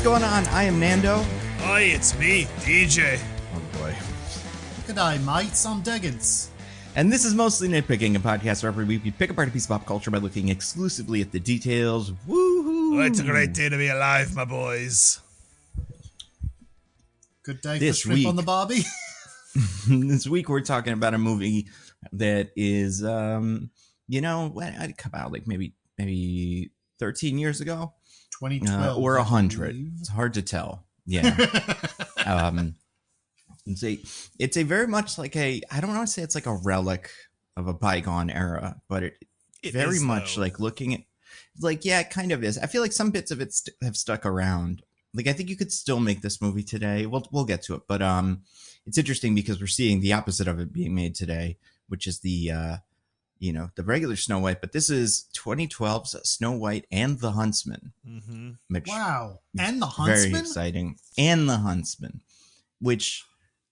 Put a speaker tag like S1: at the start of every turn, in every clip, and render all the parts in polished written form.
S1: going on? I am Nando.
S2: Hi, it's me, DJ.
S1: Oh boy.
S3: G'day, mates. I'm Diggins.
S1: And this is Mostly Nitpicking, a podcast where every week we pick apart a piece of pop culture by looking exclusively at the details. Woohoo!
S2: Oh, it's a great day to be alive, my boys.
S3: Good day
S1: This
S3: for shrimp
S1: week-
S3: on the Barbie.
S1: This week we're talking about a movie that is, when it come out like maybe 13 years ago,
S3: 2012.
S1: or
S3: I
S1: 100.
S3: believe.
S1: It's hard to tell. Yeah. It's a very much like I don't want to say it's like a relic of a bygone era, but it very
S2: is,
S1: much
S2: though.
S1: like looking at, like, yeah, it kind of is. I feel like some bits of it have stuck around. Like, I think you could still make this movie today. We'll get to it, but it's interesting because we're seeing the opposite of it being made today, which is the regular Snow White. But this is 2012's Snow White and the Huntsman.
S2: Mm-hmm.
S1: Which,
S3: Wow. And the
S1: very
S3: Huntsman?
S1: exciting. And the Huntsman, which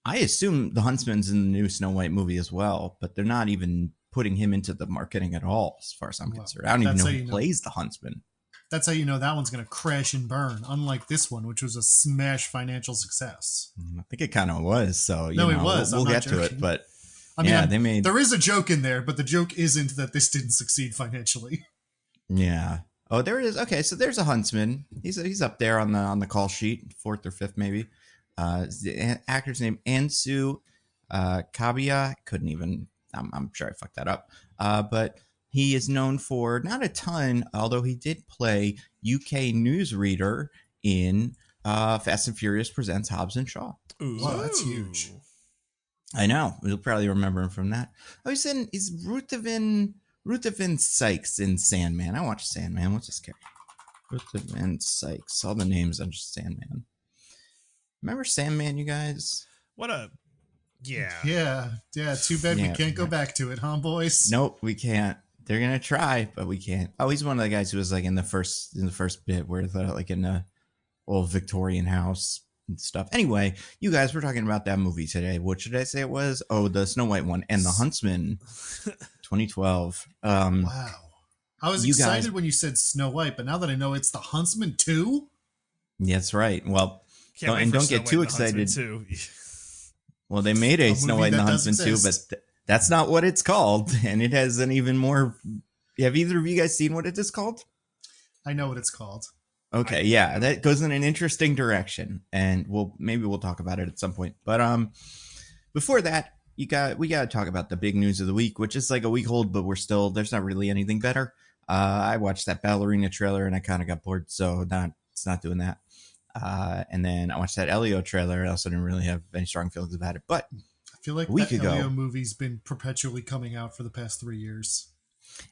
S1: I assume the Huntsman's in the new Snow White movie as well, but they're not even putting him into the marketing at all, as far as I'm
S3: Well,
S1: concerned. I don't even
S3: that's
S1: know
S3: how
S1: who
S3: you know.
S1: plays the Huntsman.
S3: That's how you know that one's going to crash and burn, unlike this one, which was a smash financial success.
S1: I think it kind of was. So
S3: No, it was.
S1: We'll
S3: I'm
S1: get
S3: not
S1: to it,
S3: joking.
S1: but
S3: I mean,
S1: yeah, they made.
S3: there is a joke in there, but the joke isn't that this didn't succeed financially.
S1: Yeah. Oh, there it is. Okay, so there's a Huntsman. He's up there on the call sheet, fourth or fifth maybe. The actor's name Ansu Kabia. Couldn't even. I'm sure I fucked that up. But he is known for not a ton, although he did play UK newsreader in Fast and Furious Presents Hobbs and Shaw.
S2: Ooh.
S3: Wow, that's huge.
S1: I know. You'll probably remember him from that. Oh, he's Ruthven Sykes in Sandman. I watched Sandman. What's his character? Ruthven Sykes. All the names are just Sandman. Remember Sandman, you guys?
S2: What a... Yeah.
S3: Yeah. Too bad
S1: Yeah,
S3: we can't go
S1: yeah.
S3: back to it, huh, boys?
S1: Nope, we can't. They're gonna try, but we can't. Oh, he's one of the guys who was like in the first bit where they're like in the old Victorian house and stuff. Anyway, you guys, we're talking about that movie today. What should I say it was? Oh, the Snow White one and the Huntsman, 2012.
S3: Wow. I was
S1: You
S3: excited
S1: guys-
S3: when you said Snow White, but now that I know it's the Huntsman too,
S1: That's right. Well,
S2: Can't wait
S1: and
S2: for
S1: don't
S2: Snow
S1: get
S2: White
S1: too
S2: and the Huntsman,
S1: excited.
S2: too.
S1: Well, they made a
S3: A
S1: Snow
S3: movie
S1: White and the
S3: that does
S1: Huntsman too,
S3: exist.
S1: but that's not what it's called, and it has an even more. Have either of you guys seen what it is called?
S3: I know what it's called.
S1: Okay, yeah, that goes in an interesting direction, and we'll talk about it at some point. But before that, we got to talk about the big news of the week, which is like a week old, but there's not really anything better. I watched that ballerina trailer and I kind of got bored, so it's not doing that. And then I watched that Elio trailer. I also didn't really have any strong feelings about it, but
S3: I feel like
S1: A week
S3: that
S1: ago.
S3: Elio movie's been perpetually coming out for the past 3 years.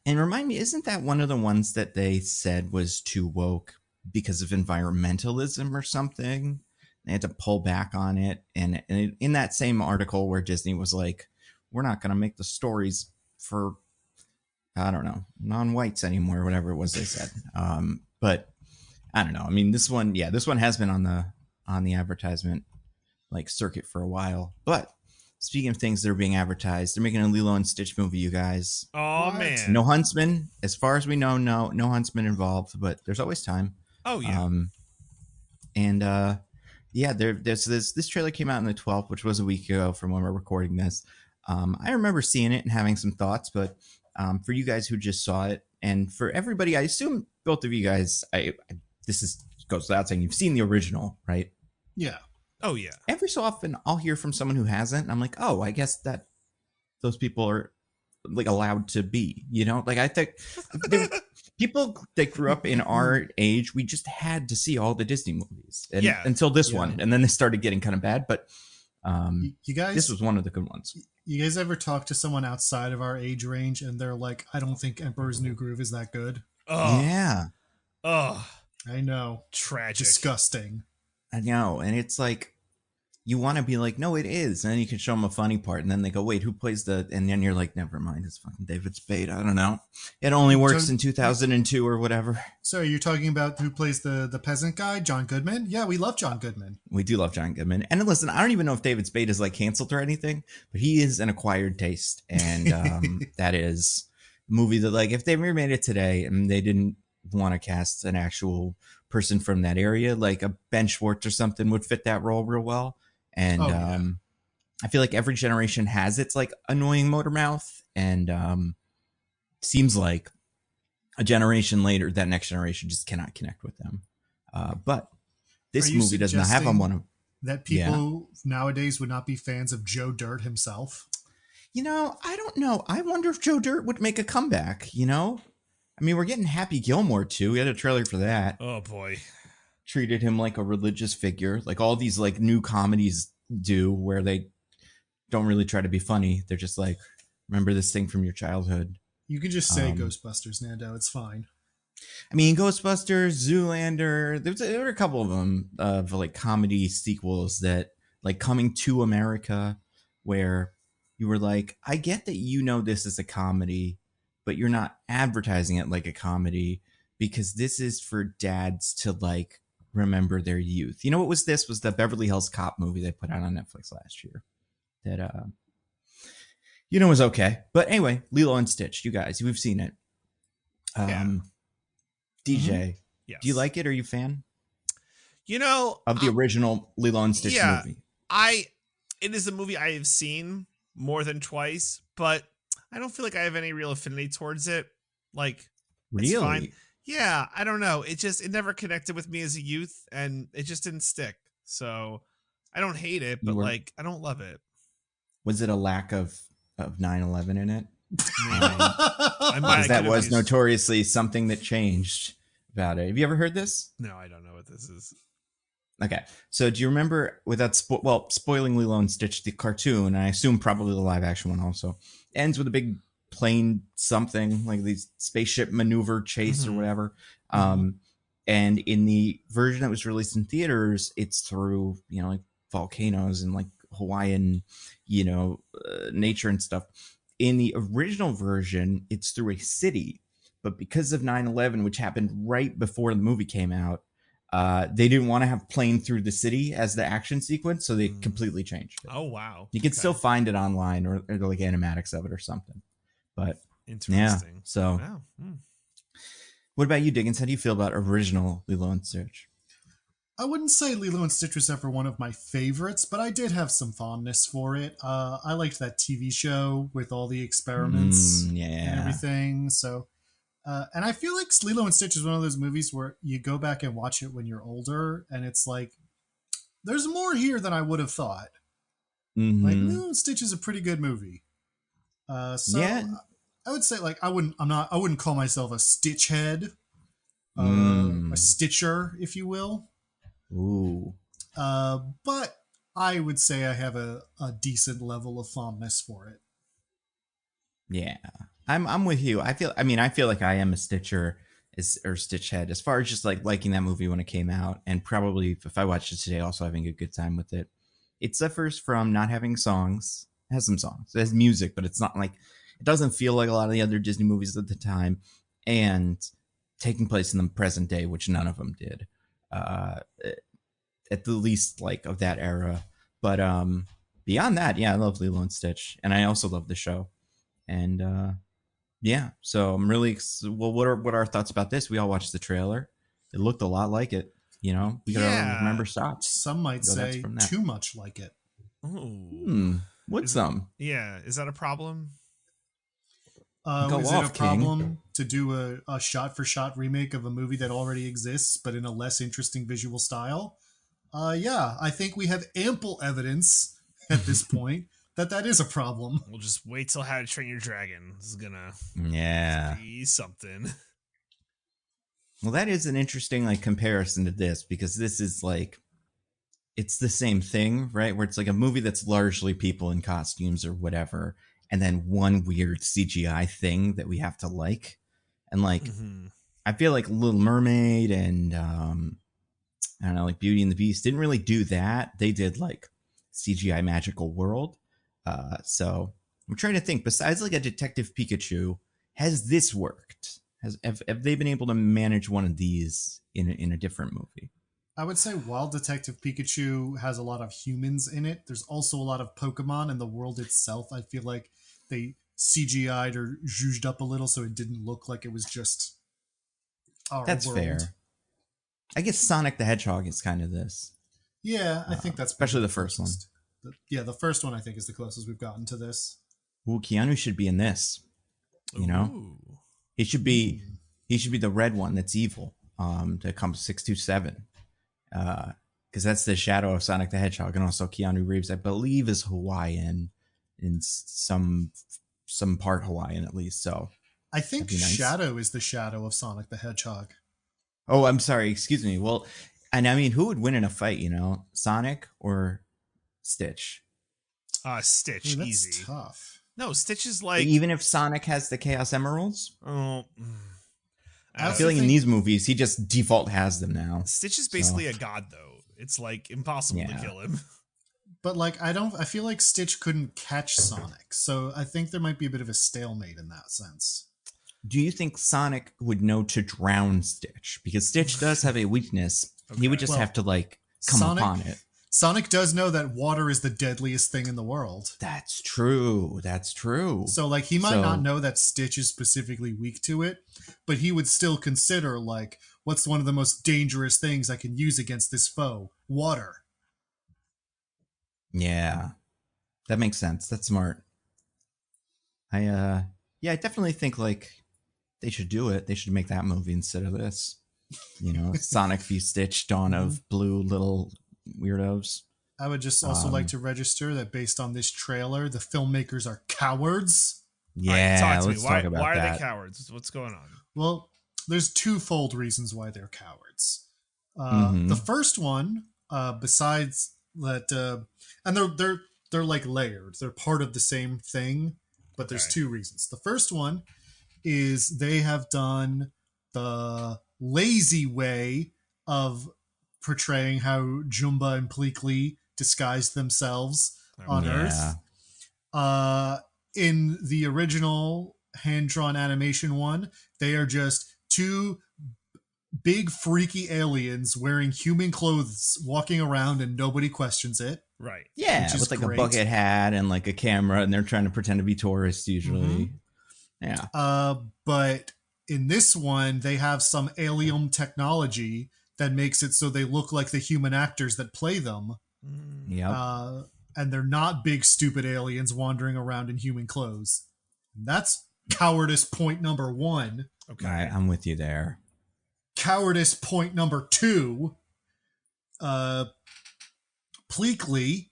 S1: and remind me, isn't that one of the ones that they said was too woke because of environmentalism or something? They had to pull back on it. And in that same article where Disney was like, we're not going to make the stories for, I don't know, non-whites anymore, or whatever it was they said. But I don't know. I mean, this one has been on the advertisement like circuit for a while. But speaking of things that are being advertised, they're making a Lilo and Stitch movie, you guys.
S2: Oh,
S3: What?
S2: man.
S1: No Huntsman, as far as we know. No Huntsman involved, but there's always time.
S2: Oh, yeah.
S1: There's this trailer came out on the 12th, which was a week ago from when we're recording this. I remember seeing it and having some thoughts, but for you guys who just saw it, and for everybody, I assume both of you guys, goes without saying, you've seen the original, right?
S3: Yeah.
S2: Oh, yeah.
S1: Every so often, I'll hear from someone who hasn't, and I'm like, oh, I guess that those people are like allowed to be, like I think people that grew up in our age, we just had to see all the Disney movies until this
S3: Yeah.
S1: one, and then they started getting kind of bad, but
S3: You guys,
S1: this was one of the good ones.
S3: you guys ever talk to someone outside of our age range and they're like, I don't think Emperor's New Groove is that good?
S2: Oh,
S1: Yeah,
S2: oh,
S3: I know.
S2: tragic.
S3: Disgusting.
S1: I know, and it's like you want to be like, no, it is, and then you can show them a funny part, and then they go, wait, who plays and then you're like, never mind, it's fucking David Spade. I don't know, it only works in 2002 or whatever.
S3: So you're talking about who plays the peasant guy, John Goodman? Yeah, we love John Goodman.
S1: We do love John Goodman. And listen, I don't even know if David Spade is like canceled or anything, but he is an acquired taste. And that is a movie that, like, if they remade it today and they didn't want to cast an actual person from that area, like a Ben Schwartz or something would fit that role real well. And
S3: Oh, yeah.
S1: I feel like every generation has its like annoying motor mouth, and seems like a generation later, that next generation just cannot connect with them. But
S3: Are
S1: this
S3: you
S1: movie does not have on one of.
S3: that
S1: Yeah.
S3: people nowadays would not be fans of Joe Dirt himself?
S1: You know, I don't know. I wonder if Joe Dirt would make a comeback. You know, I mean, we're getting Happy Gilmore too. We had a trailer for that.
S2: Oh boy.
S1: Treated him like a religious figure, like all these like new comedies do, where they don't really try to be funny. They're just like, remember this thing from your childhood.
S3: You can just say Ghostbusters, Nando. It's fine.
S1: I mean, Ghostbusters, Zoolander. There were a couple of them of like comedy sequels that, like Coming to America, where you were like, I get that you know this is a comedy, but you're not advertising it like a comedy because this is for dads to like remember their youth. You know what was this? Was the Beverly Hills Cop movie they put out on Netflix last year that was okay. But anyway, Lilo and Stitch, you guys, we've seen it.
S2: Yeah.
S1: DJ,
S2: Yes.
S1: do you like it? Are you a fan
S2: You know,
S1: of the original Lilo and Stitch
S2: yeah.
S1: movie?
S2: It is a movie I have seen more than twice, but I don't feel like I have any real affinity towards it. Like, it's fine.
S1: Really?
S2: Yeah, I don't know. It never connected with me as a youth, and it just didn't stick. So I don't hate it, but like, I don't love it.
S1: Was it a lack of 9/11 in it?
S2: I might
S1: Because that was notoriously something that changed about it. Have you ever heard this?
S2: No, I don't know what this is.
S1: Okay, so do you remember, without spoiling Lilo and Stitch, the cartoon, and I assume probably the live action one also, ends with a big plane something, like these spaceship maneuver chase or whatever. And in the version that was released in theaters, it's through, like volcanoes and like Hawaiian, nature and stuff. In the original version, it's through a city, but because of 9/11, which happened right before the movie came out, they didn't want to have plane through the city as the action sequence, so they completely changed it.
S2: Oh, wow.
S1: You can still find it online or like animatics of it or something. But
S2: interesting.
S1: Yeah, so
S2: wow.
S1: What about you, Diggins? How do you feel about original Lilo and Stitch?
S3: I wouldn't say Lilo and Stitch was ever one of my favorites, but I did have some fondness for it. I liked that TV show with all the experiments and everything. So, and I feel like Lilo and Stitch is one of those movies where you go back and watch it when you're older, and it's like, there's more here than I would have thought. Like, Lilo and Stitch is a pretty good movie. I would say, like, I wouldn't call myself a Stitch head, a Stitcher, if you will.
S1: Ooh.
S3: But I would say I have a decent level of fondness for it.
S1: Yeah, I'm with you. I feel like I am a Stitcher or Stitch head as far as just like liking that movie when it came out, and probably if I watched it today, also having a good time with it. It suffers from not having songs. It has some songs. It has music, but it's not like, it doesn't feel like a lot of the other Disney movies at the time, and taking place in the present day, which none of them did. At the least, like, of that era. But beyond that, yeah, I love Lilo and Stitch, and I also love the show. And so I'm really what are our thoughts about this? We all watched the trailer. It looked a lot like it. We got to remember shots.
S3: Some might say too much like it.
S2: Ooh.
S1: What's some?
S2: Yeah, is that a problem?
S3: Is it a problem to do a shot-for-shot remake of a movie that already exists, but in a less interesting visual style? Yeah, I think we have ample evidence at this point that is a problem.
S2: We'll just wait till How to Train Your Dragon is gonna be something.
S1: Well, that is an interesting like comparison to this, because this is like, it's the same thing, right? Where it's like a movie that's largely people in costumes or whatever, and then one weird CGI thing that we have to like. And like, I feel like Little Mermaid and I don't know, like Beauty and the Beast didn't really do that. They did like CGI magical world. So I'm trying to think, besides like a Detective Pikachu, has this worked? Have they been able to manage one of these in a different movie?
S3: I would say while Detective Pikachu has a lot of humans in it, there's also a lot of Pokemon, and the world itself, I feel like they CGI'd or zhuzhed up a little so it didn't look like it was just our
S1: That's
S3: world.
S1: fair. I guess Sonic the Hedgehog is kind of this.
S3: Yeah, I think that's
S1: especially the first one.
S3: The first one I think is the closest we've gotten to this.
S1: Ooh, Keanu should be in this. You know,
S2: Ooh.
S1: he should be the red one that's evil. That comes 627. Because that's the shadow of Sonic the Hedgehog, and also Keanu Reeves, I believe, is Hawaiian in some part Hawaiian at least. So
S3: I think
S1: nice.
S3: Shadow is the shadow of Sonic the Hedgehog.
S1: Oh, I'm sorry. Excuse me. Well, and I mean, who would win in a fight? You know, Sonic or Stitch?
S2: Stitch,
S3: That's
S2: easy.
S3: Tough.
S2: No, Stitch is like,
S1: even if Sonic has the Chaos Emeralds.
S2: Oh,
S1: I feel like in these movies he just default has them now.
S2: Stitch is basically a god, though. It's like impossible to kill him.
S3: But like, I feel like Stitch couldn't catch Sonic, so I think there might be a bit of a stalemate in that sense.
S1: Do you think Sonic would know to drown Stitch? Because Stitch does have a weakness. Okay. He would just have to like come upon it.
S3: Sonic does know that water is the deadliest thing in the world.
S1: That's true. That's true.
S3: So like, he might not know that Stitch is specifically weak to it, but he would still consider like, what's one of the most dangerous things I can use against this foe? Water.
S1: Yeah, that makes sense. That's smart. I definitely think like they should do it. They should make that movie instead of this. You know, Sonic v Stitch, Dawn of Blue Little Weirdos.
S3: I would just also like to register that based on this trailer, the filmmakers are cowards.
S1: Yeah,
S2: right,
S1: let's talk about
S2: why
S1: that.
S2: Are they cowards? What's going on?
S3: Well, there's twofold reasons why they're cowards. The first one, besides that, and they're like layered. They're part of the same thing, but there's two reasons. The first one is they have done the lazy way of portraying how Jumba and Pleakley disguised themselves on Earth. In the original hand-drawn animation one, they are just two big freaky aliens wearing human clothes walking around and nobody questions it.
S2: Right.
S1: Yeah, with like a bucket hat and like a camera, and they're trying to pretend to be tourists usually. Yeah.
S3: But in this one, they have some alien technology that makes it so they look like the human actors that play them.
S1: Yeah.
S3: And they're not big, stupid aliens wandering around in human clothes. And that's cowardice point number one.
S1: Okay. All right, I'm with you there.
S3: Cowardice point number two. Pleakley,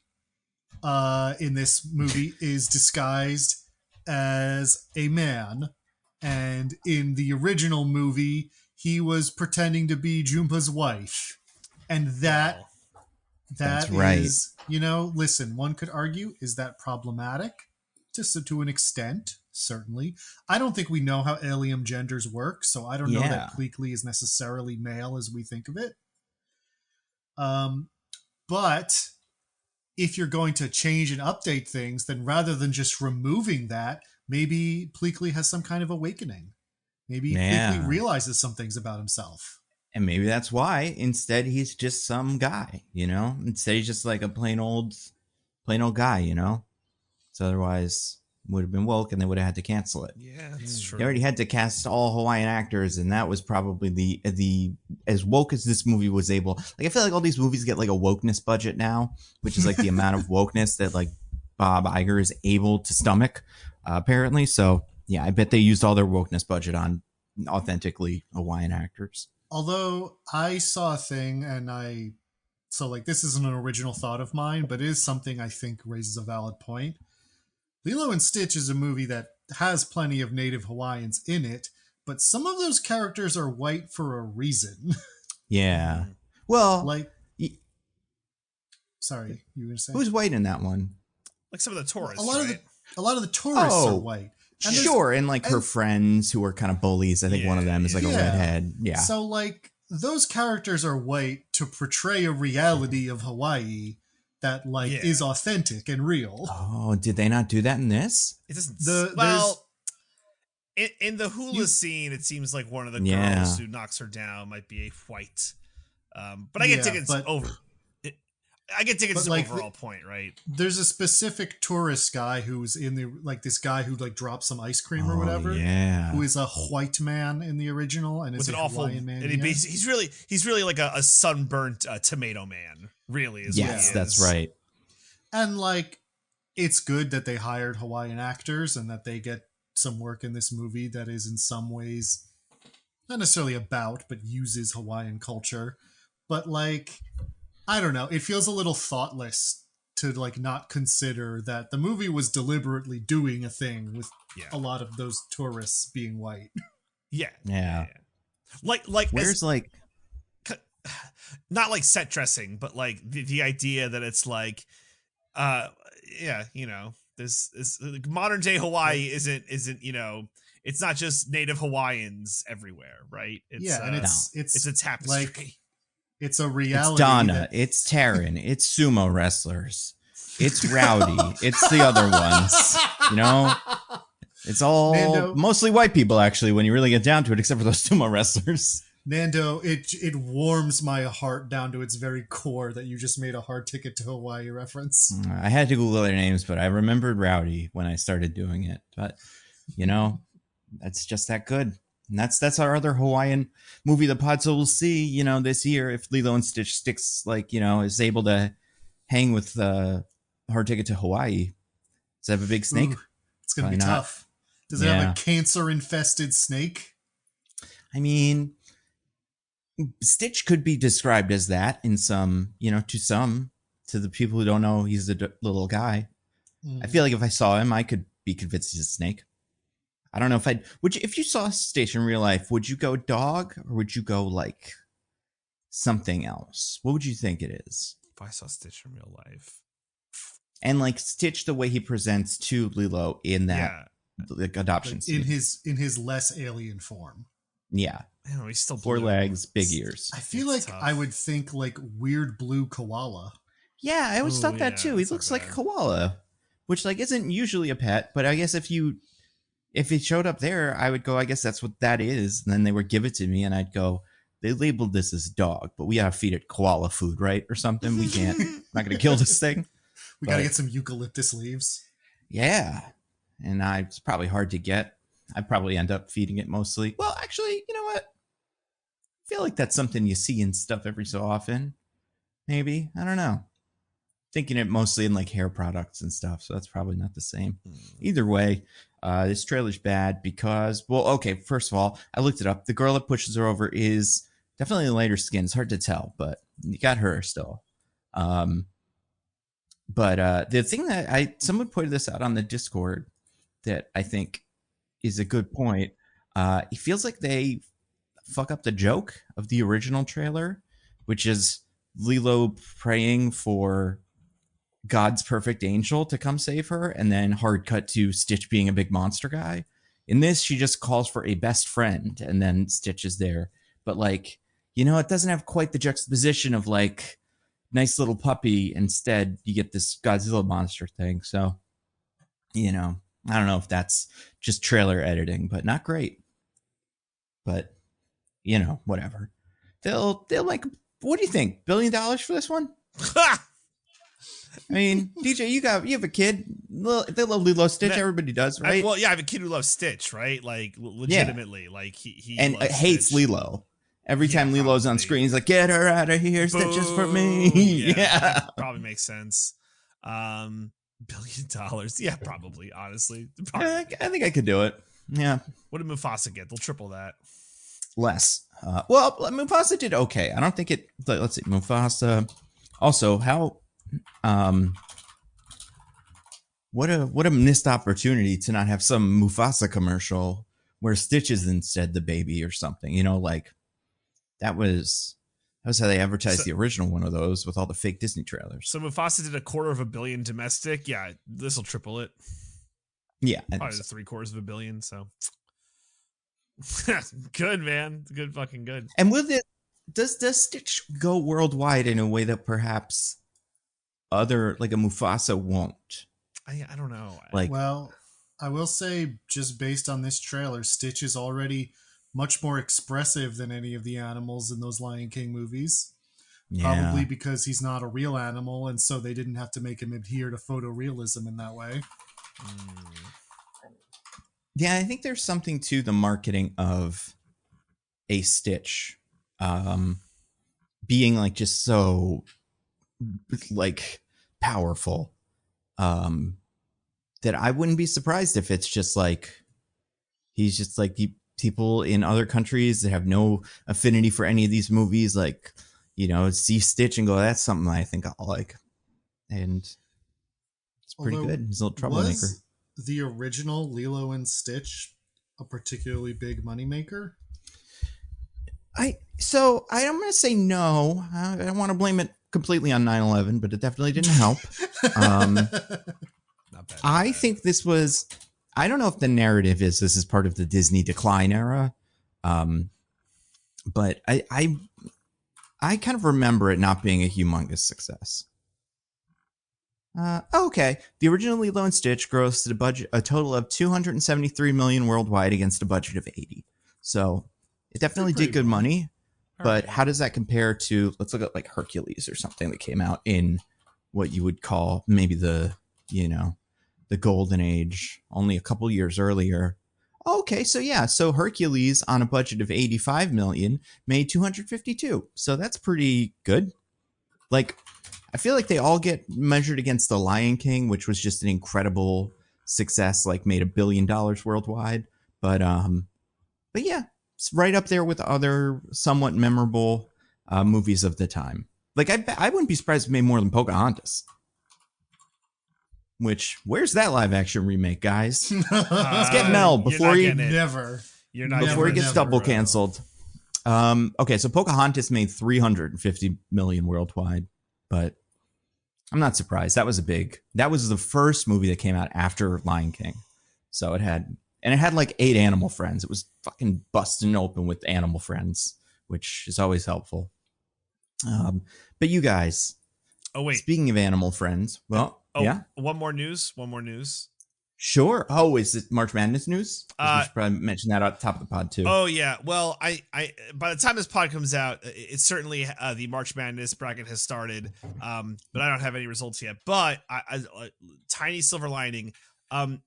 S3: in this movie, is disguised as a man. And in the original movie, he was pretending to be Jumpa's wife. And that's right. You know, listen, one could argue, is that problematic? To an extent, certainly. I don't think we know how alien genders work, so I don't know that Pleakley is necessarily male as we think of it. But if you're going to change and update things, then rather than just removing that, maybe Pleakley has some kind of awakening. Maybe Pleakley realizes some things about himself.
S1: And maybe that's why instead he's just some guy, you know? Instead he's just like a plain old guy, you know? So otherwise would have been woke and they would have had to cancel it.
S2: Yeah, that's true.
S1: They already had to cast all Hawaiian actors, and that was probably the as woke as this movie was able. Like, I feel like all these movies get like a wokeness budget now, which is like the amount of wokeness that like Bob Iger is able to stomach, apparently. So yeah, I bet they used all their wokeness budget on authentically Hawaiian actors.
S3: Although I saw a thing so like this isn't an original thought of mine, but it is something I think raises a valid point. Lilo and Stitch is a movie that has plenty of native Hawaiians in it, but some of those characters are white for a reason.
S1: Yeah. Well,
S3: like, sorry, you were going to say?
S1: Who's white in that one?
S2: Like some of the tourists,
S3: a lot of the tourists are white.
S1: And sure, and like her friends who are kind of bullies. I think one of them is like a redhead. Yeah.
S3: So like those characters are white to portray a reality of Hawaii that like is authentic and real.
S1: Oh, did they not do that in this?
S2: It doesn't. In the hula scene, it seems like one of the girls who knocks her down might be a white. But I get Diggins over. I get Diggins'
S3: like,
S2: overall point, right?
S3: There's a specific tourist guy who's in the this guy who drops some ice cream or whatever.
S1: Yeah.
S3: Who is a white man in the original and is
S2: with an
S3: a
S2: awful
S3: Hawaiian man.
S2: And he's really like a sunburnt tomato man. Really is.
S1: Yes, that's right.
S3: And it's good that they hired Hawaiian actors and that they get some work in this movie that is in some ways not necessarily about, but uses Hawaiian culture. But I don't know. It feels a little thoughtless to not consider that the movie was deliberately doing a thing with a lot of those tourists being white.
S1: Yeah.
S2: Like
S1: where's
S2: not like set dressing, but the idea that it's this modern day Hawaii isn't it's not just native Hawaiians everywhere, right? It's,
S3: and it's
S2: a tapestry.
S3: It's a reality.
S1: It's Donna. It's Taryn. It's sumo wrestlers. It's Rowdy. It's the other ones. It's all
S3: Nando,
S1: mostly white people, actually, when you really get down to it, except for those sumo wrestlers.
S3: Nando, it warms my heart down to its very core that you just made a Hard Ticket to Hawaii reference.
S1: I had to Google their names, but I remembered Rowdy when I started doing it. But, that's just that good. And that's our other Hawaiian movie the Podso will see, this year if Lilo and Stitch sticks, is able to hang with Hard Ticket to Hawaii. Does it have a big snake?
S3: Ooh, it's going to be tough. Does it have a cancer-infested snake?
S1: I mean, Stitch could be described as that in some, to the people who don't know he's a little guy. I feel like if I saw him, I could be convinced he's a snake. I don't know if you saw Stitch in real life, would you go dog or would you go something else? What would you think it is?
S2: If I saw Stitch in real life.
S1: And Stitch, the way he presents to Lilo in that adoption scene.
S3: In his less alien form.
S1: Yeah.
S2: He's still
S1: 4 legs, big ears.
S3: I feel tough. I would think weird blue koala.
S1: Yeah, I always thought that too. He looks like a koala, which isn't usually a pet, but I guess if it showed up there, I would go, I guess that's what that is. And then they would give it to me and I'd go, they labeled this as dog, but we gotta feed it koala food, right? Or something. We can't, I'm not gonna kill this thing.
S3: We gotta get some eucalyptus leaves.
S1: Yeah. And it's probably hard to get. I'd probably end up feeding it mostly. Well, actually, you know what? I feel like that's something you see in stuff every so often. Maybe. I don't know. Thinking it mostly in hair products and stuff, so that's probably not the same. Either way, this trailer's bad because, first of all, I looked it up. The girl that pushes her over is definitely lighter skin. It's hard to tell, but you got her still. But the thing that someone pointed this out on the Discord that I think is a good point. It feels like they fuck up the joke of the original trailer, which is Lilo praying for God's perfect angel to come save her, and then hard cut to Stitch being a big monster guy. In this, she just calls for a best friend, and then Stitch is there. But it doesn't have quite the juxtaposition of nice little puppy. Instead, you get this Godzilla monster thing. So, I don't know if that's just trailer editing, but not great. But, whatever. They'll what do you think? $1 billion for this one? I mean, DJ, you have a kid. They love Lilo Stitch. Everybody does, right?
S2: I have a kid who loves Stitch, right? Legitimately, he
S1: and hates
S2: Stitch.
S1: Lilo. Every time Lilo's on screen, he's like, "Get her out of here! Boo. Stitch is for me." Yeah.
S2: Probably makes sense. $1 billion, yeah, probably. Honestly,
S1: I think I could do it. Yeah.
S2: What did Mufasa get? They'll triple that.
S1: Less. Mufasa did okay. I don't think it. Let's see, Mufasa. Also, how. What a missed opportunity to not have some Mufasa commercial where Stitch is instead the baby or something. That was how they advertised the original one of those with all the fake Disney trailers.
S2: So Mufasa did $250 million domestic. Yeah, this will triple it.
S1: Yeah,
S2: probably so. $750 million. So good, man. Good, fucking good.
S1: And with it, does Stitch go worldwide in a way that perhaps other a Mufasa won't?
S2: I don't know.
S3: Well, I will say, just based on this trailer, Stitch is already much more expressive than any of the animals in those Lion King movies. Probably because he's not a real animal, and so they didn't have to make him adhere to photorealism in that way.
S1: Yeah, I think there's something to the marketing of a Stitch being like just so like powerful that I wouldn't be surprised if it's just like he's just like people in other countries that have no affinity for any of these movies, like, you know, see Stitch and go, that's something I think I'll like. And it's pretty good. He's a little troublemaker.
S3: Was the original Lilo and Stitch a particularly big moneymaker?
S1: I'm going to say no. I don't want to blame it completely on 9/11, but it definitely didn't help.
S2: Not bad.
S1: I think this was, I don't know if the narrative is this is part of the Disney decline era. But I kind of remember it not being a humongous success. Okay. The original Lilo and Stitch grossed a total of $273 million worldwide against a budget of 80. So it definitely did good money. But how does that compare to, let's look at like Hercules or something that came out in what you would call maybe the, you know, the golden age, only a couple years earlier. Okay, so Hercules on a budget of 85 million made 252. So that's pretty good. Like, I feel like they all get measured against The Lion King, which was just an incredible success, like made $1 billion worldwide. But yeah, it's right up there with other somewhat memorable movies of the time. Like, I wouldn't be surprised if it made more than Pocahontas. Which, where's that live action remake, guys? Let's get Mel before he gets double canceled. Okay, so Pocahontas made 350 million worldwide, but I'm not surprised. That was the first movie that came out after Lion King. So it had like 8 animal friends. It was fucking busting open with animal friends, which is always helpful. But you guys, speaking of animal friends, yeah.
S2: One more news.
S1: Sure. Oh, is it March Madness news? We should probably mention that at the top of the pod too.
S2: Oh yeah. Well, I by the time this pod comes out, it's certainly the March Madness bracket has started. But I don't have any results yet. But I tiny silver lining.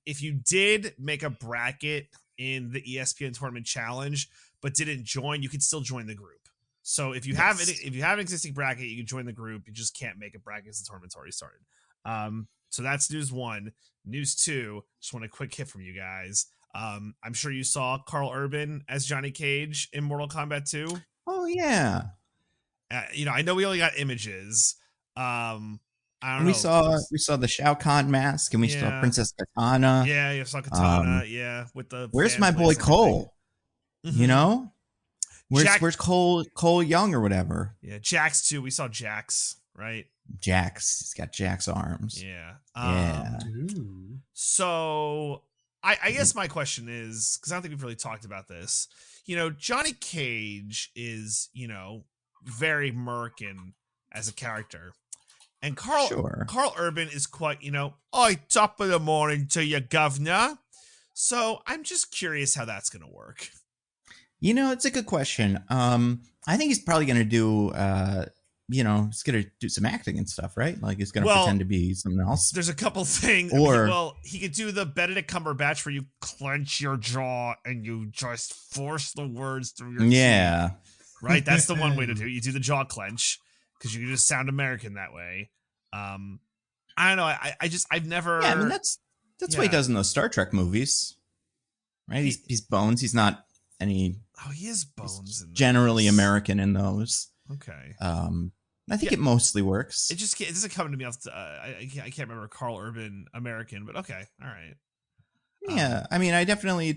S2: If you did make a bracket in the ESPN Tournament Challenge but didn't join, you can still join the group. So if you have an existing bracket, you can join the group. You just can't make a bracket because the tournament's already started. So that's news 1. News 2, just want a quick hit from you guys. I'm sure you saw Carl Urban as Johnny Cage in Mortal Kombat 2.
S1: Oh yeah.
S2: I know we only got images. I don't know.
S1: We saw the Shao Kahn mask, and we saw Princess Katana.
S2: Yeah, you saw Katana. With the.
S1: Where's my boy Cole? Mm-hmm. You know, where's Cole Young or whatever?
S2: Yeah, Jax too. We saw Jax, right?
S1: Jax, he's got Jax arms.
S2: Yeah. So I guess my question is, because I don't think we've really talked about this. Johnny Cage is, very American as a character. And Carl Urban is quite, top of the morning to you, governor. So I'm just curious how that's going to work.
S1: It's a good question. I think he's probably going to do, he's going to do some acting and stuff, right? Like he's going to pretend to be something else.
S2: There's a couple things. He could do the Benedict Cumberbatch where you clench your jaw and you just force the words through your teeth. Right? That's the one way to do it. You do the jaw clench because you can just sound American that way. I don't know. I've never.
S1: Yeah, I mean that's what he does in those Star Trek movies, right? He's Bones. He's not any.
S2: Oh, he is Bones.
S1: In generally American in those.
S2: Okay.
S1: I think it mostly works.
S2: It doesn't come to me off. I can't remember Carl Urban American, but okay, all right.
S1: Yeah, I mean,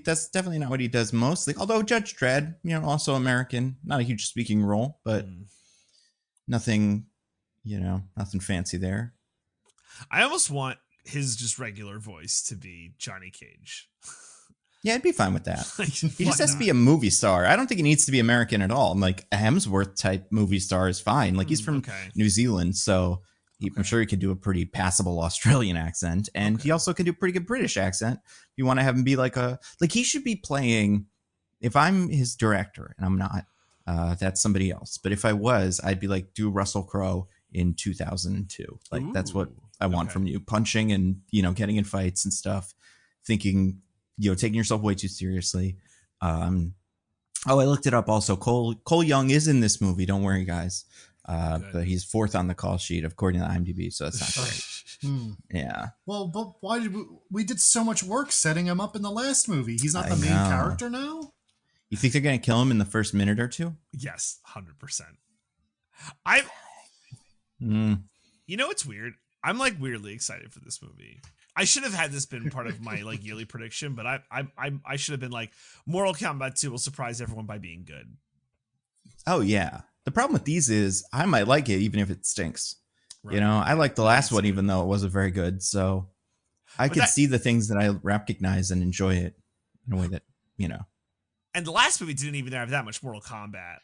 S1: that's definitely not what he does mostly. Although Judge Dredd, also American, not a huge speaking role, but nothing fancy there.
S2: I almost want his just regular voice to be Johnny Cage.
S1: Yeah, I'd be fine with that. He just has to be a movie star. I don't think he needs to be American at all. Like a Hemsworth type movie star is fine. Like he's from New Zealand, so I'm sure he could do a pretty passable Australian accent, and he also can do a pretty good British accent. If you want to have him be he should be playing. If I'm his director, and I'm not, that's somebody else. But if I was, I'd be like, do Russell Crowe in 2002. Like, that's what I want from you. Punching and, getting in fights and stuff, thinking, taking yourself way too seriously. I looked it up also. Cole Young is in this movie. Don't worry, guys. But he's fourth on the call sheet according to IMDb, so that's not great. Yeah.
S3: Well, but why did we did so much work setting him up in the last movie? He's not the main character now?
S1: You think they're going to kill him in the first minute or two?
S2: Yes, 100%. It's weird. I'm like weirdly excited for this movie. I should have had this been part of my like yearly prediction, but I should have been like, Mortal Kombat 2 will surprise everyone by being good.
S1: Oh yeah. The problem with these is I might like it even if it stinks. Right. I like the last one even though it wasn't very good. So I could see the things that I recognize and enjoy it in a way that,
S2: And the last movie didn't even have that much Mortal Kombat,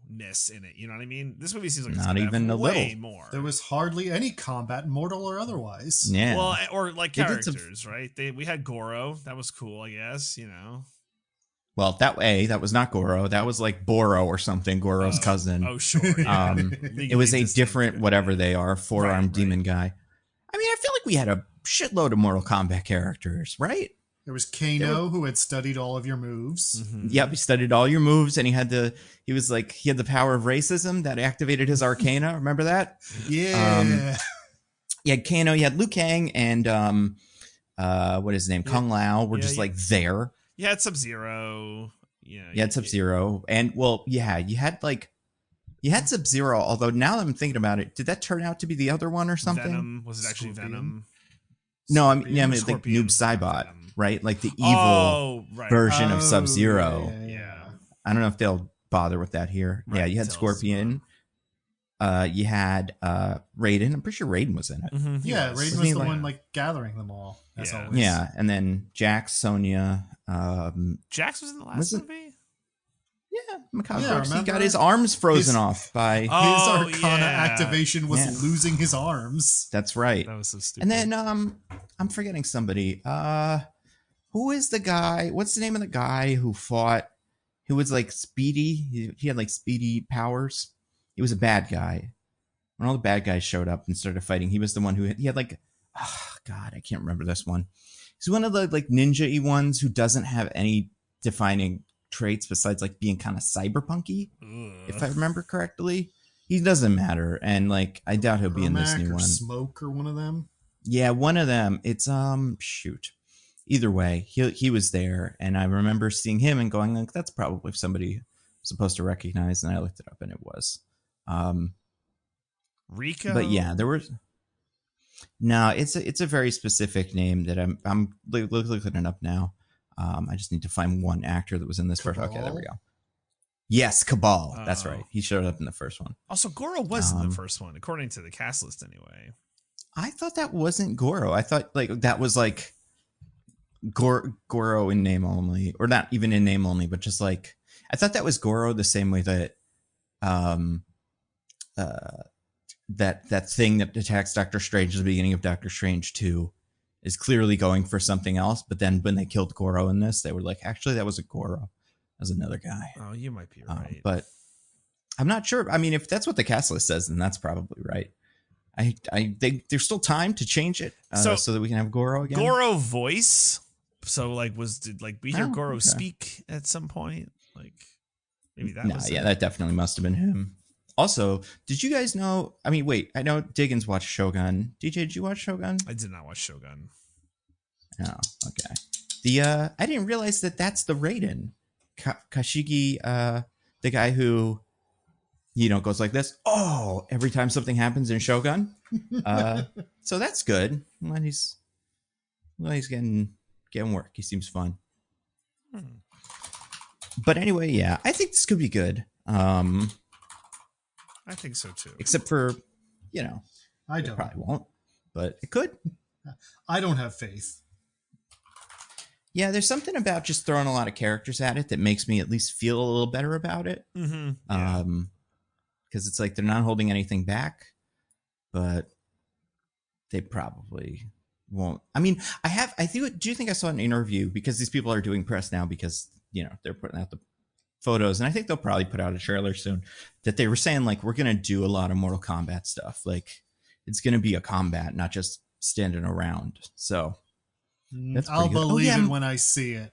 S2: ness in it. You know what I mean? This movie seems like it's
S1: not even a
S2: way
S1: little
S2: more.
S3: There was hardly any combat, mortal or otherwise.
S2: Yeah. Well, or like characters, right? We had Goro. That was cool, I guess.
S1: Well, that was not Goro. That was like Boro or something. Goro's cousin.
S2: Oh, sure. Yeah.
S1: It was a different whatever they are, four-armed demon guy. I mean, I feel like we had a shitload of Mortal Kombat characters, right?
S3: There was Kano, who had studied all of your moves.
S1: Mm-hmm. Yep, he studied all your moves, and he had the power of racism that activated his arcana. Remember that?
S3: Yeah.
S1: You had Kano, you had Liu Kang, and what is his name? Yeah. Kung Lao were just like there.
S2: You had Sub-Zero. Yeah.
S1: You had Sub-Zero. And you had Sub-Zero, although now that I'm thinking about it, did that turn out to be the other one or something?
S2: Venom. Was it actually Venom?
S1: No, I mean like Noob Saibot, right? Like the evil version of Sub-Zero.
S3: Yeah.
S1: I don't know if they'll bother with that here. Right, yeah, you had Scorpion. You had Raiden. I'm pretty sure Raiden was in it.
S3: Mm-hmm. Yeah, Raiden was the one gathering them all. As always.
S1: Yeah, and then Jax, Sonya.
S2: Jax was in the last movie?
S1: Yeah, Macabre. He got his arms frozen off by
S3: his Arcana activation was losing his arms.
S1: That's right.
S2: That was so stupid.
S1: And then I'm forgetting somebody. Who is the guy? What's the name of the guy who fought? Who was like speedy? He had like speedy powers. He was a bad guy. When all the bad guys showed up and started fighting, he was the one who had like, God, I can't remember this one. He's one of the like ninja-y ones who doesn't have any defining traits besides like being kind of cyberpunky, if I remember correctly. He doesn't matter, and like I doubt he'll be in this new one.
S3: Smoke or one of them.
S1: Yeah, one of them. It's shoot. Either way, he was there, and I remember seeing him and going like, that's probably somebody I'm supposed to recognize, and I looked it up, and it was.
S2: Rico.
S1: But yeah, there was. No, it's a very specific name that I'm looking it up now. I just need to find one actor that was in this first. Okay, there we go. Yes, Cabal. That's right. He showed up in the first one.
S2: Also, Goro was in the first one, according to the cast list, anyway.
S1: I thought that wasn't Goro. I thought like that was like Goro in name only, or not even in name only, but just like I thought that was Goro the same way that that thing that attacks Doctor Strange at the beginning of Doctor Strange 2 is clearly going for something else. But then when they killed Goro in this, they were like, actually, that was a Goro. That was another guy.
S2: Oh, you might be right.
S1: But I'm not sure. I mean, if that's what the cast list says, then that's probably right. I think there's still time to change it so that we can have Goro again.
S2: Goro voice. So like, did we hear Goro speak at some point? Like maybe that was it.
S1: That definitely must have been him. Also, did you guys know? I mean, wait, I know Diggins watched Shogun. DJ, did you watch Shogun?
S2: I did not watch Shogun.
S1: Oh, okay. I didn't realize that that's the Raiden. Kashigi, the guy who, goes like this. Oh, every time something happens in Shogun. So that's good. Well, he's getting work. He seems fun. But anyway, yeah, I think this could be good.
S2: I think so too.
S1: Except for,
S3: I don't.
S1: It probably won't, but it could.
S3: I don't have faith.
S1: Yeah, there's something about just throwing a lot of characters at it that makes me at least feel a little better about it.
S2: Mm-hmm. Yeah.
S1: Because it's like they're not holding anything back, but they probably won't. I mean, do you think I saw an interview, because these people are doing press now because, they're putting out the photos, and I think they'll probably put out a trailer soon, that they were saying like, we're going to do a lot of Mortal Kombat stuff. Like it's going to be a combat, not just standing around. So that's
S3: I'll
S1: good.
S3: believe it when I see it.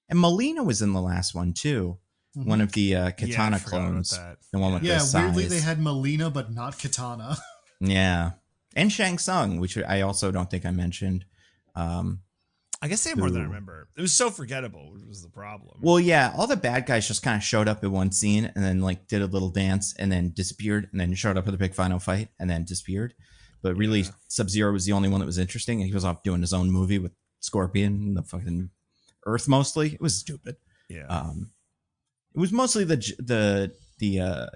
S1: And Melina was in the last one too. Mm-hmm. One of the Katana clones. The one with the size.
S3: Weirdly they had Melina, but not Katana.
S1: Yeah. And Shang Tsung, which I also don't think I mentioned.
S2: I guess they have more than I remember. It was so forgettable, which was the problem.
S1: Well, yeah, all the bad guys just kind of showed up in one scene and then like did a little dance and then disappeared and then showed up at the big final fight and then disappeared. But really, Sub-Zero was the only one that was interesting, and he was off doing his own movie with Scorpion and the fucking Earth mostly. It was stupid.
S2: Yeah.
S1: It was mostly the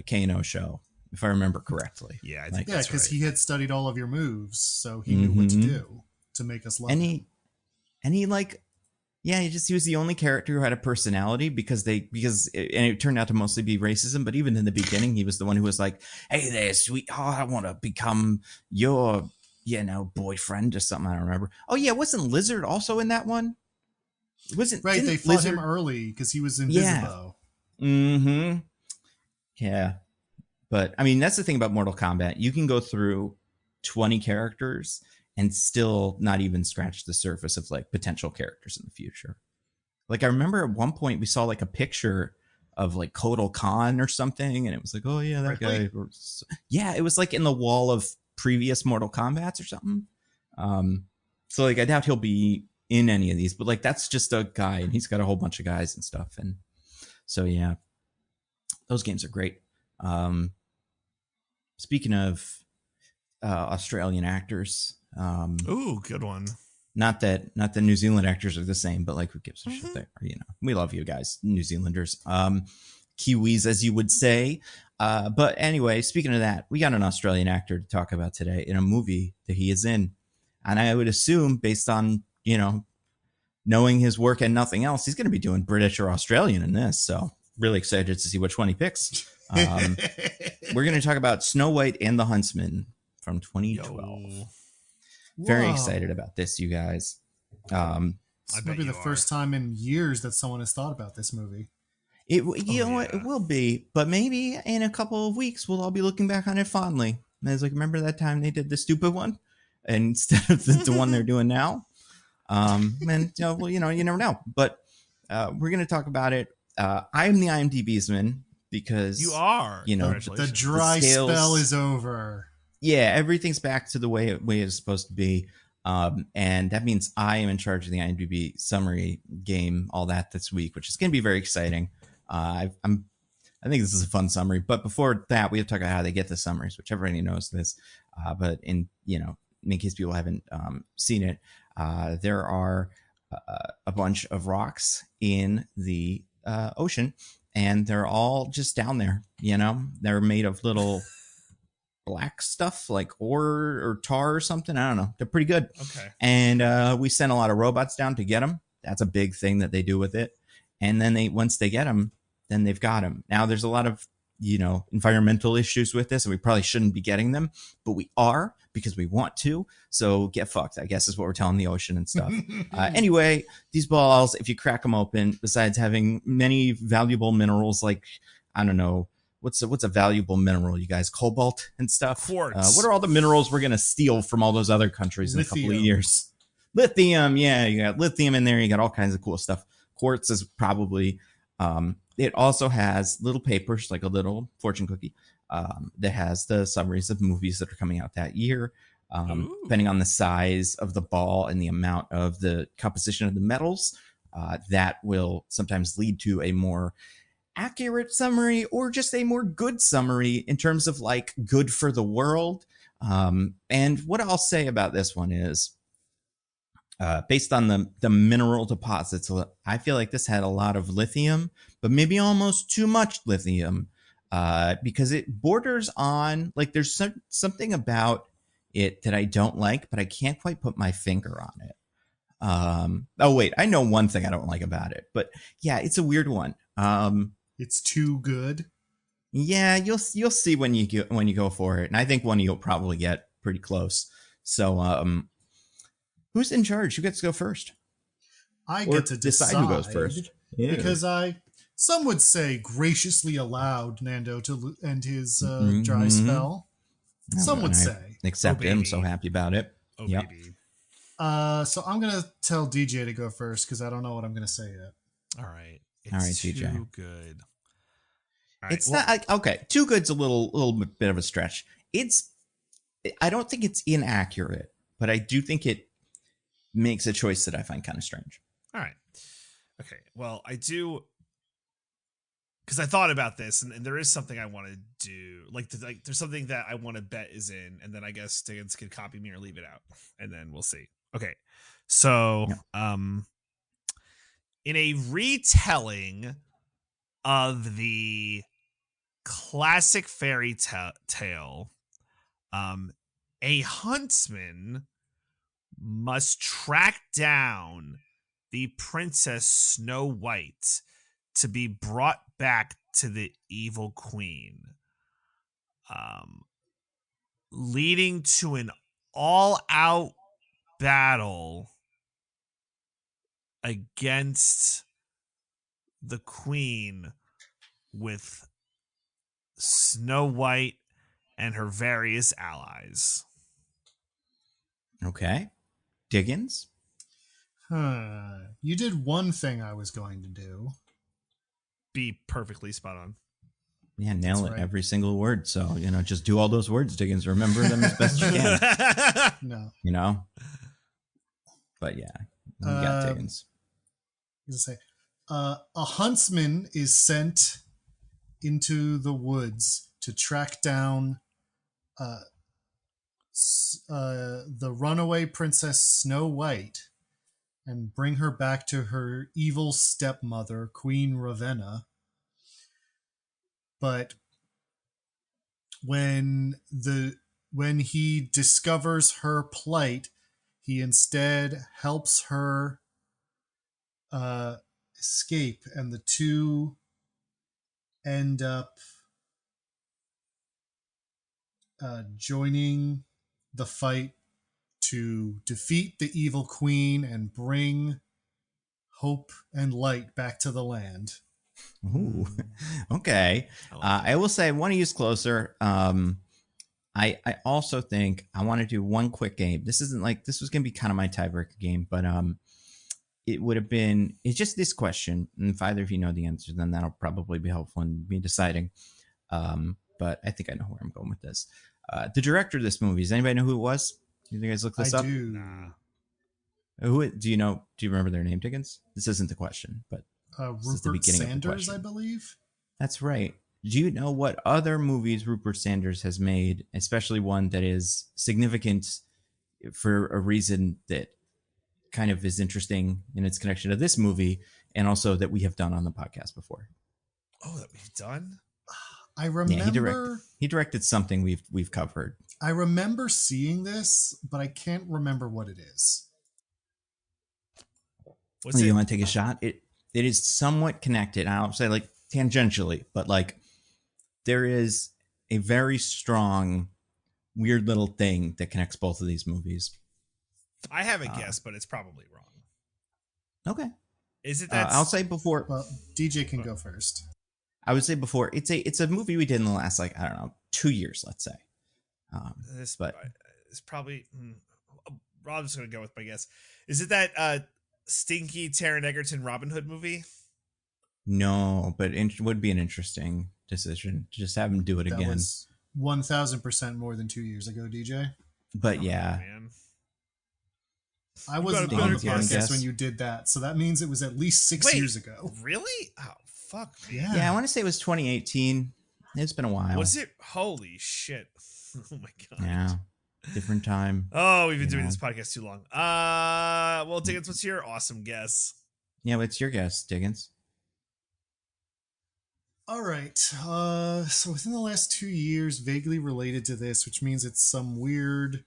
S1: Kano show, if I remember correctly.
S2: Yeah, I think
S3: because he had studied all of your moves, so he knew what to do to make us love him.
S1: He was the only character who had a personality because it turned out to mostly be racism. But even in the beginning, he was the one who was like, "Hey there, sweetheart, I want to become your, boyfriend," or something. I don't remember. Oh yeah, wasn't Lizard also in that one? Wasn't
S3: right? They fought him early because he was invisible.
S1: Yeah. Mm-hmm. Yeah, but I mean that's the thing about Mortal Kombat. You can go through 20 characters and still not even scratch the surface of like potential characters in the future. Like I remember at one point we saw like a picture of like Kotal Khan or something, and it was like, oh yeah, that guy. Yeah, it was like in the wall of previous Mortal Kombats or something. So like I doubt he'll be in any of these, but like that's just a guy, and he's got a whole bunch of guys and stuff, and so yeah, those games are great. Speaking of Australian actors.
S2: Ooh, good one.
S1: Not that New Zealand actors are the same, but like who gives a shit there? We love you guys, New Zealanders. Kiwis, as you would say. But anyway, speaking of that, we got an Australian actor to talk about today in a movie that he is in. And I would assume, based on, knowing his work and nothing else, he's going to be doing British or Australian in this. So really excited to see which one he picks. We're going to talk about Snow White and the Huntsman from 2012. Very excited about this, you guys.
S3: It's maybe the first time in years that someone has thought about this movie.
S1: It will be, but maybe in a couple of weeks we'll all be looking back on it fondly. And I was like, remember that time they did the stupid one instead of the one they're doing now? And you never know. But we're gonna talk about it. I'm the IMDb's man because
S2: you are.
S3: The dry spell is over.
S1: Yeah, everything's back to the way it's supposed to be. And that means I am in charge of the IMDb summary game, all that this week, which is going to be very exciting. I think this is a fun summary. But before that, we have to talk about how they get the summaries, which everybody knows this. But in case people haven't seen it, there are a bunch of rocks in the ocean, and they're all just down there. They're made of little black stuff like ore or tar or something. I don't know. They're pretty good.
S2: Okay.
S1: And we sent a lot of robots down to get them. That's a big thing that they do with it. And then once they get them, then they've got them. Now there's a lot of, environmental issues with this, and we probably shouldn't be getting them, but we are because we want to. So get fucked, I guess, is what we're telling the ocean and stuff. Anyway, these balls, if you crack them open, besides having many valuable minerals, like, I don't know, what's a valuable mineral, you guys? Cobalt and stuff.
S2: Quartz.
S1: What are all the minerals we're gonna steal from all those other countries in a couple of years? Lithium. Yeah, you got lithium in there. You got all kinds of cool stuff. Quartz is probably. It also has little papers, like a little fortune cookie, that has the summaries of movies that are coming out that year. Depending on the size of the ball and the amount of the composition of the metals, that will sometimes lead to a more accurate summary or just a more good summary in terms of like good for the world. And what I'll say about this one is based on the mineral deposits, I feel like this had a lot of lithium, but maybe almost too much lithium because it borders on like there's something about it that I don't like, but I can't quite put my finger on it. Oh wait, I know one thing I don't like about it, but yeah, it's a weird one.
S3: It's too good.
S1: Yeah, you'll see when you go for it, and I think one of you'll probably get pretty close. So, who's in charge? Who gets to go first?
S3: I get to decide
S1: who goes first.
S3: because I Some would say graciously allowed Nando to end his dry
S1: Mhm.
S3: spell. Some would say.
S1: Except I'm so happy about it.
S2: Oh,
S1: yep.
S2: baby.
S3: So I'm going to tell DJ to go first because I don't know what I'm going to say yet.
S2: All right.
S1: All right,
S2: It's
S1: DJ.
S2: too good. All right,
S1: It's not like, okay. Too good's a little bit of a stretch. I don't think it's inaccurate, but I do think it makes a choice that I find kind of strange.
S2: All right. Okay. Well, I do, because I thought about this, and there is something I want to do. Like there's something that I want to bet is in, and then I guess Diggins can copy me or leave it out, and then we'll see. Okay. So, in a retelling of the classic fairy tale, a huntsman must track down the Princess Snow White to be brought back to the evil queen, leading to an all-out battle against the queen with Snow White and her various allies.
S1: Okay. Diggins?
S3: You did one thing I was going to do.
S2: Be perfectly spot on.
S1: Yeah, nail it. Right. Every single word. So, just do all those words, Diggins. Remember them as best you can.
S3: No.
S1: But yeah, you got Diggins.
S3: I was going to say, a huntsman is sent into the woods to track down the runaway Princess Snow White and bring her back to her evil stepmother, Queen Ravenna. But when he discovers her plight, he instead helps her escape, and the two end up joining the fight to defeat the evil queen and bring hope and light back to the land.
S1: Ooh, okay. I will say I want to use closer. I also think I want to do one quick game. This isn't like, this was going to be kind of my tiebreaker game, but it would have been, it's just this question. And if either of you know the answer, then that'll probably be helpful in me deciding. But I think I know where I'm going with this. The director of this movie, does anybody know who it was? You guys look this up?
S3: I do.
S2: Nah.
S1: Do you remember their name, Diggins? This isn't the question, but this is the beginning
S3: Sanders,
S1: of the question.
S3: I believe.
S1: That's right. Do you know what other movies Rupert Sanders has made, especially one that is significant for a reason that kind of is interesting in its connection to this movie, and also that we have done on the podcast before?
S2: Oh, that we've done?
S3: I remember
S1: he directed something we've covered.
S3: I remember seeing this, but I can't remember what it is.
S1: You want to take a shot? It is somewhat connected. I don't say like tangentially, but like there is a very strong, weird little thing that connects both of these movies.
S2: I have a guess, but it's probably wrong.
S1: Okay.
S2: Is it that?
S1: I'll say before.
S3: Well, DJ can go first.
S1: I would say before. It's a movie we did in the last 2 years, let's say.
S2: It's probably. I'm just gonna go with my guess. Is it that stinky Taron Egerton Robin Hood movie?
S1: No, but it would be an interesting decision to just have him do it again. That
S3: was 1,000% more than 2 years ago, DJ.
S1: But yeah.
S2: Man.
S3: I wasn't on the podcast when you did that, so that means it was at least 6 years ago.
S2: Really? Oh, fuck.
S1: Yeah, I want to say it was 2018. It's been a while.
S2: Was it? Holy shit. Oh my god.
S1: Yeah. Different time.
S2: Oh, we've been doing this podcast too long. Well, Diggins, what's your awesome guess?
S1: Yeah, what's your guess, Diggins?
S3: All right. So within the last 2 years, vaguely related to this, which means it's some weird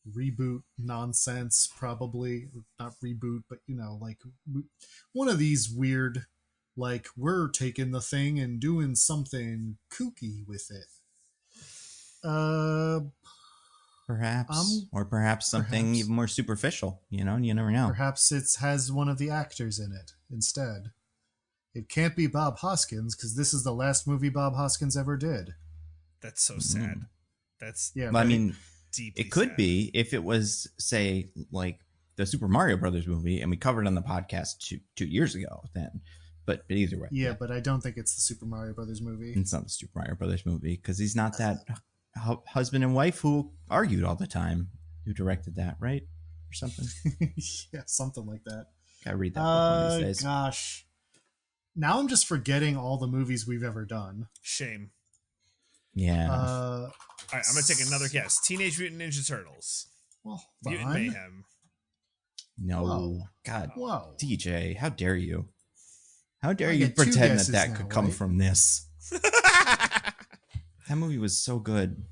S3: reboot nonsense, probably. Not reboot, but like one of these weird, like we're taking the thing and doing something kooky with it.
S1: Perhaps something even more superficial, you never know.
S3: Perhaps it has one of the actors in it instead. it can't be Bob Hoskins because this is the last movie Bob Hoskins ever did.
S2: That's so sad. That's
S3: yeah.
S1: But I mean,
S2: deeply
S1: it could
S2: sad.
S1: be if it was, say, like the Super Mario Brothers movie, and we covered on the podcast 2 years ago. Then, but either way,
S3: yeah. But I don't think it's the Super Mario Brothers movie.
S1: it's not the Super Mario Brothers movie because he's not that husband and wife who argued all the time. Who directed that, right, or something?
S3: Yeah, something like that.
S1: Gotta read that book one of these days.
S3: Gosh. Now I'm just forgetting all the movies we've ever done.
S2: Shame.
S1: Yeah.
S2: All right, I'm gonna take another guess. Teenage Mutant Ninja Turtles.
S3: Well,
S2: Mutant Mayhem.
S1: No.
S3: Whoa.
S1: God.
S3: Whoa.
S1: DJ, how dare you? How dare
S3: I
S1: you
S3: get two
S1: pretend
S3: guesses
S1: that
S3: now,
S1: could come
S3: right?
S1: from this? That movie was so good.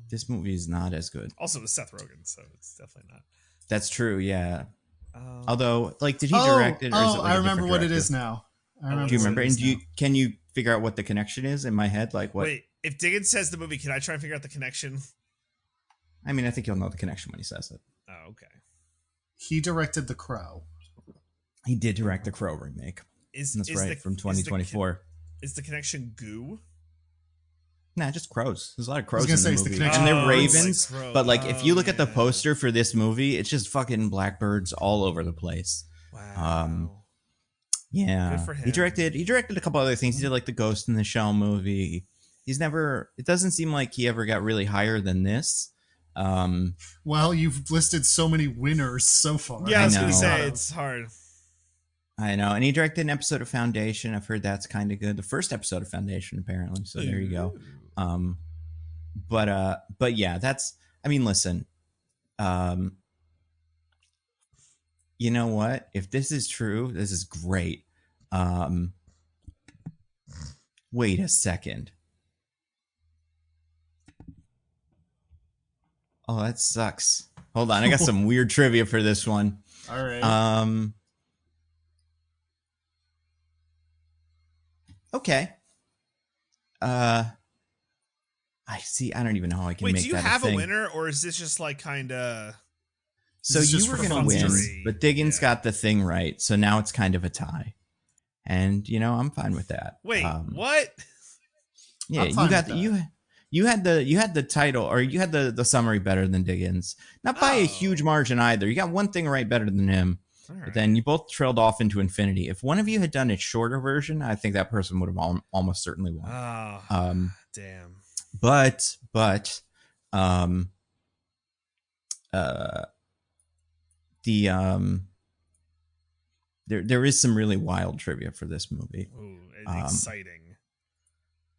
S1: This movie is not as good.
S2: Also, with Seth Rogen, so it's definitely not.
S1: That's true, yeah. Although, like, did he direct it? Or is it like
S3: I remember what it is now.
S1: Do you remember? And can you figure out what the connection is in my head? Like, what?
S2: Wait, if Diggins says the movie, can I try and figure out the connection?
S1: I mean, I think you'll know the connection when he says it.
S2: Oh, okay.
S3: He directed The Crow.
S1: He did direct the Crow remake. That's right, from 2024.
S2: Is the connection Goo?
S1: Nah, just crows. There's a lot of crows
S3: I was
S1: in
S3: gonna
S1: the
S3: say,
S1: movie.
S3: it's the
S1: And they're
S3: connection.
S1: ravens.
S2: Like crow.
S1: But, like, if you look at the
S2: yeah.
S1: poster for this movie, it's just fucking blackbirds all over the place.
S2: Wow.
S1: Yeah.
S2: Good for him.
S1: He directed a couple other things. He did, like, the Ghost in the Shell movie. It doesn't seem like he ever got really higher than this.
S3: Well, you've listed so many winners so far.
S2: Yeah, I was
S1: I
S2: gonna
S1: know.
S2: say it's hard.
S1: I know. And he directed an episode of Foundation. I've heard that's kind of good. The first episode of Foundation, apparently. So there you go. But yeah, I mean, listen, you know what? If this is true, this is great. Wait a second. Oh, that sucks. Hold on. I got some weird trivia for this one.
S3: All right.
S1: Okay. I see. I don't even know how I can
S2: Wait,
S1: make
S2: do you
S1: that
S2: have
S1: a
S2: a
S1: thing.
S2: winner, or is this just like kind of?
S1: So
S3: This is
S1: you
S3: just
S1: were
S3: for
S1: going to win,
S3: funsies.
S1: but Diggins
S2: Yeah.
S1: got the thing right. So now it's kind of a tie. And, I'm fine with that.
S2: Wait, what?
S1: Yeah,
S3: I'm
S1: you
S3: fine
S1: got
S3: with
S1: you had the title, or you had the summary better than Diggins. Not by a
S2: Oh.
S1: huge margin either. You got one thing right better than him.
S2: All
S1: But
S2: right.
S1: then you both trailed off into infinity. If one of you had done a shorter version, I think that person would have almost certainly won.
S2: Oh, damn.
S1: But there is some really wild trivia for this movie.
S2: Ooh, exciting.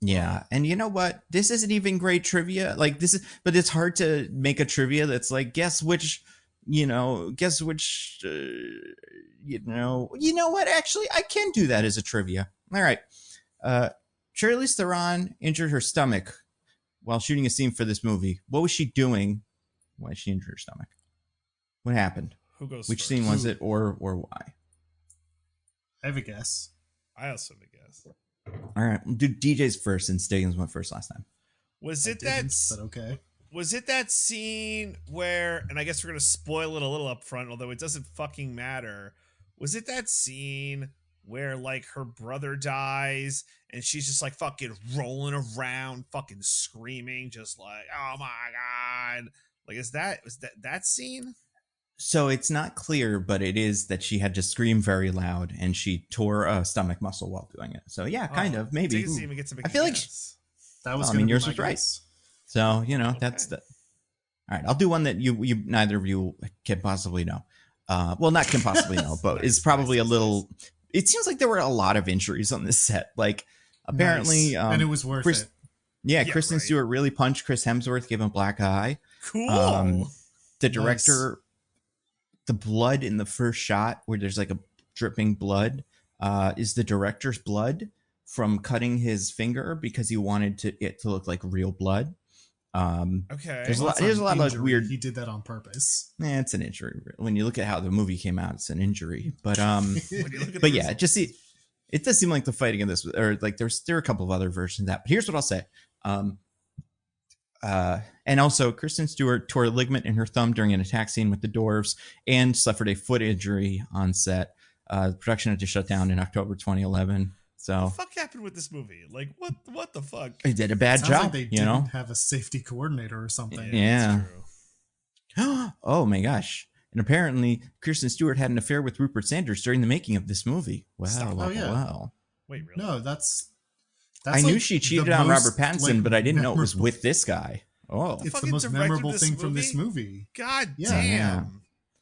S1: Yeah, and you know what? This isn't even great trivia. Like but it's hard to make a trivia that's like guess which. You know what? Actually, I can do that as a trivia. All right. Charlize Theron injured her stomach while shooting a scene for this movie. What was she doing? Why did she injure her stomach? What happened?
S2: Who goes?
S1: Which
S2: first?
S1: scene was it, or why?
S3: I have a guess.
S2: I also have a guess.
S1: All right, do DJ's first since Diggins went first last time.
S2: Was
S3: I
S2: it that?
S3: didn't, but okay.
S2: Was it that scene where? And I guess we're gonna spoil it a little up front, although it doesn't fucking matter. Was it that scene where like her brother dies and she's just like fucking rolling around, fucking screaming, just like, oh my god! Like, was that scene?
S1: So it's not clear, but it is that she had to scream very loud and she tore a stomach muscle while doing it. So yeah, kind of, maybe.
S2: Diggins even gets to make
S1: I feel
S2: a
S1: like
S2: guess.
S3: That was.
S1: Well, I
S3: gonna
S1: mean,
S3: be
S1: yours
S3: my
S1: was right.
S3: guess.
S1: So, that's the. All right, I'll do one that you neither of you can possibly know. Well, not can possibly know, but
S2: Nice,
S1: it's probably
S2: nice,
S1: a little. It seems like there were a lot of injuries on this set. Like, apparently,
S3: Nice. And it was worth it.
S1: Yeah,
S2: Yeah,
S1: Kristen
S2: right.
S1: Stewart really punched Chris Hemsworth, gave him a black eye.
S2: Cool.
S1: The director, the blood in the first shot where there's like a dripping blood, is the director's blood from cutting his finger because he wanted it to look like real blood.
S2: Okay.
S1: There's
S3: Well,
S1: a lot of
S3: injury.
S1: weird.
S3: He did that on purpose.
S1: It's an injury. When you look at how the movie came out, it's an injury. But
S2: When you look at
S1: but
S2: the
S1: yeah,
S2: results.
S1: it does seem like the fighting in this, or like there are a couple of other versions of that. But here's what I'll say. And also, Kristen Stewart tore a ligament in her thumb during an attack scene with the dwarves and suffered a foot injury on set. Production had to shut down in October 2011. So
S2: what the fuck happened with this movie? Like, what the fuck?
S1: They did a bad
S3: Sounds
S1: job.
S3: Like they didn't have a safety coordinator or something.
S1: Yeah. Oh my gosh. And apparently, Kristen Stewart had an affair with Rupert Sanders during the making of this movie. Wow. Wow.
S2: Wait, really?
S3: No, that's
S1: I knew she cheated on Robert Pattinson, but I didn't know it was with this guy. Oh.
S3: It's the most memorable thing from this movie.
S2: God damn.
S1: Yeah.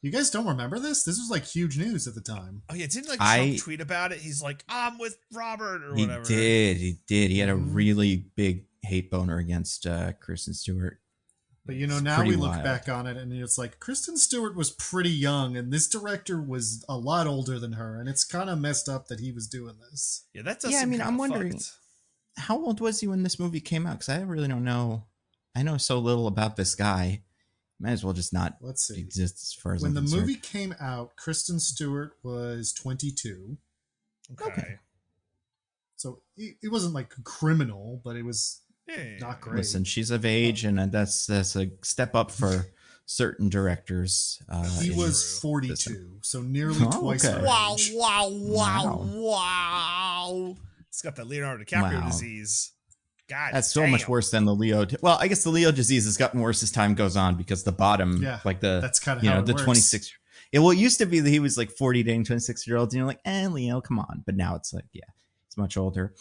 S3: You guys don't remember this? This was like huge news at the time.
S2: Oh yeah, didn't Trump tweet about it? He's like, I'm with Robert or whatever.
S1: He did. He had a really big hate boner against Kristen Stewart.
S3: But now we look back on it and it's like Kristen Stewart was pretty young and this director was a lot older than her, and it's kind of messed up that he was doing this.
S2: Yeah, that does.
S1: Yeah, I mean, I'm wondering how old was he when this movie came out? Because I really don't know. I know so little about this guy. Might as well just not exist as far as
S3: when
S1: I'm
S3: the
S1: concerned.
S3: movie came out, Kristen Stewart was 22.
S2: Okay.
S3: So it wasn't like a criminal, but it was not great.
S1: Listen, she's of age, and that's a step up for certain directors.
S3: He was 42, so nearly twice her age.
S2: Wow. It's got that Leonardo DiCaprio disease. God,
S1: that's so much worse than the Leo. Well, I guess the Leo disease has gotten worse as time goes on because the bottom,
S3: that's kind of how it
S1: the
S3: works.
S1: 26. It used to be that he was like 40 dating 26-year-olds, and you're like, Leo, come on. But now it's like, he's much older.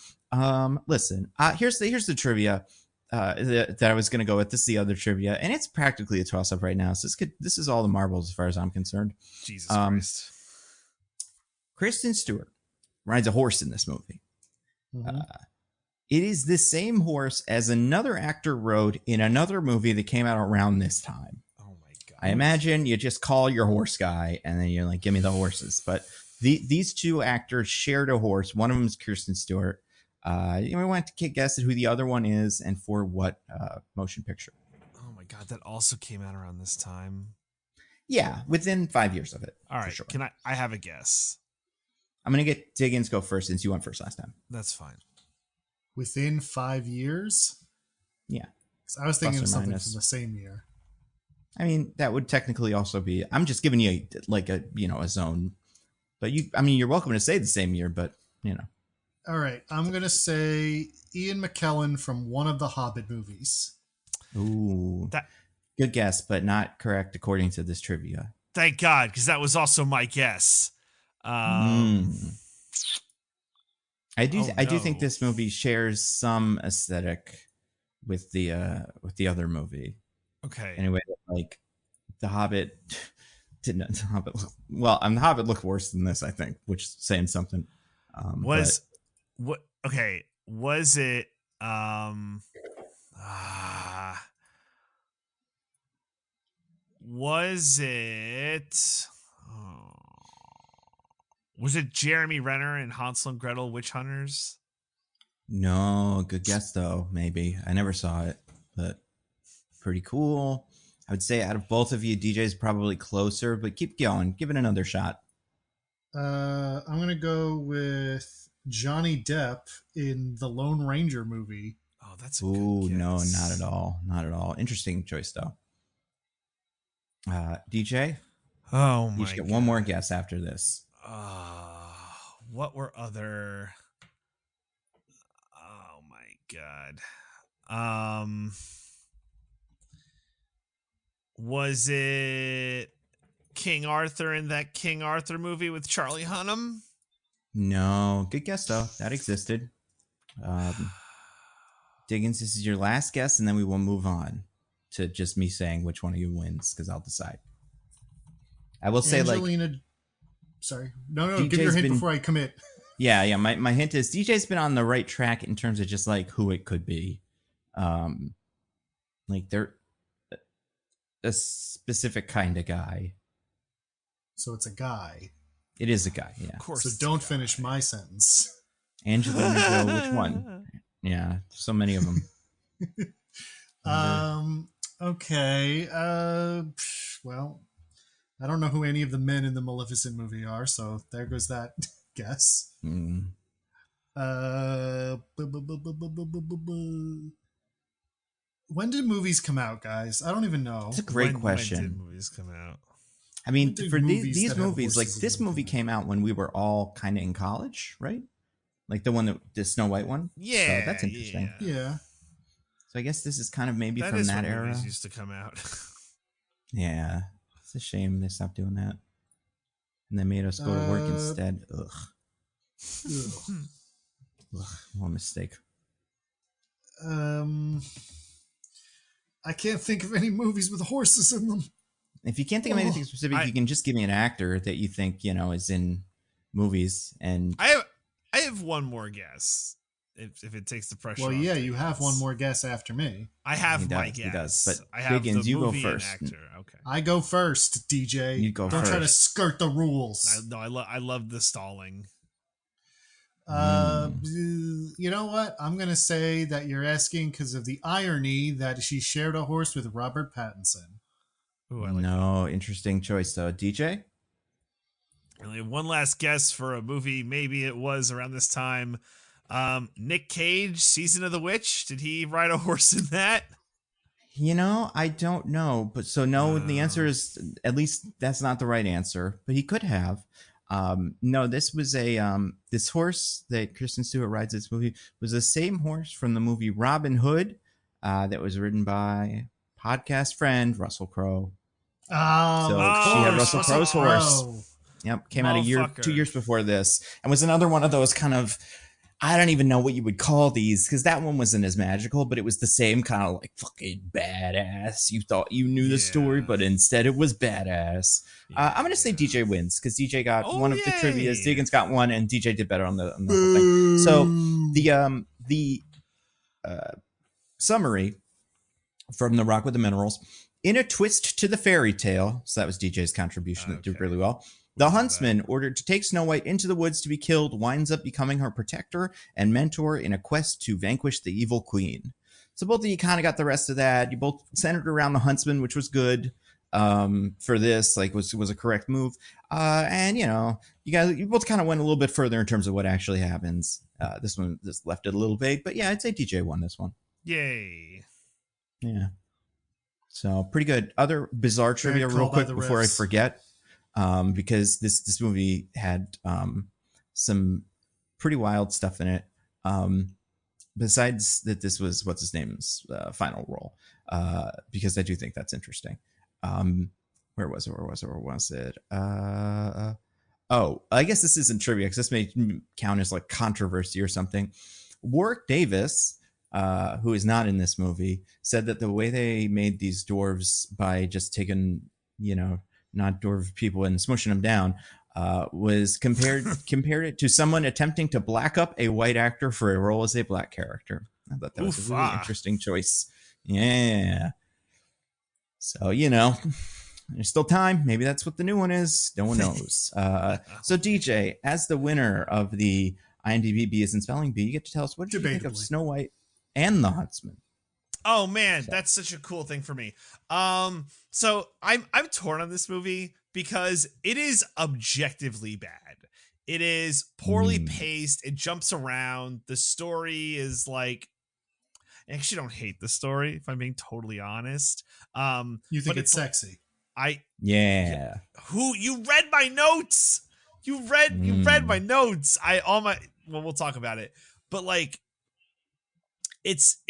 S1: Listen, here's the trivia that I was going to go with. This is the other trivia, and it's practically a toss up right now. So this is all the marbles as far as I'm concerned.
S2: Jesus Christ.
S1: Kristen Stewart rides a horse in this movie.
S3: Mm-hmm.
S1: It is the same horse as another actor rode in another movie that came out around this time.
S2: Oh my God.
S1: I imagine you just call your horse guy and then you're like, give me the horses. But these two actors shared a horse. One of them is Kristen Stewart. We want to guess at who the other one is and for what motion picture.
S2: Oh my God. That also came out around this time.
S1: Yeah, within 5 years of it.
S2: All right.
S1: Sure.
S2: Can I have a guess?
S1: I'm going to get Diggins go first since you went first last time.
S2: That's fine.
S3: Within 5 years?
S1: Yeah.
S3: I was thinking of something from the same year.
S1: I mean, that would technically also be, I'm just giving you a zone, but you're welcome to say the same year, but
S3: All right. I'm going to say Ian McKellen from one of the Hobbit movies.
S1: Ooh, good guess, but not correct according to this trivia.
S2: Thank God, because that was also my guess.
S1: I do think this movie shares some aesthetic with the other movie.
S2: Okay.
S1: Anyway, like The Hobbit didn't. The Hobbit The Hobbit looked worse than this, I think, which is saying something.
S2: Was it was it Jeremy Renner and Hansel and Gretel Witch Hunters?
S1: No, good guess though. Maybe I never saw it, but pretty cool. I would say out of both of you, DJ's probably closer, but keep going. Give it another shot.
S3: I'm gonna go with Johnny Depp in the Lone Ranger movie.
S2: Oh, that's a good guess.
S1: No, not at all. Not at all. Interesting choice though. DJ?
S2: Oh my!
S1: You should get one more guess after this.
S2: What were other? Oh my God. Was it King Arthur in that King Arthur movie with Charlie Hunnam?
S1: No, good guess though. That existed. Diggins, this is your last guess, and then we will move on to just me saying which one of you wins because I'll decide. I will say
S3: Sorry. No, DJ's give your hint before I commit.
S1: Yeah. My hint is DJ's been on the right track in terms of just like who it could be. Like they're a specific kind of guy.
S3: So it's a guy.
S1: It is a guy, yeah.
S2: Of course.
S3: So don't finish my sentence.
S1: Angelina Jolie, which one? Yeah, so many of them.
S3: Okay. Well, I don't know who any of the men in the Maleficent movie are, so there goes that guess.
S1: Mm.
S3: When did movies come out, guys? I don't even know.
S1: It's a great question.
S2: When did movies come out?
S1: I mean, for these movies, like this movie came out when we were all kind of in college, right? Like the Snow White one.
S2: Yeah,
S1: so that's interesting.
S3: Yeah.
S1: So I guess this is kind of maybe that from that era.
S2: Movies used to come out.
S1: Yeah, it's a shame they stopped doing that, and they made us go to work instead. Ugh. Ugh, what a mistake.
S3: I can't think of any movies with horses in them.
S1: If you can't think of anything specific, you can just give me an actor that you think is in movies. And
S2: I have one more guess. If it takes the pressure.
S3: Well, yeah, you have one more guess after me.
S2: I have my guess.
S1: He does, but
S2: I have
S1: Diggins, you go first.
S2: Actor. Okay,
S3: I go first, DJ.
S1: You go
S3: Don't
S1: first.
S3: try to skirt the rules.
S2: I love the stalling.
S3: You know what? I'm gonna say that you're asking because of the irony that she shared a horse with Robert Pattinson.
S2: Ooh, I like
S1: that. Interesting choice though, DJ.
S2: Only one last guess for a movie. Maybe it was around this time. Nick Cage, Season of the Witch. Did he ride a horse in that?
S1: I don't know, but so no. The answer is at least that's not the right answer, but he could have. No, this was this horse that Kristen Stewart rides in this movie was the same horse from the movie Robin Hood, that was ridden by podcast friend Russell Crowe.
S3: She had
S1: Russell Crowe's horse. Yep, came out 2 years before this, and was another one of those kind of, I don't even know what you would call these, because that one wasn't as magical, but it was the same kind of like fucking badass. You thought you knew the story, but instead it was badass. I'm going to say DJ wins, because DJ got one of the trivias, Diggins got one, and DJ did better on the whole thing. So the summary from The Rock with the Minerals, in a twist to the fairy tale, so that was DJ's contribution that did really well. The Huntsman, ordered to take Snow White into the woods to be killed, winds up becoming her protector and mentor in a quest to vanquish the evil queen. So both of you kind of got the rest of that. You both centered around the Huntsman, which was good for this, like was a correct move. And you both kind of went a little bit further in terms of what actually happens. This one just left it a little vague, but yeah, I'd say DJ won this one.
S2: Yay.
S1: Yeah. So pretty good. Other bizarre trivia real quick before I forget. Because this movie had some pretty wild stuff in it. Besides that, this was what's his name's final role. Because I do think that's interesting. Where was it? I guess this isn't trivia because this may count as like controversy or something. Warwick Davis, who is not in this movie, said that the way they made these dwarves by just taking, not dwarf people and smushing them down, was compared it to someone attempting to black up a white actor for a role as a black character. I thought that was a really interesting choice. Yeah. So, there's still time. Maybe that's what the new one is. No one knows. So DJ, as the winner of the IMDb B as in spelling bee, you get to tell us what did you think of Snow White and the Huntsman?
S2: Oh man, that's such a cool thing for me. So I'm torn on this movie because it is objectively bad. It is poorly paced. It jumps around. The story is like, I actually don't hate the story, if I'm being totally honest.
S3: You think it's sexy?
S1: Who
S2: you read my notes? You read my notes. We'll talk about it. But like, it's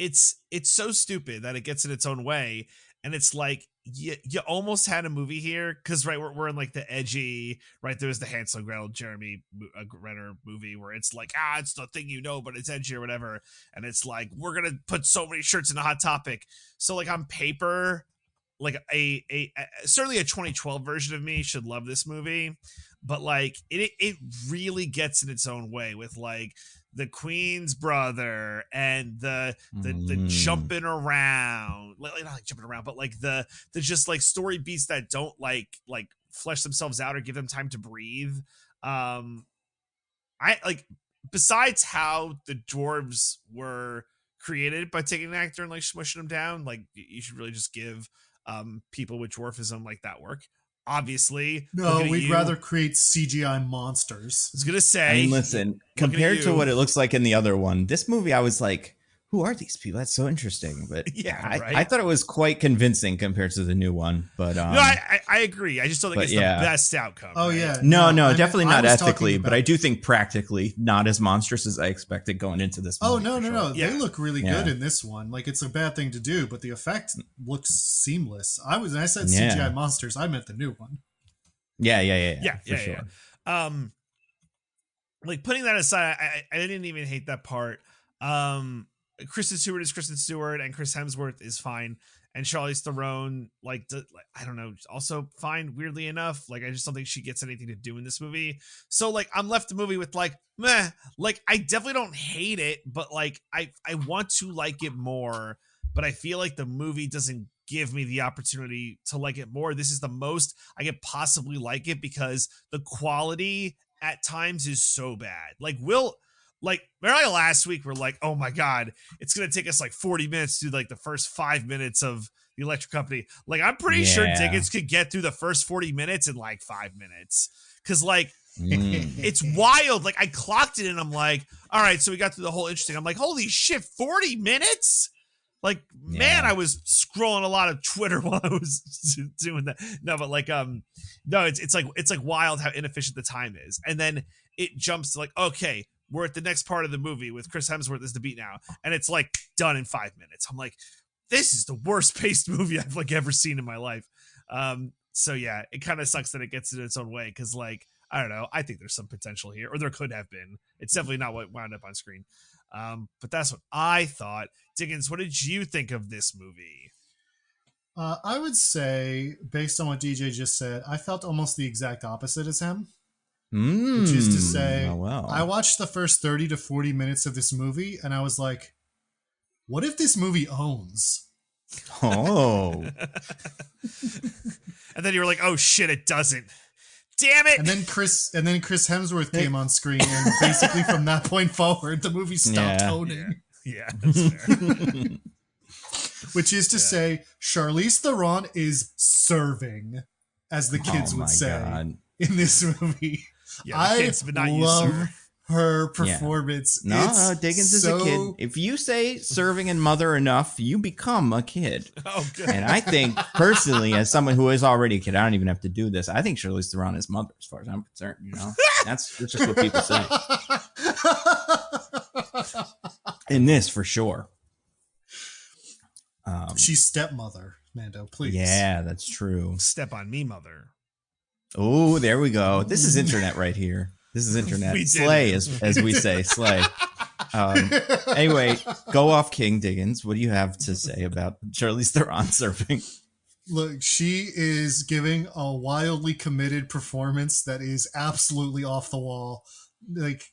S2: so stupid that it gets in its own way, and it's like you almost had a movie here because we're in like the edgy, right? There's the Hansel and Gretel Jeremy Renner movie where it's like it's the thing but it's edgy or whatever, and it's like we're gonna put so many shirts in a Hot Topic. So like on paper, like a certainly a 2012 version of me should love this movie, but like it really gets in its own way with like the Queen's brother and the jumping around, not like jumping around, but like the just like story beats that don't like flesh themselves out or give them time to breathe. I like, besides how the dwarves were created by taking an actor and like smushing them down, like you should really just give people with dwarfism like that work. Obviously,
S3: no, we'd rather create CGI monsters.
S2: I was gonna say,
S1: I mean, listen, compared to what it looks like in the other one, this movie, I was like, who are these people? That's so interesting. But
S2: right.
S1: I thought it was quite convincing compared to the new one. But
S2: no, I agree. I just don't think it's the best outcome.
S3: Oh
S2: right?
S3: yeah,
S1: no, definitely not ethically. But I do think practically not as monstrous as I expected going into this movie.
S3: Oh no.
S2: Yeah.
S3: They look really good in this one. Like it's a bad thing to do, but the effect looks seamless. When I said CGI monsters, I meant the new one.
S2: Yeah,
S1: for sure.
S2: Yeah. Like putting that aside, I didn't even hate that part. Kristen Stewart is Kristen Stewart, and Chris Hemsworth is fine, and Charlize Theron, I don't know, also fine. Weirdly enough, like I just don't think she gets anything to do in this movie. So like I'm left the movie with like meh. Like I definitely don't hate it, but like I want to like it more, but I feel like the movie doesn't give me the opportunity to like it more. This is the most I could possibly like it because the quality at times is so bad. Remember last week we're like, oh my god, it's gonna take us like 40 minutes to do like the first 5 minutes of the Electric Company. Like I'm pretty sure Diggins could get through the first 40 minutes in like 5 minutes, because like it's wild. Like I clocked it and I'm like, all right, so we got through the whole interesting. I'm like, holy shit, 40 minutes. Like, man, I was scrolling a lot of Twitter while I was doing that. No, but like, no, it's like wild how inefficient the time is. And then it jumps to like, okay, we're at the next part of the movie with Chris Hemsworth as the beat now. And it's like done in 5 minutes. I'm like, this is the worst paced movie I've like ever seen in my life. So yeah, it kind of sucks that it gets in its own way. Cause like, I don't know. I think there's some potential here, or there could have been. It's definitely not what wound up on screen. But that's what I thought. Diggins, what did you think of this movie?
S3: I would say, based on what DJ just said, I felt almost the exact opposite as him. Which is to say, I watched the first 30 to 40 minutes of this movie, and I was like, what if this movie owns?
S1: Oh.
S2: And then you were like, oh shit, it doesn't. Damn it!
S3: And then Chris Hemsworth came on screen, and basically from that point forward, the movie stopped owning.
S2: Yeah, that's fair.
S3: Which is to say, Charlize Theron is serving, as the kids would say in this movie.
S2: Yeah, I love
S3: her performance.
S1: No, Diggins is a kid. If you say serving and mother enough, you become a kid.
S2: Oh, good.
S1: And I think, personally, as someone who is already a kid, I don't even have to do this. I think Charlize Theron is mother, as far as I'm concerned. You know, that's just what people say. In this, for sure.
S3: She's stepmother, Nando. Please.
S1: Yeah, that's true.
S2: Step on me, mother.
S1: Oh, there we go. This is internet right here. This is internet. Slay, as we say, slay. Anyway, go off, King Diggins. What do you have to say about Charlize Theron surfing?
S3: Look, she is giving a wildly committed performance that is absolutely off the wall. Like,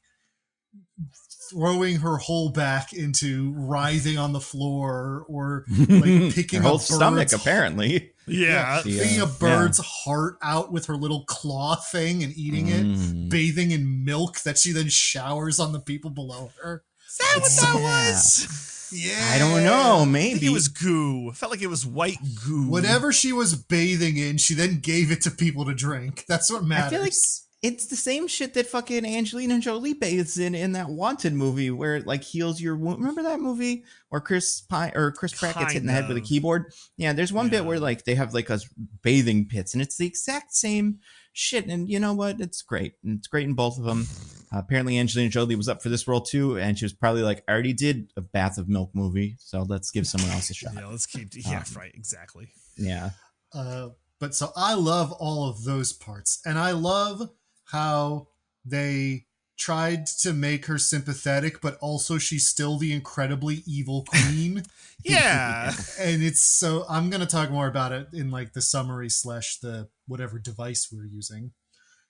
S3: throwing her whole back into writhing on the floor, or like picking
S1: her whole
S3: a
S1: stomach, apparently.
S2: Yeah.
S3: Picking a bird's heart out with her little claw thing and eating it, bathing in milk that she then showers on the people below her.
S2: Is that what that was?
S3: Yeah.
S1: I don't know. Maybe.
S2: I think it was goo. It felt like it was white goo.
S3: Whatever she was bathing in, she then gave it to people to drink. That's what matters.
S1: I feel like it's the same shit that fucking Angelina Jolie bathes in that Wanted movie where it like heals your wound. Remember that movie where Chris Pratt gets hit in the head with a keyboard? Yeah, there's one bit where like they have like us bathing pits, and it's the exact same shit. And you know what? It's great. And it's great in both of them. Apparently Angelina Jolie was up for this role too, and she was probably like, I already did a bath of milk movie, so let's give someone else a shot.
S2: Yeah, let's keep. Right, exactly.
S1: Yeah.
S3: But so I love all of those parts, and I love how they tried to make her sympathetic, but also she's still the incredibly evil queen.
S2: Yeah.
S3: And it's so, I'm going to talk more about it in like the summary / the whatever device we're using.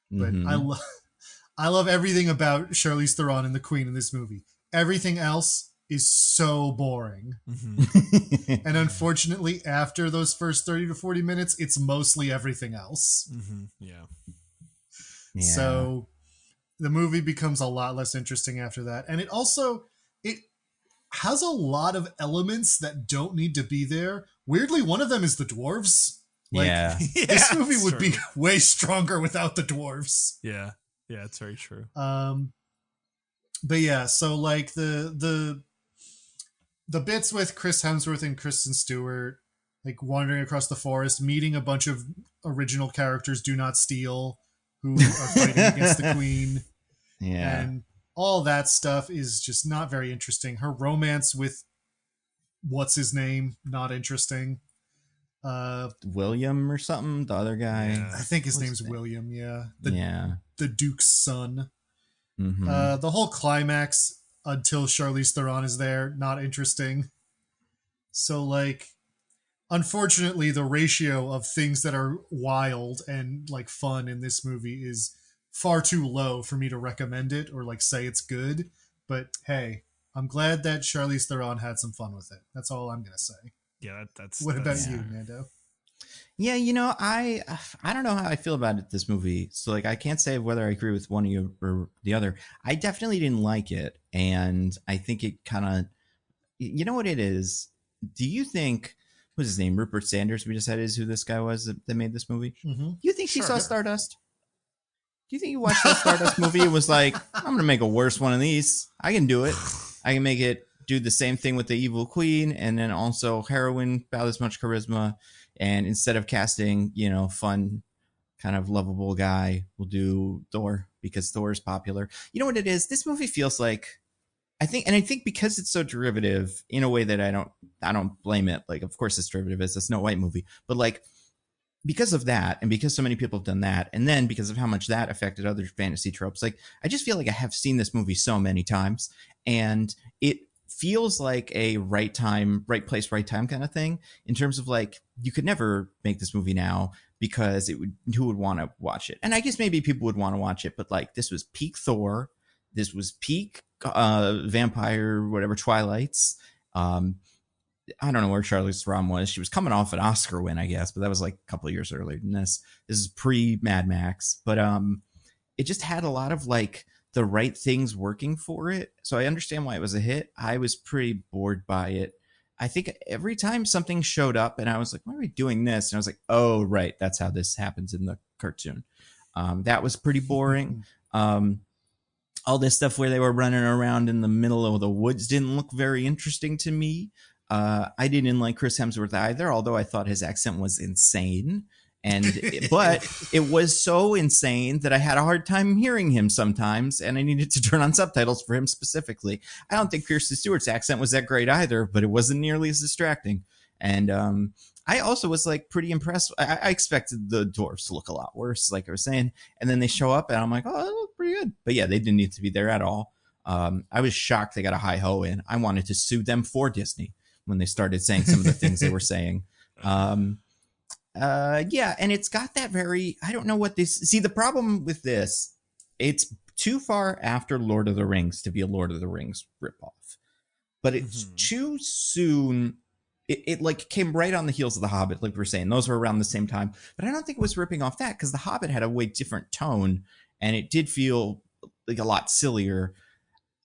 S3: But I love everything about Charlize Theron and the queen in this movie. Everything else is so boring.
S2: Mm-hmm.
S3: And unfortunately, after those first 30 to 40 minutes, it's mostly everything else.
S2: Mm-hmm. Yeah.
S3: So the movie becomes a lot less interesting after that. And it has a lot of elements that don't need to be there. Weirdly, one of them is the dwarves. Like, this movie would be way stronger without the dwarves.
S2: Yeah. Yeah, it's very true.
S3: But yeah, so like the the bits with Chris Hemsworth and Kristen Stewart, like wandering across the forest, meeting a bunch of original characters, Do Not Steal, who are fighting against the Queen.
S1: Yeah.
S3: And all that stuff is just not very interesting. Her romance with what's his name, not interesting.
S1: William or something, the other guy.
S2: Yeah.
S3: I think his name's William, the Duke's son.
S1: Mm-hmm.
S3: The whole climax until Charlize Theron is there, not interesting. So, like, unfortunately, the ratio of things that are wild and, like, fun in this movie is far too low for me to recommend it or, like, say it's good. But, hey, I'm glad that Charlize Theron had some fun with it. That's all I'm going to say.
S2: Yeah, that's.
S3: What about you, Nando?
S1: Yeah, I don't know how I feel about this movie. So like I can't say whether I agree with one of you or the other. I definitely didn't like it, and I think it kind of, you know what it is? Do you think what's his name? Rupert Sanders, we just said, is who this guy was that made this movie.
S3: Mm-hmm.
S1: You think he saw Stardust? Do you think he watched that Stardust movie and was like, I'm going to make a worse one of these. I can do it. I can make it do the same thing with the evil queen and then also heroine, about as much charisma. And instead of casting, fun, kind of lovable guy, we'll do Thor because Thor is popular. You know what it is? This movie feels like, I think because it's so derivative in a way that I don't blame it. Like, of course it's derivative. It's a Snow White movie. But like, because of that, and because so many people have done that, and then because of how much that affected other fantasy tropes, like I just feel like I have seen this movie so many times, and it feels like a right time, right place, right time kind of thing. In terms of like, you could never make this movie now because who would want to watch it? And I guess maybe people would want to watch it, but like this was peak Thor, this was peak vampire, whatever, Twilights. I don't know where Charlize Theron was. She was coming off an Oscar win, I guess, but that was like a couple of years earlier than this. This is pre Mad Max, but it just had a lot of like the right things working for it. So I understand why it was a hit. I was pretty bored by it. I think every time something showed up and I was like, why are we doing this? And I was like, oh, right. That's how this happens in the cartoon. That was pretty boring. All this stuff where they were running around in the middle of the woods didn't look very interesting to me. I didn't like Chris Hemsworth either, although I thought his accent was insane. But it was so insane that I had a hard time hearing him sometimes, and I needed to turn on subtitles for him specifically. I don't think Kirsten Stewart's accent was that great either, but it wasn't nearly as distracting. And I also was like pretty impressed. I expected the dwarves to look a lot worse, like I was saying, and then they show up, and I'm like, oh, they look pretty good. But yeah, they didn't need to be there at all. I was shocked they got a hi-ho in. I wanted to sue them for Disney when they started saying some of the things they were saying. Yeah, and it's got that very, I don't know what this, see, the problem with this, it's too far after Lord of the Rings to be a Lord of the Rings ripoff. But it's too soon. It like came right on the heels of The Hobbit, like we were saying. Those were around the same time. But I don't think it was ripping off that, because The Hobbit had a way different tone, and it did feel like a lot sillier.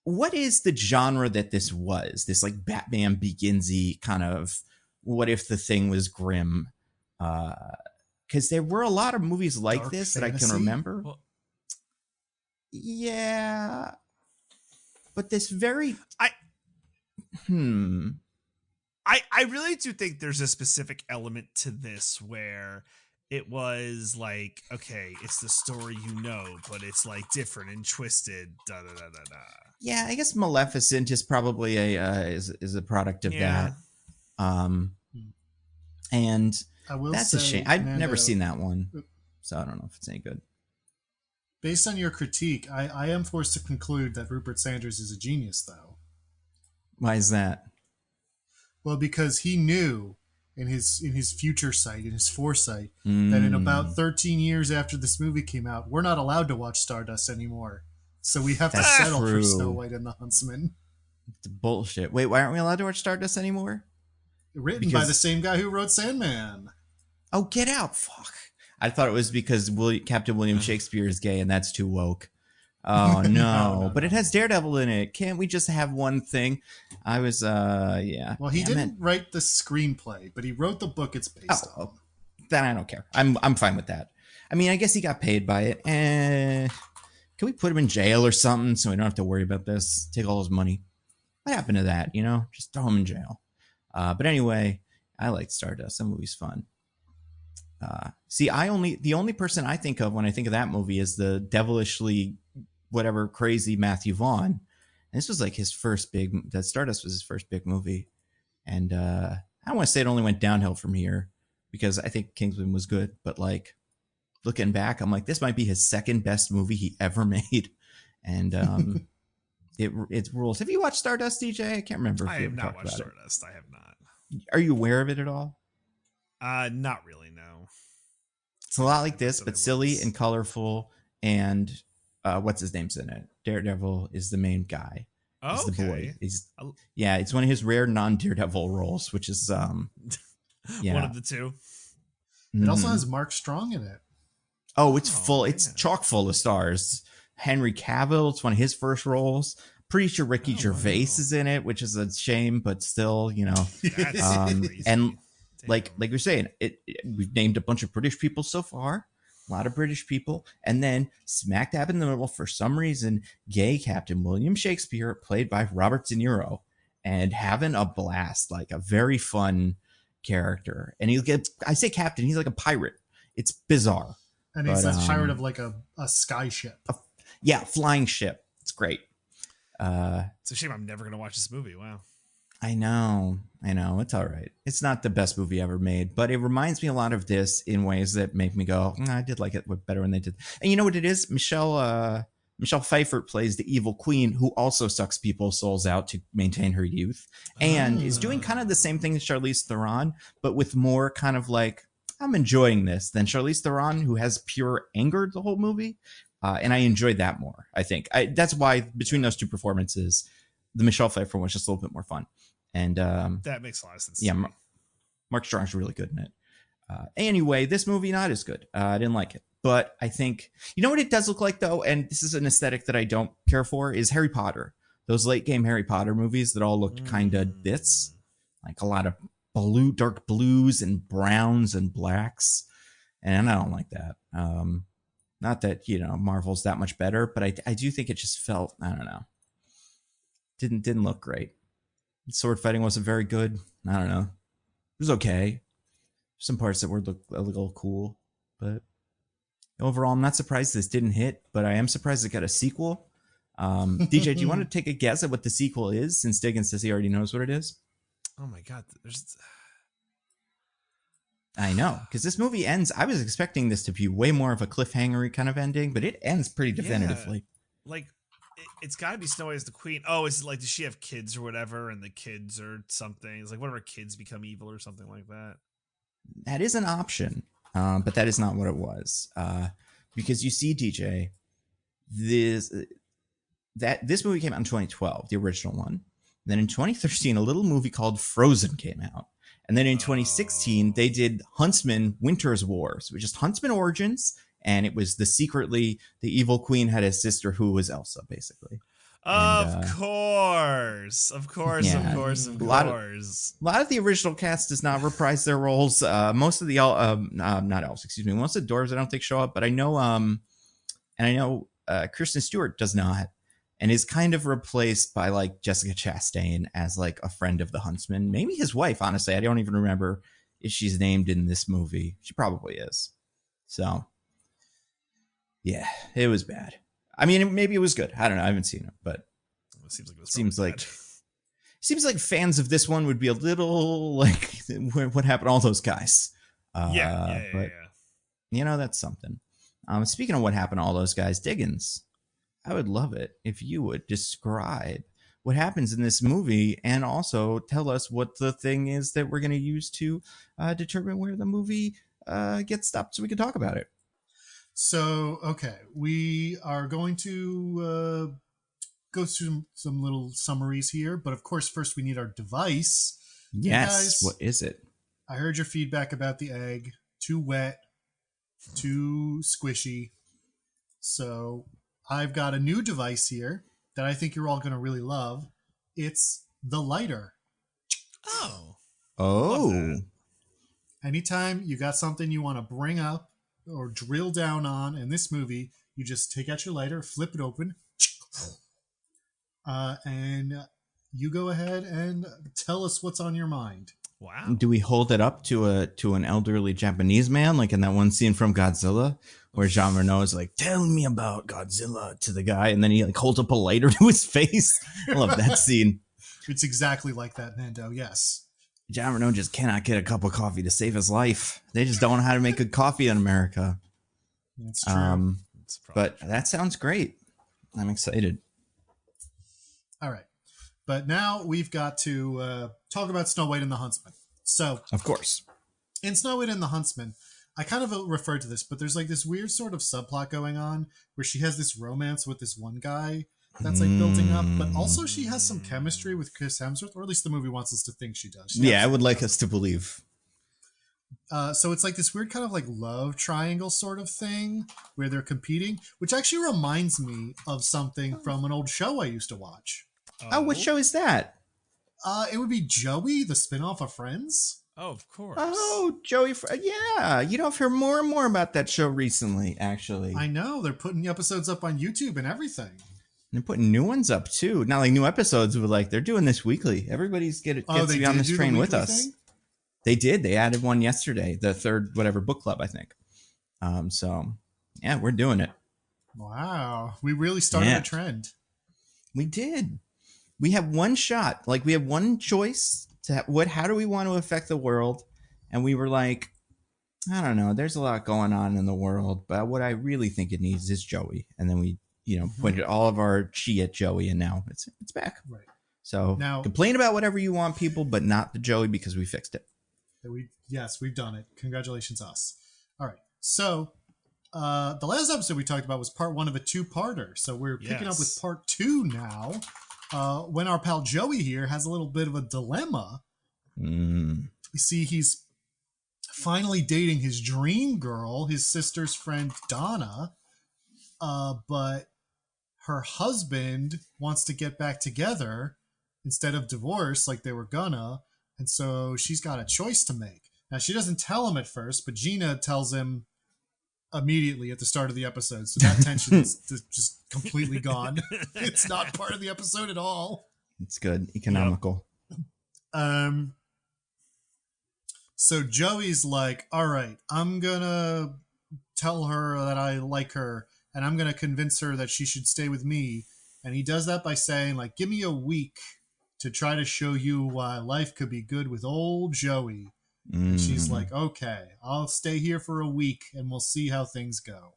S1: What is the genre that this was? This like Batman Beginsy kind of, what if the thing was grim? Because there were a lot of movies like
S3: Dark
S1: this
S3: fantasy?
S1: that I can remember.
S2: Well,
S1: yeah. But this very... I
S2: really do think there's a specific element to this where it was like, okay, it's the story but it's like different and twisted. Da da da da da.
S1: Yeah, I guess Maleficent is probably is a product of that. And that's a shame. I've never seen that one, so I don't know if it's any good.
S3: Based on your critique, I am forced to conclude that Rupert Sanders is a genius, though.
S1: Why is that?
S3: Well, because he knew in his future sight, in his foresight, that in about 13 years after this movie came out, we're not allowed to watch Stardust anymore. So we have to settle for Snow White and the Huntsman.
S1: It's bullshit. Wait, why aren't we allowed to watch Stardust anymore?
S3: Written by the same guy who wrote Sandman.
S1: Oh, get out. Fuck. I thought it was because Captain William Shakespeare is gay and that's too woke. Oh, no. But it has Daredevil in it. Can't we just have one thing? I was, yeah.
S3: Well, he didn't write the screenplay, but he wrote the book it's based on.
S1: Then I don't care. I'm fine with that. I mean, I guess he got paid by it. Can we put him in jail or something so we don't have to worry about this? Take all his money. what happened to that? You know, just throw him in jail. But anyway, I liked Stardust. That movie's fun. See, the only person I think of when I think of that movie is the devilishly whatever crazy Matthew Vaughn. And this was like his first big. That Stardust was his first big movie, and I don't want to say it only went downhill from here because I think Kingsman was good, but like looking back, I'm like, this might be his second best movie he ever made, and it rules. Have you watched Stardust, DJ? I can't remember.
S2: I have not watched Stardust. I have not.
S1: Are you aware of it at all?
S2: Not really. No.
S1: It's a lot like this, but silly and colorful. And what's his name's in it? Daredevil is the main guy.
S2: Oh,
S1: the boy. It's one of his rare non-Daredevil roles, which is one
S2: of the two.
S3: It also has Mark Strong in it.
S1: Oh, it's full. Man. It's chock full of stars. Henry Cavill. It's one of his first roles. Pretty sure Ricky Gervais is in it, which is a shame, but still, you know. And like you're saying, we've named a bunch of British people so far. A lot of British people. And then smack dab in the middle, for some reason, gay Captain William Shakespeare, played by Robert De Niro, and having a blast, like a very fun character. And I say captain, he's like a pirate. It's bizarre.
S3: And he's a pirate of like a sky ship.
S1: Flying ship. It's great.
S2: It's a shame I'm never going to watch this movie. Wow.
S1: I know. It's all right. It's not the best movie ever made, but it reminds me a lot of this in ways that make me go, I did like it better when they did. And you know what it is? Michelle Pfeiffer plays the evil queen who also sucks people's souls out to maintain her youth and is doing kind of the same thing as Charlize Theron, but with more kind of like, I'm enjoying this than Charlize Theron, who has pure anger the whole movie. And I enjoyed that more, I think. That's why between those two performances, the Michelle Pfeiffer was just a little bit more fun. And
S2: that makes a lot of sense.
S1: Yeah, Mark Strong's really good in it. Anyway, this movie, not as good. I didn't like it. But I think, you know what it does look like, though? And this is an aesthetic that I don't care for, is Harry Potter. Those late game Harry Potter movies that all looked kind of this. Like a lot of dark blues and browns and blacks. And I don't like that. Not that, you know, Marvel's that much better, but I do think it just felt, I don't know. Didn't look great. Sword fighting wasn't very good. I don't know. It was okay. Some parts that were a little cool, but overall, I'm not surprised this didn't hit, but I am surprised it got a sequel. DJ, do you want to take a guess at what the sequel is, since Diggins says he already knows what it is?
S2: Oh my God.
S1: I know, because this movie ends, I was expecting this to be way more of a cliffhanger kind of ending, but it ends pretty definitively.
S2: Yeah, like, it's got to be Snow White as the queen. Oh, is it like, does she have kids or whatever, and the kids or something? It's like one of her kids become evil or something like that.
S1: That is an option, but that is not what it was. Because you see, DJ, this movie came out in 2012, the original one. Then in 2013, a little movie called Frozen came out. And then in 2016, they did Huntsman Winter's Wars, which is Huntsman Origins. And it was the evil queen had a sister who was Elsa, basically.
S2: Of course. A lot
S1: of the original cast does not reprise their roles. Most of the not elves, excuse me. Most of the dwarves I don't think show up, but I know Kristen Stewart does not, and is kind of replaced by like Jessica Chastain as like a friend of the Huntsman. Maybe his wife, honestly. I don't even remember if she's named in this movie. She probably is. So yeah, it was bad. I mean, maybe it was good. I don't know. I haven't seen it, but
S2: it seems like
S1: seems like fans of this one would be a little like, what happened to all those guys?
S2: Yeah.
S1: You know, that's something. Speaking of what happened to all those guys, Diggins, I would love it if you would describe what happens in this movie and also tell us what the thing is that we're going to use to determine where the movie gets stopped so we can talk about it.
S3: So, okay, we are going to go through some little summaries here, but of course, first we need our device.
S1: Yes,
S3: guys,
S1: what is it?
S3: I heard your feedback about the egg. Too wet, too squishy. So I've got a new device here that I think you're all going to really love. It's the lighter.
S1: Oh.
S3: Anytime you got something you want to bring up or drill down on in this movie, you just take out your lighter, flip it open, and you go ahead and tell us what's on your mind.
S2: Wow.
S1: Do we hold it up to an elderly Japanese man, like in that one scene from Godzilla, where Jean Reno is like, "Tell me about Godzilla" to the guy, and then he like holds up a lighter to his face? I love that scene.
S3: It's exactly like that, Nando. Yes.
S1: Jean Reno just cannot get a cup of coffee to save his life. They just don't know how to make good coffee in America.
S3: That's true.
S1: But that sounds great. I'm excited.
S3: All right. But now we've got to talk about Snow White and the Huntsman. So,
S1: of course,
S3: in Snow White and the Huntsman, I kind of referred to this, but there's like this weird sort of subplot going on where she has this romance with this one guy that's like building up, but also she has some chemistry with Chris Hemsworth, or at least the movie wants us to think she does.
S1: I would like us to believe.
S3: So it's like this weird kind of like love triangle sort of thing where they're competing, which actually reminds me of something from an old show I used to watch.
S1: Oh, what show is that?
S3: It would be Joey, the spinoff of Friends.
S2: Oh, of course.
S1: Oh, Joey. Yeah. You know, I've heard more and more about that show recently, actually.
S3: I know. They're putting episodes up on YouTube and everything.
S1: They're putting new ones up, too. Not like new episodes, but like they're doing this weekly. Everybody's gets to be on this train with us. Thing? They did. They added one yesterday, the third whatever book club, I think. So, yeah, we're doing it.
S3: Wow. We really started a trend.
S1: We did. We have one shot. Like, we have one choice to how do we want to affect the world? And we were like, I don't know. There's a lot going on in the world, but what I really think it needs is Joey. And then we, pointed all of our chi at Joey, and now it's back.
S3: Right.
S1: So now, complain about whatever you want, people, but not the Joey, because we fixed it.
S3: We've done it. Congratulations, us. All right. So the last episode we talked about was part 1 of a 2-parter. So we're picking up with part 2 now. When our pal Joey here has a little bit of a dilemma. You see, he's finally dating his dream girl, his sister's friend Donna, but her husband wants to get back together instead of divorce like they were gonna, and so she's got a choice to make. Now, she doesn't tell him at first, but Gina tells him immediately at the start of the episode, so that tension is just completely gone. It's not part of the episode at all.
S1: It's good. Economical.
S3: So Joey's like, all right, I'm gonna tell her that I like her, and I'm gonna convince her that she should stay with me. And he does that by saying, like, give me a week to try to show you why life could be good with old Joey. And she's like, okay, I'll stay here for a week and we'll see how things go.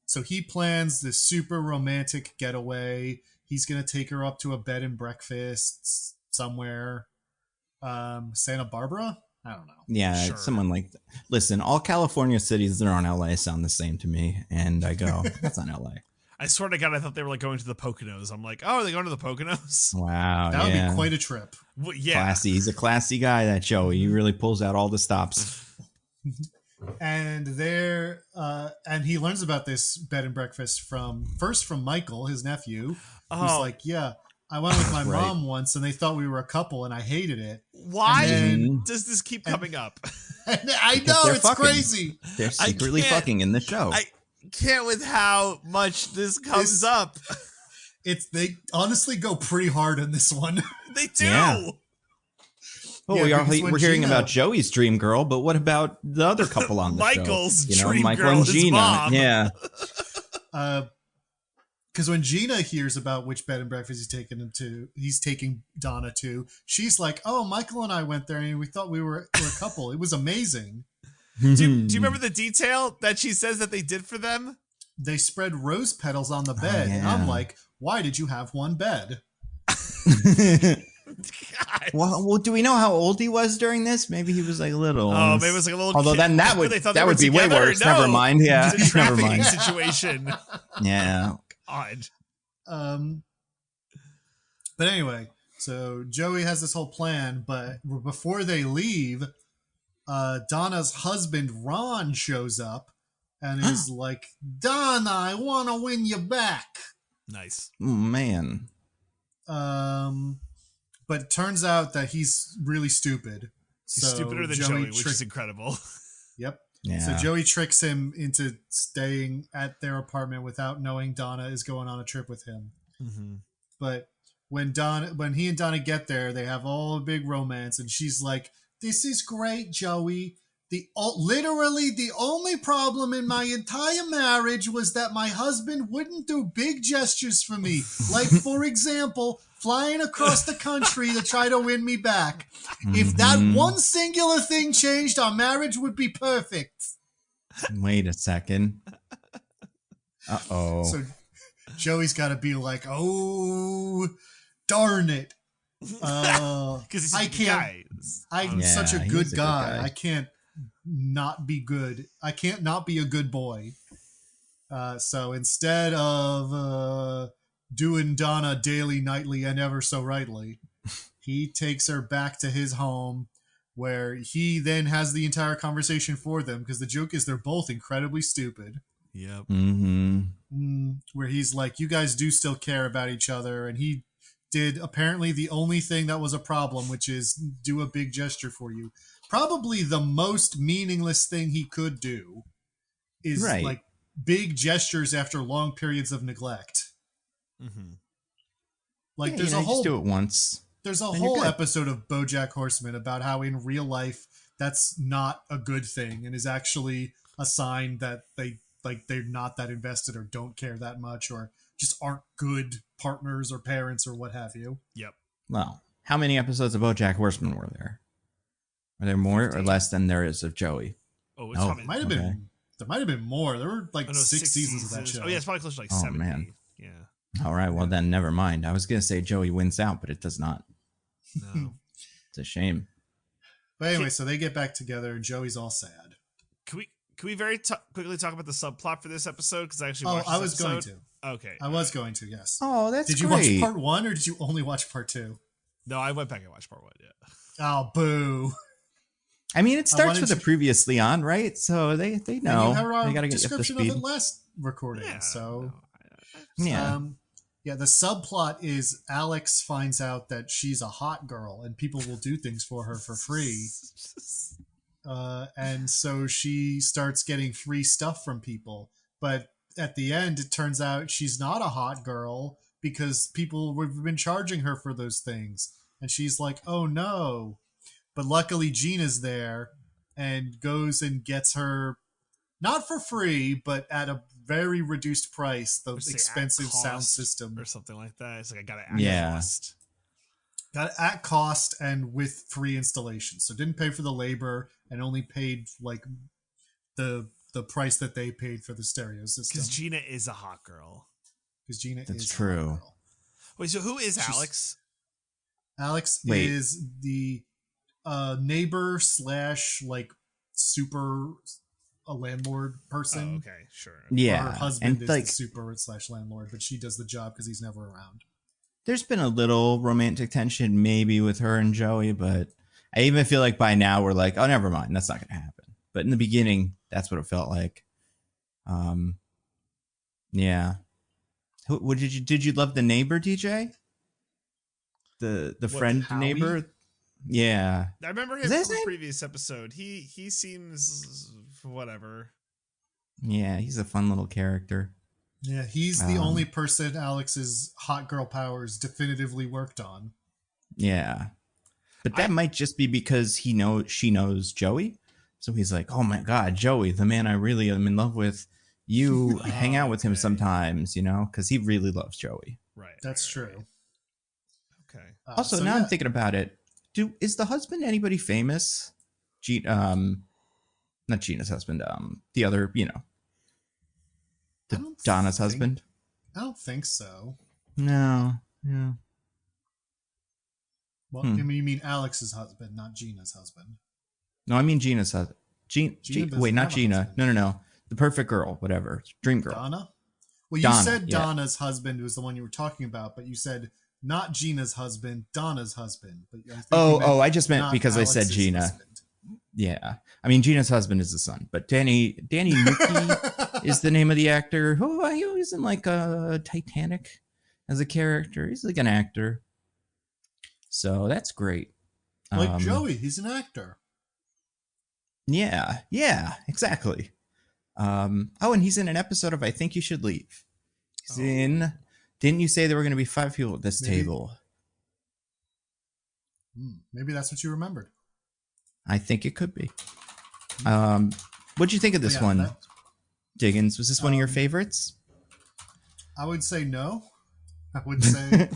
S3: So he plans this super romantic getaway. He's going to take her up to a bed and breakfast somewhere. Santa Barbara? I don't know.
S1: Yeah, sure. Someone like that. Listen, all California cities that are on LA sound the same to me. And I go, that's not LA.
S2: I swear to God, I thought they were like going to the Poconos. I'm like, oh, are they going to the Poconos?
S1: Wow.
S3: That would be quite a trip.
S2: Well, yeah.
S1: Classy. He's a classy guy, that Joey. He really pulls out all the stops.
S3: And and he learns about this bed and breakfast from Michael, his nephew, who's like, yeah, I went with my mom once and they thought we were a couple and I hated it.
S2: Why does this keep coming up?
S3: I know, it's crazy.
S1: They're secretly fucking in the show.
S2: I can't with how much this comes up.
S3: They honestly go pretty hard in this one.
S2: They do. Yeah.
S1: Oh, we're hearing about Joey's dream girl, but what about the other couple on the
S2: Michael's
S1: show?
S2: Dream
S1: Michael
S2: girl,
S1: and Gina.
S2: Mom.
S1: Yeah.
S3: Because when Gina hears about which bed and breakfast he's taking Donna to, she's like, "Oh, Michael and I went there, and we thought we were a couple. It was amazing."
S2: Do you remember the detail that she says that they did for them?
S3: They spread rose petals on the bed, and I'm like, "Why did you have one bed?"
S1: Well, do we know how old he was during this? Maybe he was like little.
S2: Oh, maybe it was like a little.
S1: Although then that would be way worse. No. Never mind. Yeah,
S2: it's a
S1: never mind.
S2: Situation.
S1: Yeah.
S2: Odd.
S3: But anyway, so Joey has this whole plan, but before they leave, Donna's husband Ron shows up and is like, "Donna, I want to win you back."
S2: Nice.
S1: Oh, man.
S3: But it turns out that he's really stupid.
S2: He's stupider than Joey, which is incredible.
S3: Yep.
S1: Yeah.
S3: So Joey tricks him into staying at their apartment without knowing Donna is going on a trip with him.
S2: Mm-hmm.
S3: But when he and Donna get there, they have all a big romance, and she's like, "This is great, Joey. Literally the only problem in my entire marriage was that my husband wouldn't do big gestures for me, like for example, flying across the country to try to win me back. If that one singular thing changed, our marriage would be perfect."
S1: Wait a second. Uh-oh.
S3: So Joey's got to be like, "Oh, darn it.
S2: Because
S3: I can't. I'm such a good guy. I can't not be good. I can't not be a good boy." So instead of doing Donna daily, nightly, and ever so rightly, he takes her back to his home, where he then has the entire conversation for them, because the joke is they're both incredibly stupid.
S2: Yep.
S3: Where he's like, "You guys do still care about each other," and he did apparently the only thing that was a problem, which is do a big gesture for you. Probably the most meaningless thing he could do is like big gestures after long periods of neglect. Like there's a whole
S1: just do it once.
S3: There's a whole episode of BoJack Horseman about how in real life that's not a good thing and is actually a sign that they're not that invested or don't care that much or just aren't good partners or parents or what have you.
S2: Yep.
S1: Well, how many episodes of BoJack Horseman were there? Are there more 15 or less than there is of Joey?
S2: Oh, it's coming.
S3: There might have been more. There were like 6 seasons of that show.
S2: Oh yeah, it's probably close to like 70.
S1: Man.
S2: Yeah.
S1: All right. Well, then never mind. I was gonna say Joey wins out, but it does not.
S2: No.
S1: It's a shame.
S3: But anyway, so they get back together, and Joey's all sad.
S2: Can we very quickly talk about the subplot for this episode? Because I actually watched
S3: I was going to.
S2: Okay.
S3: I was going to, yes.
S1: Oh, that's
S3: Did you watch part 1 or did you only watch part 2?
S2: No, I went back and watched part 1, yeah.
S3: Oh, boo.
S1: I mean, it starts with the previously on, right? So they know. They got to get up to speed.
S3: Of it last recording,
S2: yeah,
S3: so.
S1: Yeah.
S3: Yeah, the subplot is Alex finds out that she's a hot girl and people will do things for her for free. And so she starts getting free stuff from people. But at the end, it turns out she's not a hot girl because people have been charging her for those things. And she's like, "Oh no." But luckily Gina's there and goes and gets her, not for free, but at a very reduced price, the expensive sound system.
S2: Or something like that. It's like, I got it at cost.
S3: Got it at cost and with free installation. So didn't pay for the labor and only paid like the price that they paid for the stereo system.
S2: Because Gina is a hot girl.
S1: That's true.
S3: A hot girl.
S2: Wait, so who is Alex?
S3: Alex is the neighbor / like super a landlord person.
S2: Oh, okay, sure.
S1: Yeah.
S3: Her husband is the super / landlord, but she does the job because he's never around.
S1: There's been a little romantic tension maybe with her and Joey, but I even feel like by now we're like, oh, never mind. That's not going to happen. But in the beginning, that's what it felt like. Yeah. What did you love the neighbor, DJ? The friend
S3: Howie?
S1: Neighbor? Yeah.
S2: I remember him from the previous episode. He seems whatever.
S1: Yeah, he's a fun little character.
S3: Yeah, he's the only person Alex's hot girl powers definitively worked on.
S1: Yeah. But that might just be because she knows Joey. So he's like, "Oh my God, Joey, the man I really am in love with. You hang out with him sometimes, because he really loves Joey."
S2: Right.
S3: That's true.
S2: Okay.
S1: Also, now I'm thinking about it. Is the husband anybody famous? Not Gina's husband. The other, Donna's husband.
S3: I don't think so.
S1: No. Yeah.
S3: Well, I mean, you mean Alex's husband, not Gina's husband.
S1: No, I mean Gina's husband. Wait, not Gina. No. The perfect girl, whatever. Dream girl.
S3: Donna? Well, you said Donna's husband was the one you were talking about, but you said not Gina's husband, Donna's husband. But
S1: I just meant because
S3: Alex's
S1: I said Gina.
S3: Husband.
S1: Yeah. I mean, Gina's husband is the son, but Danny Nuki is the name of the actor. Oh, he was in like Titanic as a character. He's like an actor. So that's great.
S3: Like Joey, he's an actor.
S1: Yeah, exactly. And he's in an episode of I Think You Should Leave. He's in. Didn't you say there were going to be 5 people at this table?
S3: Maybe that's what you remembered.
S1: I think it could be. What'd you think of this one, Diggins? Was this one of your favorites?
S3: I would say no. I would say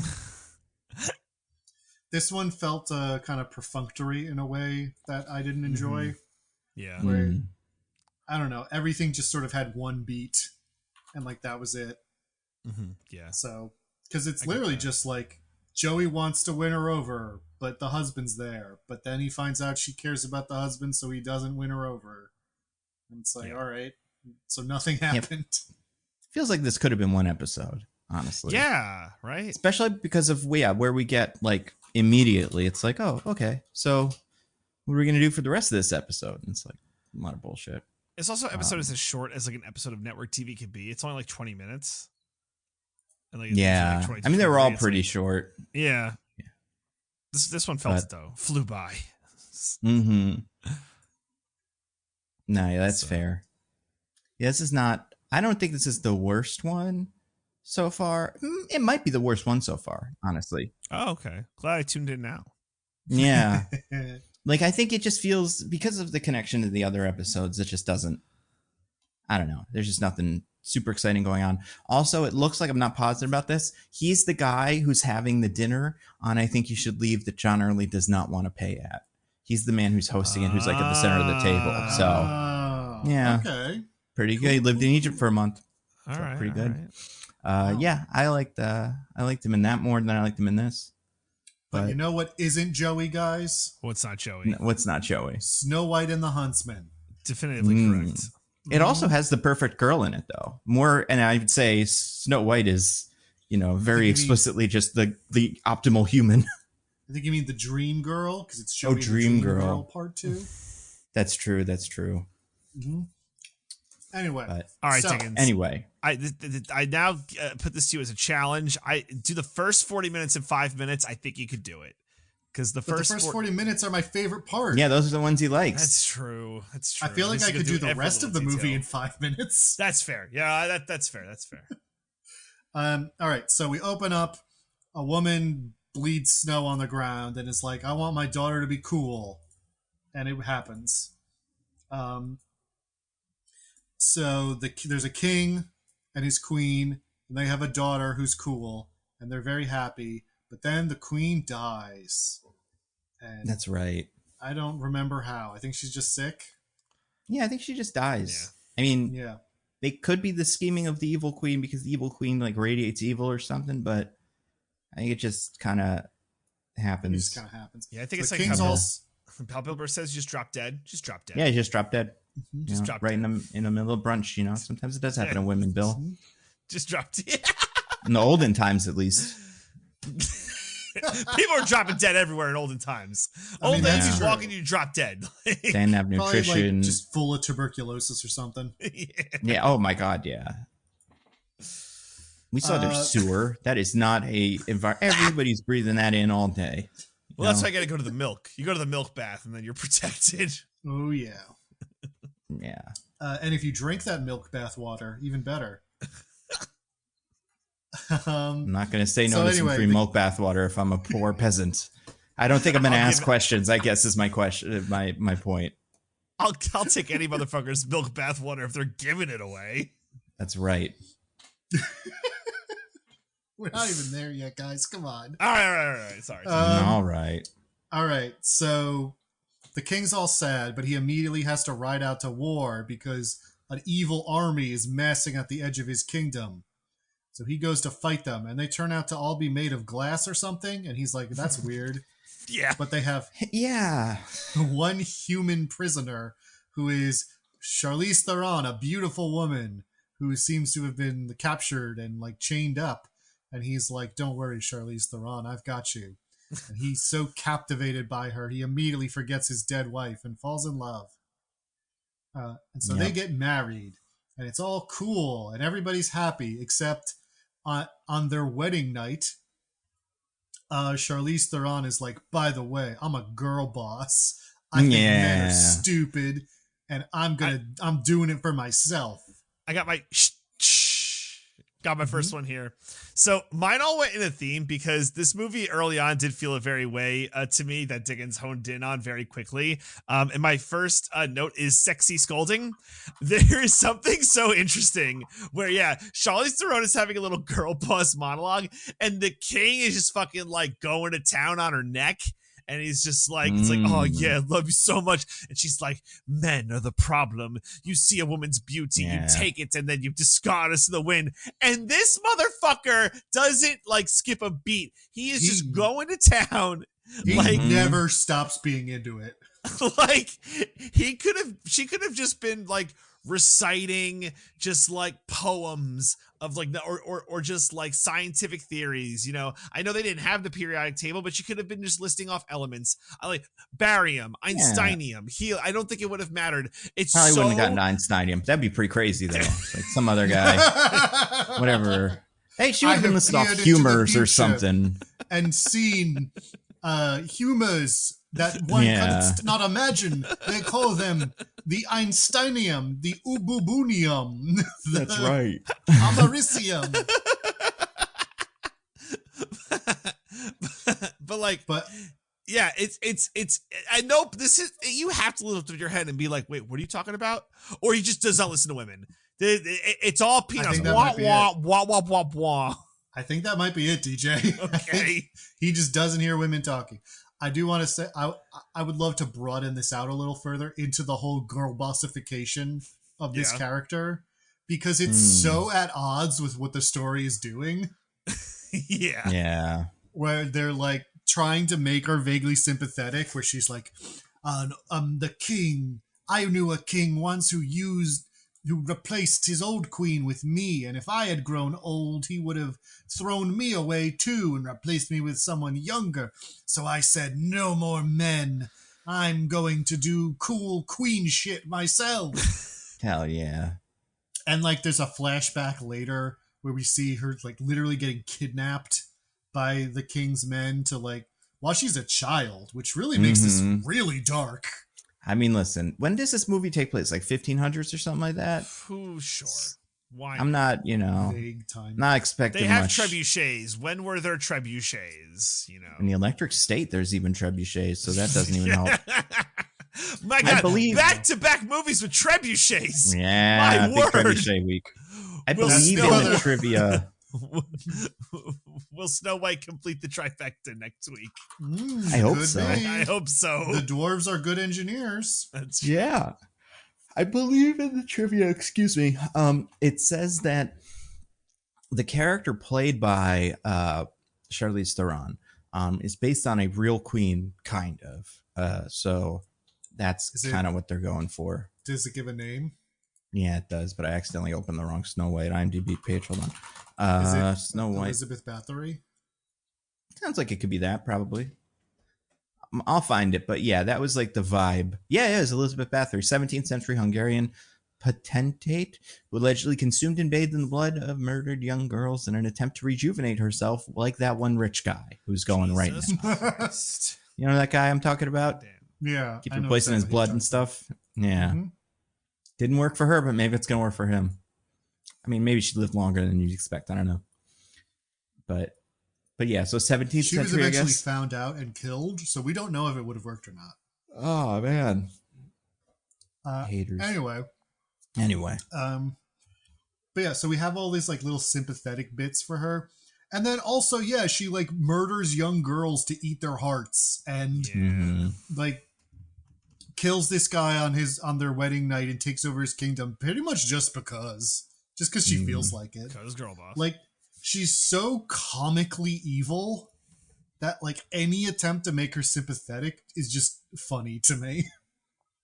S3: this one felt kind of perfunctory in a way that I didn't enjoy.
S2: Yeah.
S3: Where, I don't know, everything just sort of had one beat and like that was it.
S2: Yeah.
S3: So, because it's literally just like Joey wants to win her over, but the husband's there. But then he finds out she cares about the husband, so he doesn't win her over. And it's like, all right. So nothing happened.
S1: Feels like this could have been one episode, honestly.
S2: Yeah, right?
S1: Especially because of where we get like immediately, it's like, oh, okay. So what are we going to do for the rest of this episode? And it's like a lot of bullshit.
S2: It's also episode is as short as like an episode of network TV could be. It's only like 20 minutes. And like,
S1: yeah.
S2: Like
S1: I mean, they were all pretty short.
S2: Yeah. This one felt it though. Flew by.
S1: No, yeah, that's fair. Yeah, this is not, I don't think this is the worst one so far. It might be the worst one so far, honestly.
S2: Oh, okay. Glad I tuned in now.
S1: Yeah. Like, I think it just feels, because of the connection to the other episodes, it just doesn't, I don't know. There's just nothing super exciting going on. Also, it looks like, I'm not positive about this, he's the guy who's having the dinner on I Think You Should Leave that John Early does not want to pay at. He's the man who's hosting it, who's like at the center of the table. So, yeah.
S3: Okay.
S1: Pretty good. He lived in Egypt for a month.
S2: All right.
S1: Pretty good. Yeah, I liked him in that more than I liked him in this.
S3: But you know what isn't Joey, guys?
S2: What's not Joey?
S1: What's not Joey?
S3: Snow White and the Huntsman.
S2: Definitively correct.
S1: It also has the perfect girl in it, though. More, and I would say Snow White is, very explicitly just the optimal human.
S3: I think you mean the Dream Girl, because it's Joey
S1: Dream Girl
S3: Part 2.
S1: That's true. That's true.
S3: Anyway,
S2: all right, Diggins.
S1: Anyway,
S2: I now put this to you as a challenge. I do the first 40 minutes in 5 minutes. I think you could do it, because the first 40
S3: minutes are my favorite part.
S1: Yeah, those are the ones he likes.
S2: That's true. That's true.
S3: I feel like I could do the rest of the movie in 5 minutes.
S2: That's fair. Yeah, that's fair. That's fair.
S3: All right, so we open up. A woman bleeds snow on the ground and is like, "I want my daughter to be cool," and it happens. So there's a king and his queen, and they have a daughter who's cool, and they're very happy. But then the queen dies. And
S1: that's right.
S3: I don't remember how. I think she's just sick.
S1: Yeah, I think she just dies.
S2: Yeah.
S1: I mean, they could be the scheming of the evil queen, because the evil queen like radiates evil or something, but I think it just kind of happens.
S3: It just kind of happens.
S2: Yeah, I think
S3: the
S2: it's like how Bill Burr says, just drop dead. Just drop dead.
S1: Yeah, he just dropped dead.
S2: Just drop
S1: right
S2: dead.
S1: in the middle of brunch. Sometimes it does happen to women, Bill.
S2: Just drop dead.
S1: In the olden times, at least.
S2: People are dropping dead everywhere in olden times. Old ladies walking, you drop dead.
S1: They didn't have nutrition.
S3: Probably like just full of tuberculosis or something.
S1: Yeah. Oh my God. Yeah. We saw their sewer. That is not a environment. Everybody's breathing that in all day.
S2: Well, that's why I got to go to the milk. You go to the milk bath, and then you're protected.
S3: Oh yeah.
S1: Yeah.
S3: And if you drink that milk bath water, even better.
S1: I'm not going to say no to some free milk bath water if I'm a poor peasant. I don't think I'm going to ask questions, I guess, is my question. My point.
S2: I'll take any motherfucker's milk bath water if they're giving it away.
S1: That's right.
S3: We're not even there yet, guys. Come on.
S2: All right. Sorry.
S1: All right.
S3: So the king's all sad, but he immediately has to ride out to war because an evil army is massing at the edge of his kingdom. So he goes to fight them, and they turn out to all be made of glass or something. And he's like, that's weird.
S2: Yeah.
S3: But they have one human prisoner who is Charlize Theron, a beautiful woman who seems to have been captured and like chained up. And he's like, don't worry, Charlize Theron, I've got you. And he's so captivated by her, he immediately forgets his dead wife and falls in love. And so they get married, and it's all cool, and everybody's happy, except on their wedding night, Charlize Theron is like, by the way, I'm a girl boss. I think men are stupid, and I'm doing it for myself.
S2: I got my Got my first one here. So mine all went in a theme because this movie early on did feel a very way to me that Diggins honed in on very quickly. And my first note is sexy scolding. There is something so interesting where, Charlize Theron is having a little girl boss monologue and the king is just fucking like going to town on her neck. And he's just like, it's like, oh yeah, I love you so much. And she's like, men are the problem. You see a woman's beauty, you take it, and then you discard us to the wind. And this motherfucker doesn't like skip a beat. He is just going to town.
S3: He never stops being into it.
S2: Like she could have just been like reciting just like poems of like or just like scientific theories, you know. I know they didn't have the periodic table, but she could have been just listing off elements. I like barium, Einsteinium, helium. I don't think it would have mattered. It's
S1: probably wouldn't have gotten Einsteinium. That'd be pretty crazy though. Like some other guy, whatever. Hey, she would have been listing off humors or something,
S3: and seen humors that one could not imagine. They call them the Einsteinium, the Ububunium.
S1: That's right.
S3: Americium.
S2: but yeah, it's I know this is, you have to lift up your head and be like, wait, what are you talking about? Or he just does not listen to women. It's all peanuts. Wah, wah, wah, wah, wah, wah.
S3: I think that might be it, DJ.
S2: Okay.
S3: He just doesn't hear women talking. I do want to say, I would love to broaden this out a little further into the whole girl bossification of this character, because it's so at odds with what the story is doing.
S2: Yeah.
S3: Where they're like trying to make her vaguely sympathetic, where she's like, the king. I knew a king once who replaced his old queen with me, and if I had grown old, he would have thrown me away too and replaced me with someone younger. So I said, no more men. I'm going to do cool queen shit myself.
S1: Hell yeah.
S3: And like there's a flashback later where we see her like literally getting kidnapped by the king's men to like, while she's a child, which really makes this really dark.
S1: I mean, listen, when does this movie take place? Like 1500s or something like that?
S2: Sure. Why?
S1: I'm not,
S3: vague time.
S1: Not expecting
S2: They have
S1: much.
S2: trebuchets. When were there trebuchets? You know,
S1: in the Electric State, there's even trebuchets, so that doesn't even help.
S2: My God, back-to-back movies with trebuchets.
S1: Yeah,
S2: my word.
S1: Trebuchet week. I believe in the trivia.
S2: Will Snow White complete the trifecta next week?
S1: I hope so.
S2: I hope so.
S3: The dwarves are good engineers.
S1: Yeah. I believe in the trivia, excuse me. It says that the character played by Charlize Theron is based on a real queen, kind of. So that's kind of what they're going for.
S3: Does it give a name?
S1: Yeah, it does, but I accidentally opened the wrong Snow White IMDb page. Hold on.
S3: Is it
S1: Snow White.
S3: Elizabeth Bathory?
S1: Sounds like it could be that, probably. I'll find it, but yeah, that was like the vibe. Yeah, it is Elizabeth Bathory, 17th century Hungarian potentate who allegedly consumed and bathed in the blood of murdered young girls in an attempt to rejuvenate herself, like that one rich guy who's going right now. You know that guy I'm talking about?
S2: Damn.
S3: Yeah.
S1: Keep replacing his blood and stuff. Yeah. Mm-hmm. Didn't work for her, but maybe it's going to work for him. I mean, maybe she lived longer than you'd expect. I don't know. But yeah, so 17th century,
S3: she was eventually found out and killed, so we don't know if it would have worked or not.
S1: Oh, man. Haters.
S3: Anyway. But yeah, so we have all these like little sympathetic bits for her. And then also, yeah, she like murders young girls to eat their hearts and like kills this guy on their wedding night and takes over his kingdom pretty much just because she feels like it.
S2: Because girl boss.
S3: Like she's so comically evil that like any attempt to make her sympathetic is just funny to me.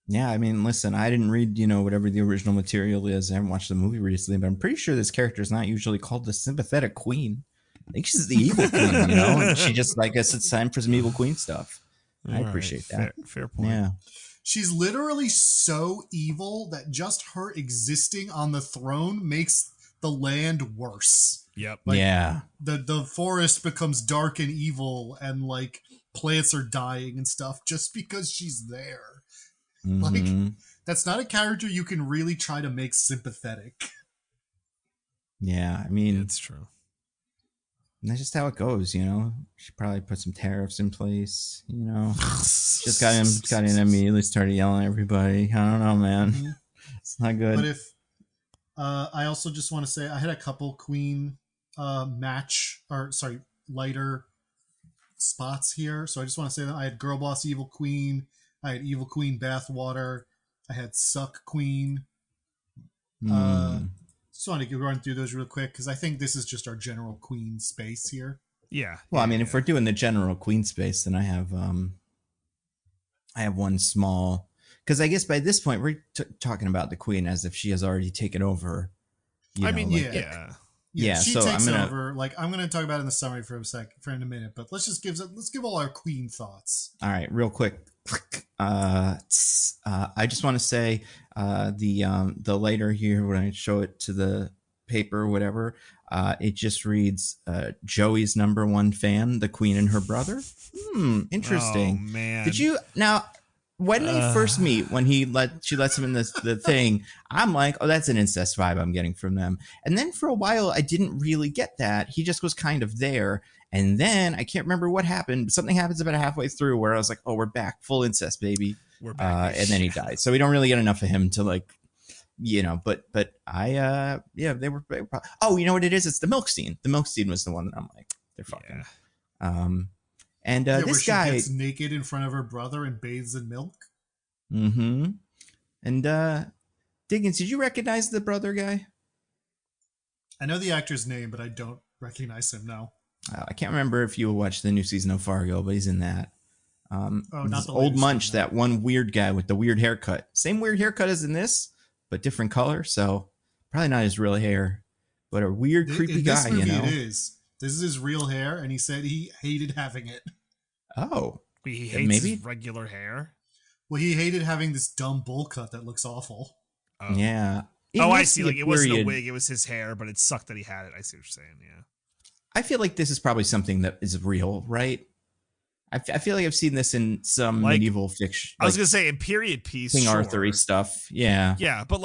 S1: Yeah, I mean, listen, I didn't read, whatever the original material is. I haven't watched the movie recently, but I'm pretty sure this character is not usually called the sympathetic queen. I think she's the evil queen, and she just, I guess it's time for some evil queen stuff. I appreciate that.
S2: Fair point.
S1: Yeah.
S3: She's literally so evil that just her existing on the throne makes the land worse.
S2: Yep.
S3: Like,
S1: yeah.
S3: The forest becomes dark and evil, and like plants are dying and stuff just because she's there. Like, that's not a character you can really try to make sympathetic.
S1: Yeah, I mean,
S2: it's true.
S1: That's just how it goes, She probably put some tariffs in place, Just got in and immediately started yelling at everybody. I don't know, man. Mm-hmm. It's not good.
S3: But if I also just want to say I had a couple Queen lighter spots here. So I just want to say that I had Girl Boss Evil Queen, I had Evil Queen Bathwater, I had Suck Queen. Just want to run through those real quick because I think this is just our general Queen space here.
S2: Yeah.
S1: Well, I mean, if we're doing the general Queen space, then I have one small, because I guess by this point we're talking about the Queen as if she has already taken over.
S3: Yeah. She
S1: so
S3: takes over. I'm gonna talk about it in the summary for in a minute, but let's give all our Queen thoughts.
S1: All right, real quick. I just want to say the later here when I show it to the paper or whatever, it just reads Joey's #1 fan, the Queen and her brother. Interesting.
S2: Oh man.
S1: Did you now? When they first meet, when she lets him in the thing, I'm like, oh, that's an incest vibe I'm getting from them. And then for a while, I didn't really get that. He just was kind of there. And then I can't remember what happened. Something happens about halfway through where I was like, oh, we're back. Full incest, baby.
S2: We're back.
S1: And then he dies. So we don't really get enough of him to but I, they were, oh, you know what it is? It's the milk scene. The milk scene was the one that I'm like, they're fucking.
S2: Yeah.
S1: And this guy
S3: gets naked in front of her brother and bathes in milk.
S1: Mm-hmm. And Diggins, did you recognize the brother guy?
S3: I know the actor's name, but I don't recognize him now.
S1: I can't remember if you watched the new season of Fargo, but he's in that.
S3: Not the
S1: old Munch, that one weird guy with the weird haircut. Same weird haircut as in this, but different color. So probably not his real hair, but a weird, creepy guy.
S3: Movie, it is. This is his real hair, and he said he hated having it.
S1: Oh,
S2: he hates his regular hair.
S3: Well, he hated having this dumb bowl cut that looks awful.
S1: Oh. Yeah.
S2: I see. Like it wasn't a wig; it was his hair, but it sucked that he had it. I see what you're saying. Yeah.
S1: I feel like this is probably something that is real, right? I feel like I've seen this in some medieval fiction.
S2: I was gonna say in period piece,
S1: King Arthur-y stuff. Yeah.
S2: Yeah, but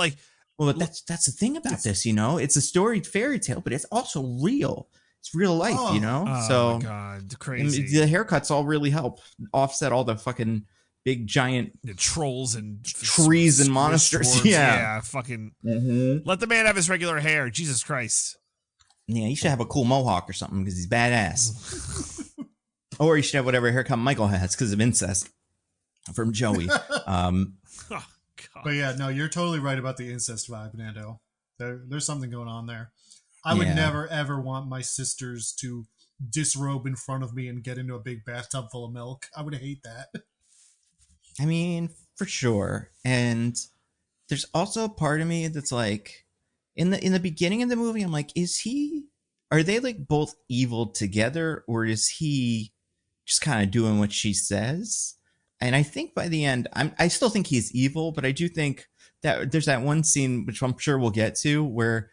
S1: that's the thing about this. It's a storied fairy tale, but it's also real. It's real life,
S2: Oh
S1: so
S2: my God, crazy.
S1: The haircuts all really help offset all the fucking big giant
S2: trolls and
S1: trees and monsters.
S2: Yeah, fucking let the man have his regular hair. Jesus Christ.
S1: Yeah, he should have a cool mohawk or something because he's badass. Or he should have whatever haircut Michael has because of incest from Joey.
S2: God.
S3: But yeah, no, you're totally right about the incest vibe, Nando. There's something going on there. I would never, ever want my sisters to disrobe in front of me and get into a big bathtub full of milk. I would hate that.
S1: I mean, for sure. And there's also a part of me that's like, in the beginning of the movie, I'm like, are they like both evil together, or is he just kind of doing what she says? And I think by the end, I still think he's evil, but I do think that there's that one scene, which I'm sure we'll get to, where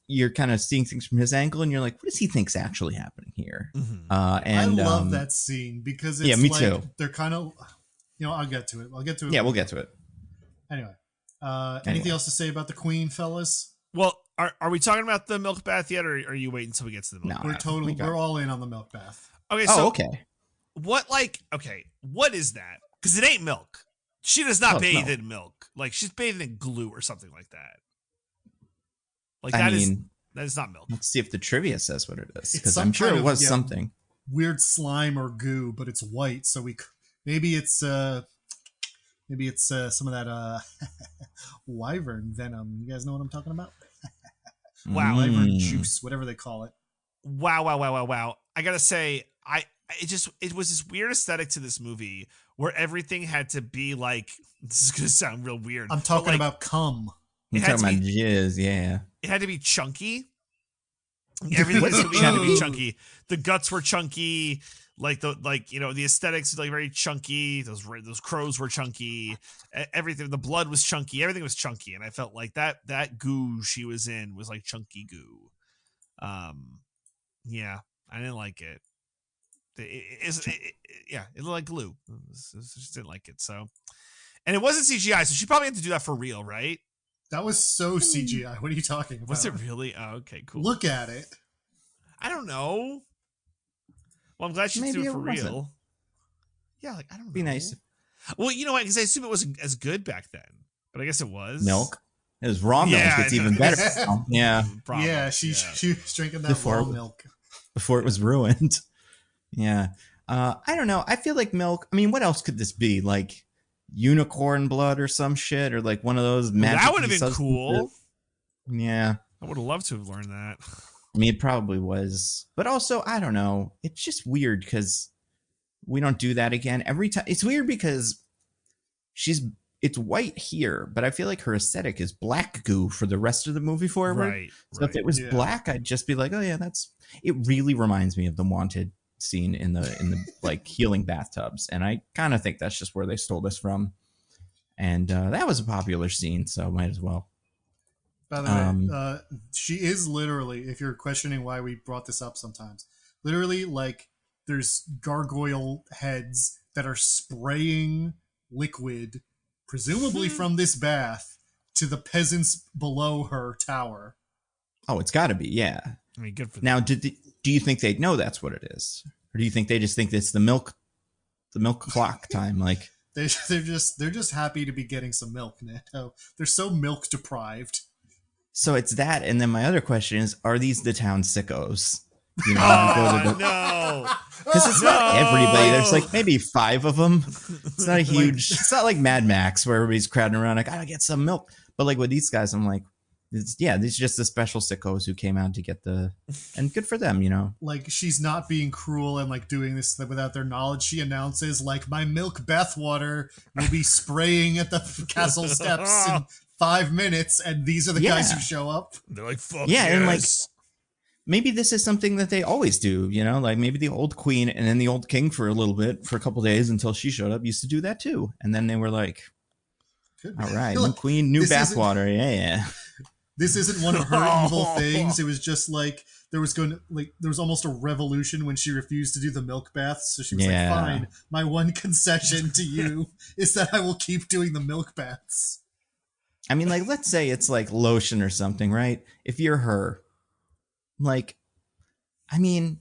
S1: you're kind of seeing things from his angle, and you're like, what does he think's actually happening here?
S2: Mm-hmm.
S1: And
S3: I love that scene because it's
S1: me too.
S3: They're kind of, I'll get to it.
S1: Yeah, we'll get to it.
S3: Anyway, anything else to say about the Queen, fellas?
S2: Well, are we talking about the milk bath yet, or are you waiting until we get to the milk bath?
S3: We're all in on the milk bath.
S2: Okay, so
S1: okay.
S2: What is that? Because it ain't milk. She does not bathe in milk. Like she's bathing in glue or something like that. Like that is not milk.
S1: Let's see if the trivia says what it is, because I'm sure it was something
S3: weird slime or goo, but it's white. So maybe it's some of that wyvern venom. You guys know what I'm talking about?
S2: Wow,
S3: wyvern juice, whatever they call it.
S2: Wow. I gotta say, it was this weird aesthetic to this movie where everything had to be like, this is gonna sound real weird.
S3: I'm talking about cum.
S1: You're talking about jizz, yeah.
S2: It had to be chunky. Everything had to be chunky. The guts were chunky. The aesthetics was like very chunky. Those crows were chunky. Everything, the blood was chunky. Everything was chunky, and I felt like that goo she was in was like chunky goo. Yeah, I didn't like it. It looked like glue. I just didn't like it. So, and it wasn't CGI, so she probably had to do that for real, right?
S3: That was so CGI. What are you talking about?
S2: Was it really? Oh, okay, cool.
S3: Look at it.
S2: I don't know. Well, I'm glad she threw it for real. Yeah, like I don't know.
S1: Be nice.
S2: Well, you know what? Because I assume it wasn't as good back then, but I guess it was.
S1: Milk. It was raw milk. It's even better. Yeah.
S3: Probably. Yeah, she was drinking that raw milk
S1: before it was ruined. Yeah. I don't know. I feel like milk. I mean, what else could this be? Like unicorn blood or some shit, or like one of those magic.
S2: That would have been cool.
S1: Yeah.
S2: I would have loved to have learned that.
S1: I mean, it probably was, but also I don't know. It's just weird because we don't do that again every time. It's weird because it's white here, but I feel like her aesthetic is black goo for the rest of the movie forward.
S2: Right.
S1: So if it was black, I'd just be like, oh yeah, it really reminds me of the Wanted scene in the like healing bathtubs, and I kind of think that's just where they stole this from. And that was a popular scene, so might as well.
S3: By the way, she is literally, if you're questioning why we brought this up sometimes, literally like there's gargoyle heads that are spraying liquid, presumably from this bath, to the peasants below her tower.
S1: Oh, it's got to be, yeah.
S2: I mean, good for them.
S1: Now, do you think they know that's what it is, or do you think they just think it's the milk clock time? Like
S3: they're just happy to be getting some milk, Nando. They're so milk deprived.
S1: So it's that, and then my other question is: are these the town sickos? You know,
S2: no,
S1: because it's not everybody. There's like maybe 5 of them. It's not a huge. It's not like Mad Max where everybody's crowding around. I gotta get some milk. But like with these guys, I'm like, these are just the special sickos who came out to get and good for them, you know.
S3: Like she's not being cruel and like doing this without their knowledge. She announces like my milk bathwater will be spraying at the castle steps in 5 minutes, and these are the guys who show up.
S2: They're like, fuck
S1: and like maybe this is something that they always do, you know, like maybe the old queen and then the old king for a little bit, for a couple days until she showed up, used to do that too, and then they were like, all right, new queen, new bathwater, yeah.
S3: This isn't one of her evil things. It was just like there was almost a revolution when she refused to do the milk baths. So she was like, fine, my one concession to you is that I will keep doing the milk baths.
S1: I mean, like, let's say it's like lotion or something, right? If you're her, like, I mean,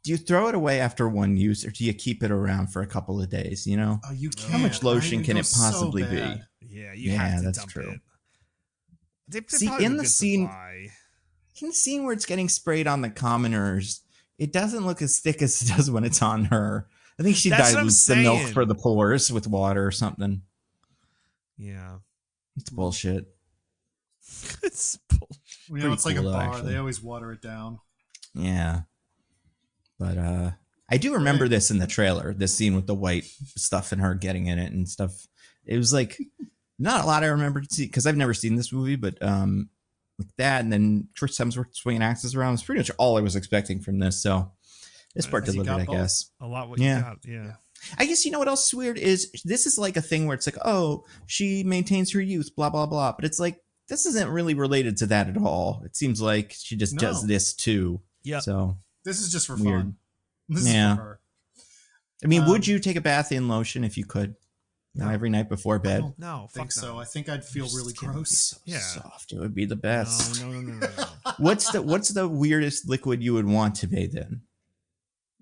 S1: do you throw it away after one use, or do you keep it around for a couple of days, you know?
S3: Oh, you can't.
S1: How much lotion can it possibly be?
S2: Yeah, you have to
S1: that's
S2: dump
S1: true.
S2: It.
S1: See, in the scene where it's getting sprayed on the commoners, it doesn't look as thick as it does when it's on her. I think she dilutes the milk for the pores with water or something.
S2: Yeah.
S1: It's bullshit.
S2: It's bullshit.
S3: You know, it's like a bar. Actually. They always water it down.
S1: Yeah. But I do remember this in the trailer, this scene with the white stuff and her getting in it and stuff. It was like not a lot I remember to see because I've never seen this movie, but like that, and then Chris Hemsworth swinging axes around was pretty much all I was expecting from this. So this part delivered, I guess.
S2: A lot what you got, yeah.
S1: I guess you know what else is weird is this is like a thing where it's like, oh, she maintains her youth, blah, blah, blah. But it's like, this isn't really related to that at all. It seems like she just does this too.
S2: Yeah.
S1: So
S3: this is just for fun. This is for her.
S1: I mean, would you take a bath in lotion if you could? No. Every night before bed?
S2: No,
S3: think so. I think I'd feel really gross.
S1: So soft. It would be the best.
S2: No.
S1: What's the weirdest liquid you would want to bathe in?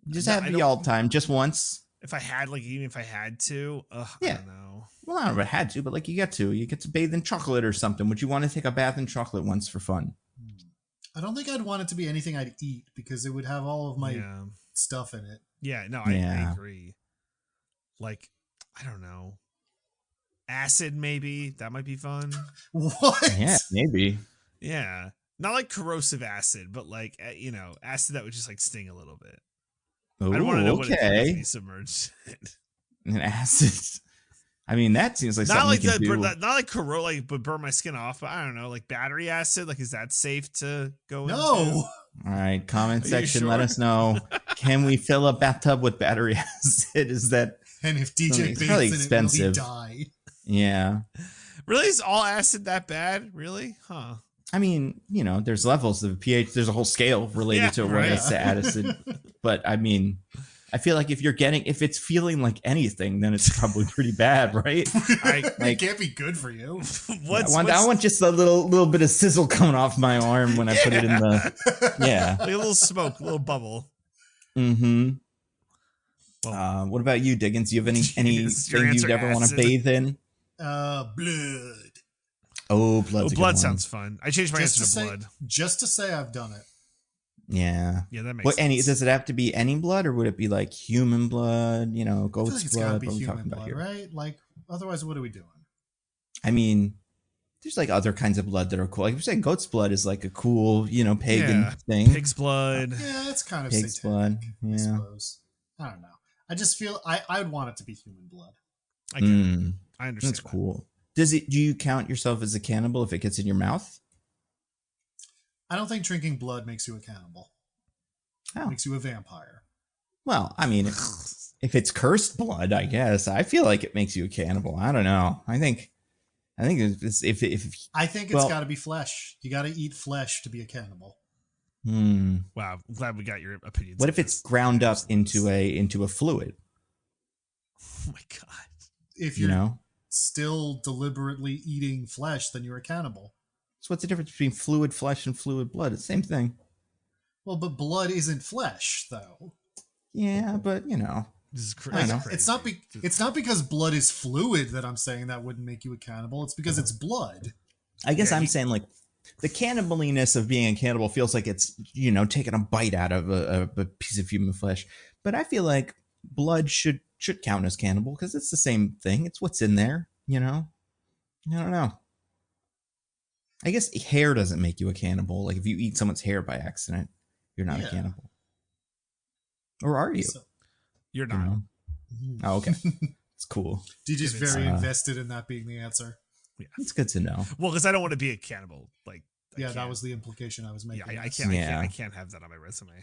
S1: Just have it all the time, just once.
S2: If I had, like, even if I had to, I don't know.
S1: Well, I don't know if I had to, but like you get to bathe in chocolate or something. Would you want to take a bath in chocolate once for fun?
S3: I don't think I'd want it to be anything I'd eat because it would have all of my stuff in it.
S2: Yeah, no, I agree. Like, I don't know. Acid, maybe. That might be fun.
S3: What?
S1: Yeah, maybe.
S2: Yeah. Not like corrosive acid, but like, you know, acid that would just like sting a little bit.
S1: Ooh,
S2: I don't want to know what it is to be submerged in.
S1: An acid. I mean, that seems like
S2: not
S1: something
S2: like
S1: you can do.
S2: Not like but burn my skin off. But I don't know, like battery acid. Like, is that safe to go into?
S3: No.
S1: All right, comment section.
S2: Sure?
S1: Let us know. Can we fill a bathtub with battery acid? Is that?
S3: And if DJ bathes
S1: probably
S3: in
S1: expensive.
S3: it, will he die?
S1: Yeah.
S2: Really, is all acid that bad? Really? Huh.
S1: I mean, you know, there's levels of pH. There's a whole scale related to what it's to acid. But I mean, I feel like if it's feeling like anything, then it's probably pretty bad, right?
S3: It can't be good for you.
S1: I want just a little bit of sizzle coming off my arm when I put it in the
S2: like a little smoke, a little bubble.
S1: Mm-hmm. Well, what about you, Diggins? Do you have anything you'd ever want to bathe in?
S3: Blood.
S1: Oh, blood
S2: sounds fun. I changed my answer to blood.
S3: Just to say I've done it.
S1: Yeah.
S2: Yeah, that makes sense.
S1: Does it have to be any blood, or would it be like human blood, goat's
S3: it's
S1: blood?
S3: gotta be human blood, right? Like, otherwise, what are we doing?
S1: I mean, there's like other kinds of blood that are cool. Like you're saying goat's blood is like a cool, pagan thing.
S2: Pig's blood.
S3: Yeah, it's kind of
S1: pig's
S3: satanic,
S1: blood. Yeah.
S3: I suppose. I don't know. I just feel I would want it to be human blood.
S2: I get it. I understand.
S1: That's cool. Do you count yourself as a cannibal if it gets in your mouth?
S3: I don't think drinking blood makes you a cannibal.
S1: Oh.
S3: It makes you a vampire.
S1: Well, I mean, if it's cursed blood, I guess. I feel like it makes you a cannibal. I don't know. I think it's
S3: it's got to be flesh. You got to eat flesh to be a cannibal.
S2: Wow, I'm glad we got your opinions.
S1: What if it's ground up into a fluid?
S2: Oh my god!
S3: If you're still deliberately eating flesh, then you're a cannibal.
S1: So what's the difference between fluid flesh and fluid blood? It's the same thing.
S3: Well, but blood isn't flesh, though.
S1: Yeah, but
S2: this is crazy.
S3: It's not because blood is fluid that I'm saying that wouldn't make you a cannibal. It's because it's blood.
S1: I guess I'm saying like the cannibaliness of being a cannibal feels like it's taking a bite out of a piece of human flesh. But I feel like blood should count as cannibal because it's the same thing. It's what's in there. I don't know. I guess hair doesn't make you a cannibal. Like if you eat someone's hair by accident, you're not a cannibal. Or are you?
S2: You're not.
S1: Oh, okay. It's cool.
S3: DJ's very invested in that being the answer.
S1: Yeah, it's good to know.
S2: Well, because I don't want to be a cannibal. Like,
S3: that was the implication I was making.
S2: Yeah, I can't have that on my resume.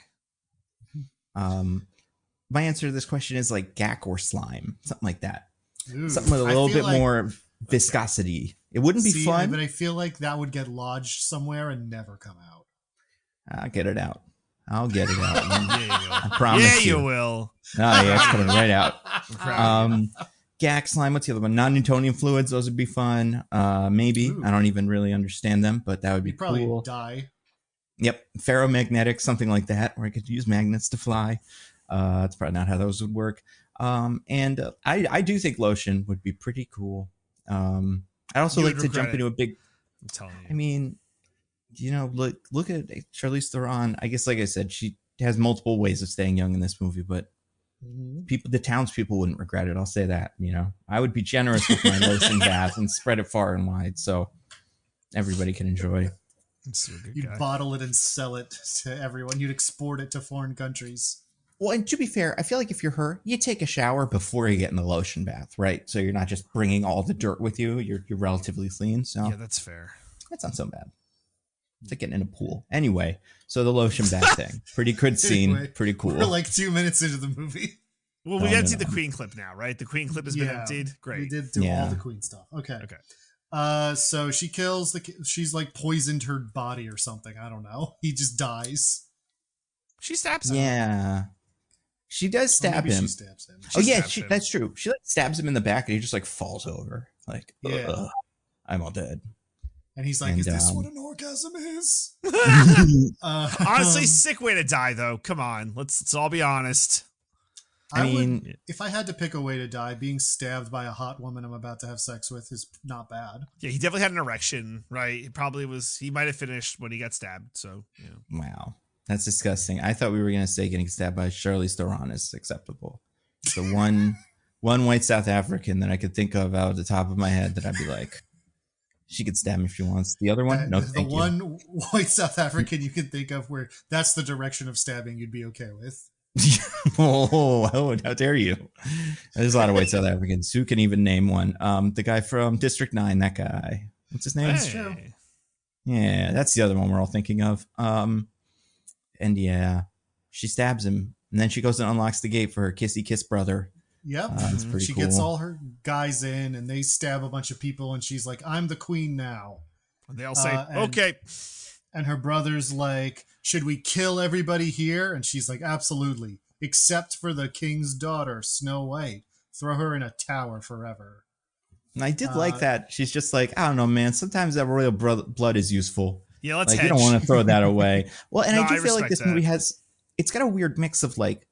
S1: My answer to this question is like gack or slime, something like that.
S3: Ooh,
S1: something with a little bit more viscosity. It wouldn't be fun,
S3: but I feel like that would get lodged somewhere and never come out.
S1: I'll get it out. I promise
S2: you will.
S1: Oh, yeah, it's coming right out. Gack, slime, what's the other one? Non-Newtonian fluids, those would be fun. Maybe. Ooh. I don't even really understand them, but that would be
S3: probably
S1: cool.
S3: Die.
S1: Yep. Ferromagnetic, something like that, where I could use magnets to fly. That's probably not how those would work. And I do think lotion would be pretty cool. I'd also like to jump into a big...
S2: I'm telling you.
S1: I mean... look at Charlize Theron. I guess, like I said, she has multiple ways of staying young in this movie, but the townspeople wouldn't regret it. I'll say that. I would be generous with my lotion bath and spread it far and wide so everybody can enjoy.
S3: You'd bottle it and sell it to everyone. You'd export it to foreign countries.
S1: Well, and to be fair, I feel like if you're her, you take a shower before you get in the lotion bath, right? So you're not just bringing all the dirt with you. You're relatively clean. So
S2: yeah, that's fair.
S1: That's not so bad. It's like getting in a pool. Anyway, so the lotion bath thing. Pretty good scene. Anyway, pretty cool.
S3: We're like 2 minutes into the movie.
S2: Well, we gotta see the Queen clip now, right? The Queen clip has been emptied. Great.
S3: We did do all the Queen stuff. Okay. So she kills she's like poisoned her body or something. I don't know. He just dies.
S2: She stabs him.
S1: Yeah. She does stab him.
S3: She stabs him.
S1: That's true. She like stabs him in the back and he just like falls over. Like, I'm all dead.
S3: And he's like, is this what an orgasm is?
S2: Honestly, sick way to die, though. Come on. Let's all be honest.
S3: I mean, if I had to pick a way to die, being stabbed by a hot woman I'm about to have sex with is not bad.
S2: Yeah, he definitely had an erection, right? He might have finished when he got stabbed. So,
S1: Wow. That's disgusting. I thought we were going to say getting stabbed by Charlize Theron is acceptable. The one white South African that I could think of out of the top of my head that I'd be like, she could stab me if she wants. The other one? No, thank you. The one
S3: white South African you can think of where that's the direction of stabbing you'd be okay with.
S1: Oh, how dare you. There's a lot of white South Africans. Who can even name one? The guy from District 9, that guy. What's his name?
S3: That's true.
S1: Yeah, that's the other one we're all thinking of. And yeah, she stabs him. And then she goes and unlocks the gate for her kissy kiss brother.
S3: Yep.
S1: That's pretty
S3: she
S1: cool.
S3: Gets all her guys in and they stab a bunch of people and she's like, I'm the queen now.
S2: And they all say, okay.
S3: And her brother's like, should we kill everybody here? And she's like, absolutely. except for the king's daughter, Snow White. Throw her in a tower forever.
S1: And I did like that. She's just like, I don't know, man. Sometimes that royal blood is useful.
S2: Yeah, let's
S1: like
S2: hedge.
S1: You don't want to throw that away. Well, and
S2: No,
S1: I do feel like this
S2: that.
S1: movie it's got a weird mix of like,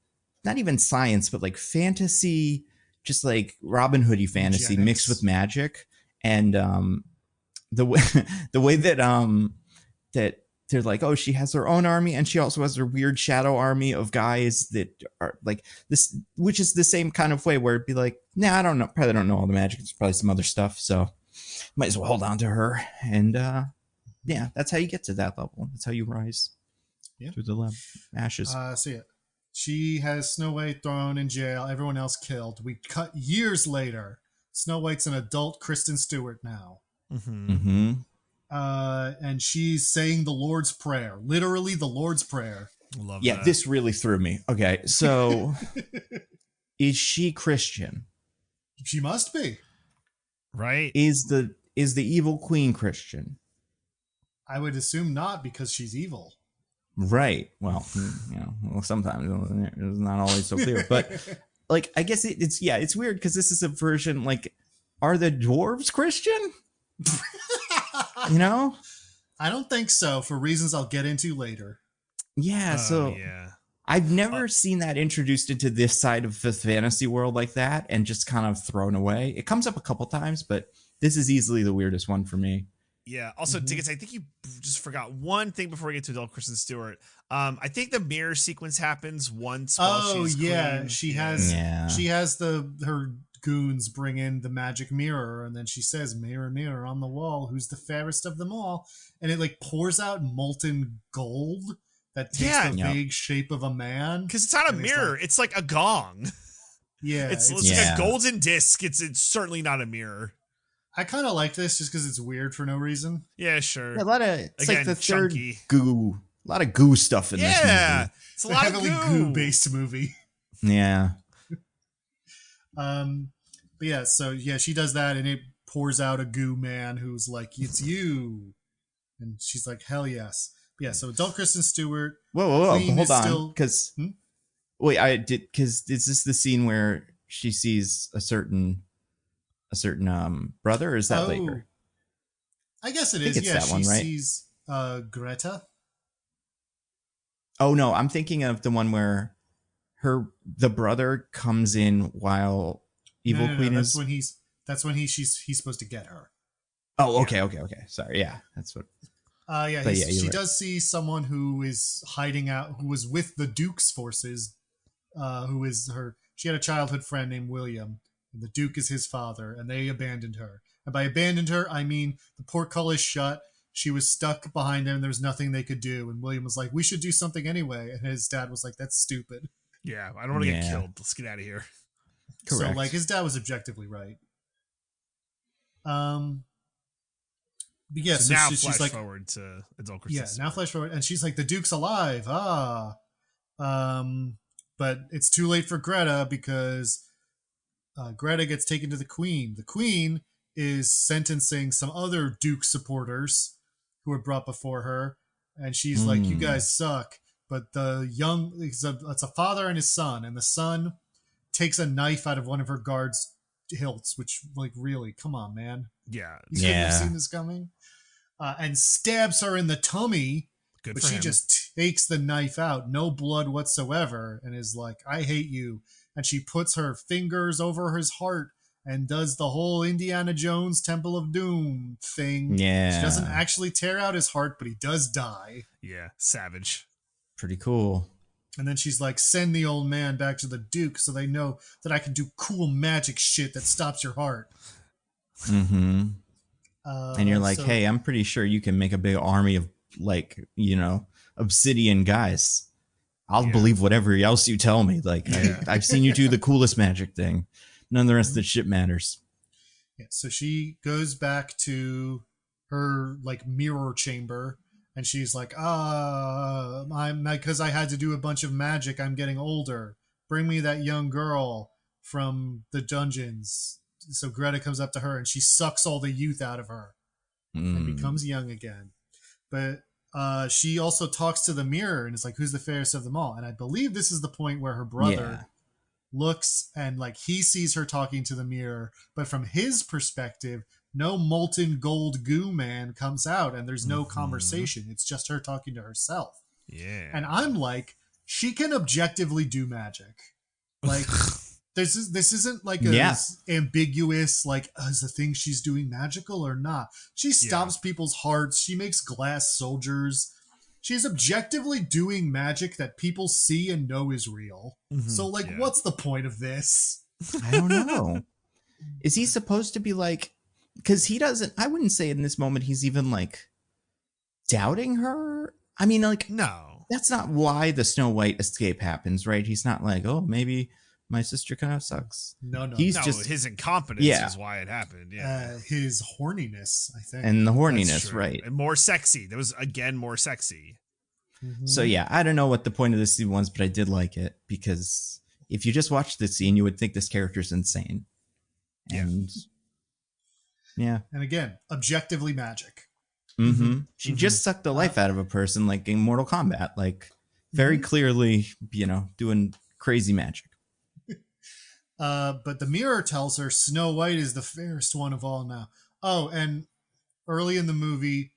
S1: not even science, but like fantasy, just like Robin Hood-y fantasy mixed with magic. And the way that they're like, oh, she has her own army, and she also has her weird shadow army of guys that are like this, which is the same kind of way where it'd be like, nah, I don't know, probably don't know all the magic. It's probably some other stuff, so might as well hold on to her. And yeah, that's how you get to that level. That's how you rise through the ashes.
S3: So yeah, she has Snow White thrown in jail, everyone else killed. We cut years later. Snow White's an adult Kristen Stewart now. And she's saying the Lord's Prayer, literally the Lord's Prayer.
S2: Love
S1: that. This really threw me. Okay, so is she Christian?
S3: She must be,
S2: right?
S1: Is the evil queen Christian?
S3: I would assume not, because she's evil.
S1: Right. Well, sometimes it's not always so clear, but like I guess it's weird because this is a version like, are the dwarves Christian?
S3: I don't think so, for reasons I'll get into later.
S1: Yeah, I've never seen that introduced into this side of the fantasy world like that and just kind of thrown away. It comes up a couple times, but this is easily the weirdest one for me.
S2: Yeah. Also, Diggins, I think you just forgot one thing before we get to adult Kristen Stewart. I think the mirror sequence happens once. While she's clean.
S3: She has her goons bring in the magic mirror, and then she says, "Mirror, mirror on the wall, who's the fairest of them all?" And it like pours out molten gold that takes the vague shape of a man.
S2: Because it's not a mirror; it's like a gong.
S3: Yeah,
S2: it's like a golden disc. It's certainly not a mirror.
S3: I kind of like this just because it's weird for no reason.
S2: Yeah, sure.
S1: Yeah, it's like the chunky. Goo. A lot of goo stuff in this movie.
S2: Yeah, it's a lot
S3: heavily goo-based movie.
S1: Yeah.
S3: But yeah, so she does that, and it pours out a goo man who's like, "It's you," and she's like, "Hell yes." But yeah, so adult Kristen Stewart.
S1: Whoa, hold on, because because is this the scene where she sees a certain brother, or is that later?
S3: I guess it is. Yeah, she sees Greta.
S1: Oh no, I'm thinking of the one where the brother comes in while evil queen is.
S3: That's when he's supposed to get her.
S1: Oh, okay. Sorry, yeah, that's what.
S3: She does see someone who is hiding out, who was with the Duke's forces. Who is her? She had a childhood friend named William. And the Duke is his father, and they abandoned her. And by abandoned her, I mean the portcullis shut. She was stuck behind him. There was nothing they could do. And William was like, "We should do something anyway." And his dad was like, "That's stupid."
S2: Yeah, I don't want to get killed. Let's get out of here.
S3: Correct. So, like, his dad was objectively right. But yeah,
S2: so now
S3: she's like,
S2: forward to adult Kristen.
S3: Yeah, now flash forward, and she's like, "The Duke's alive." But it's too late for Greta because Greta gets taken to the Queen. The Queen is sentencing some other Duke supporters who were brought before her, and she's like, "You guys suck." But it's a father and his son, and the son takes a knife out of one of her guards' hilts, which, like, really, come on, man.
S2: Yeah.
S3: You couldn't have seen this coming. And stabs her in the tummy.
S2: Good
S3: but
S2: for
S3: she
S2: him.
S3: just takes the knife out, no blood whatsoever, and is like, "I hate you." And she puts her fingers over his heart and does the whole Indiana Jones Temple of Doom thing.
S1: Yeah.
S3: She doesn't actually tear out his heart, but he does die.
S2: Yeah, savage.
S1: Pretty cool.
S3: And then she's like, "Send the old man back to the Duke so they know that I can do cool magic shit that stops your heart."
S1: Mm-hmm. And you're like, "Hey, I'm pretty sure you can make a big army of, like, obsidian guys. I'll believe whatever else you tell me. Like, I've seen you do the coolest magic thing. None of the rest of the shit matters."
S3: Yeah, so she goes back to her, like, mirror chamber, and she's like, because I had to do a bunch of magic, I'm getting older. Bring me that young girl from the dungeons. So Greta comes up to her, and she sucks all the youth out of her and becomes young again. But she also talks to the mirror and is like, who's the fairest of them all? And I believe this is the point where her brother looks and like he sees her talking to the mirror, but from his perspective, no molten gold goo man comes out and there's no conversation. It's just her talking to herself.
S2: Yeah.
S3: And I'm like, she can objectively do magic. Like, this isn't like a ambiguous, like, is the thing she's doing magical or not? She stops people's hearts. She makes glass soldiers. She's objectively doing magic that people see and know is real. Mm-hmm. So, like, what's the point of this?
S1: I don't know. Is he supposed to be like, because he doesn't, I wouldn't say in this moment he's even like doubting her. I mean, like,
S2: no,
S1: that's not why the Snow White escape happens, right? He's not like, oh, maybe my sister kind of sucks.
S3: No.
S1: He's just
S2: his incompetence is why it happened. Yeah.
S3: His horniness, I think.
S1: And the horniness, right.
S2: And more sexy. There was, again, more sexy.
S1: Mm-hmm. So, yeah, I don't know what the point of this scene was, but I did like it because if you just watch this scene, you would think this character's insane. And
S3: and again, objectively magic.
S1: Mm-hmm. She just sucked the life out of a person like in Mortal Kombat, like very clearly, doing crazy magic.
S3: But the mirror tells her Snow White is the fairest one of all now. Oh, and early in the movie,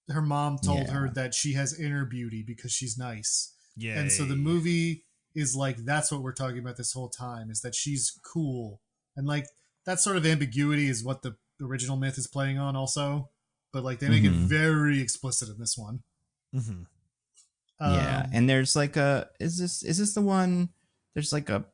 S3: her mom told her that she has inner beauty because she's nice. Yeah. And so the movie is like, that's what we're talking about this whole time, is that she's cool. And like, that sort of ambiguity is what the original myth is playing on also. But like, they make it very explicit in this one.
S2: Mm-hmm.
S1: And there's like is this the one, there's like a,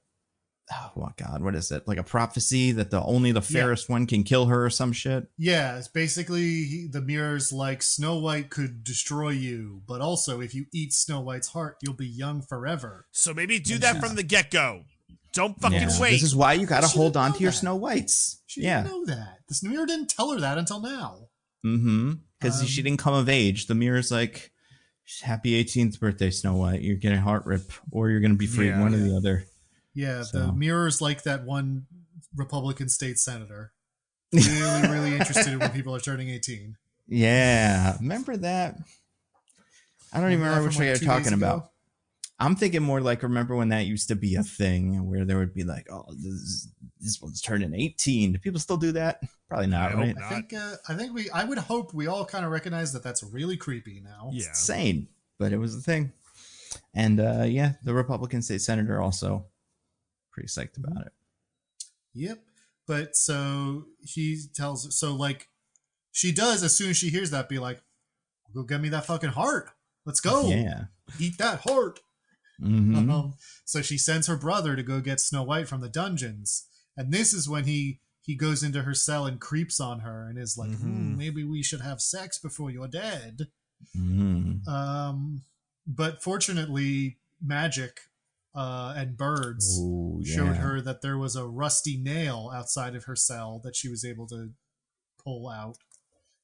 S1: oh God, what is it? Like a prophecy that only the fairest one can kill her or some shit?
S3: Yeah, it's basically the mirror's like, Snow White could destroy you, but also if you eat Snow White's heart, you'll be young forever.
S2: So maybe do that from the get-go. Don't fucking wait.
S1: This is why you got to hold on to your Snow Whites.
S3: She didn't know that. This mirror didn't tell her that until now.
S1: Mm-hmm. Because she didn't come of age. The mirror's like, happy 18th birthday, Snow White. You're getting a heart rip, or you're going to be free, one or the other.
S3: Yeah, the mirror's like that one Republican state senator. Really, really interested in when people are turning 18.
S1: Yeah. Remember that? I don't even remember which way you're talking about. I'm thinking more like, remember when that used to be a thing where there would be like, oh, this one's turning 18. Do people still do that? Probably not, right?
S3: I would hope we all kind of recognize that that's really creepy now.
S1: Yeah. It's insane, but it was a thing. And the Republican state senator also pretty psyched about it.
S3: Yep. But so he tells, so like she does, as soon as she hears that, be like, go get me that fucking heart. Let's go.
S1: Yeah.
S3: Eat that heart.
S1: Mm-hmm.
S3: So she sends her brother to go get Snow White from the dungeons. And this is when he goes into her cell and creeps on her and is like, maybe we should have sex before you're dead.
S1: Mm-hmm.
S3: But fortunately, magic and birds showed her that there was a rusty nail outside of her cell that she was able to pull out.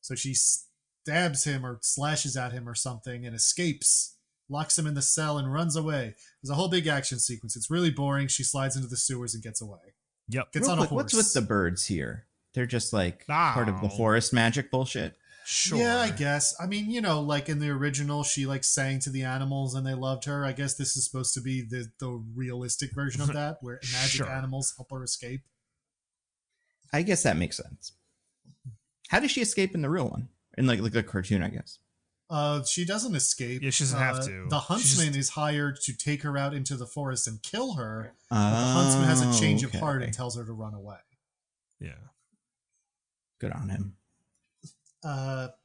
S3: So she stabs him or slashes at him or something and escapes, locks him in the cell and runs away. There's a whole big action sequence. It's really boring. She slides into the sewers and gets away.
S2: Yep.
S3: Gets on a horse.
S1: What's with the birds here? They're just like part of the forest magic bullshit.
S2: Sure.
S3: Yeah, I guess. I mean, like in the original, she like sang to the animals and they loved her. I guess this is supposed to be the realistic version of that, where magic animals help her escape.
S1: I guess that makes sense. How does she escape in the real one? In like the cartoon, I guess.
S3: She doesn't escape.
S2: Yeah, she doesn't have to.
S3: The Huntsman is hired to take her out into the forest and kill her. But the Huntsman has a change of heart and tells her to run away.
S2: Yeah.
S1: Good on him.
S3: But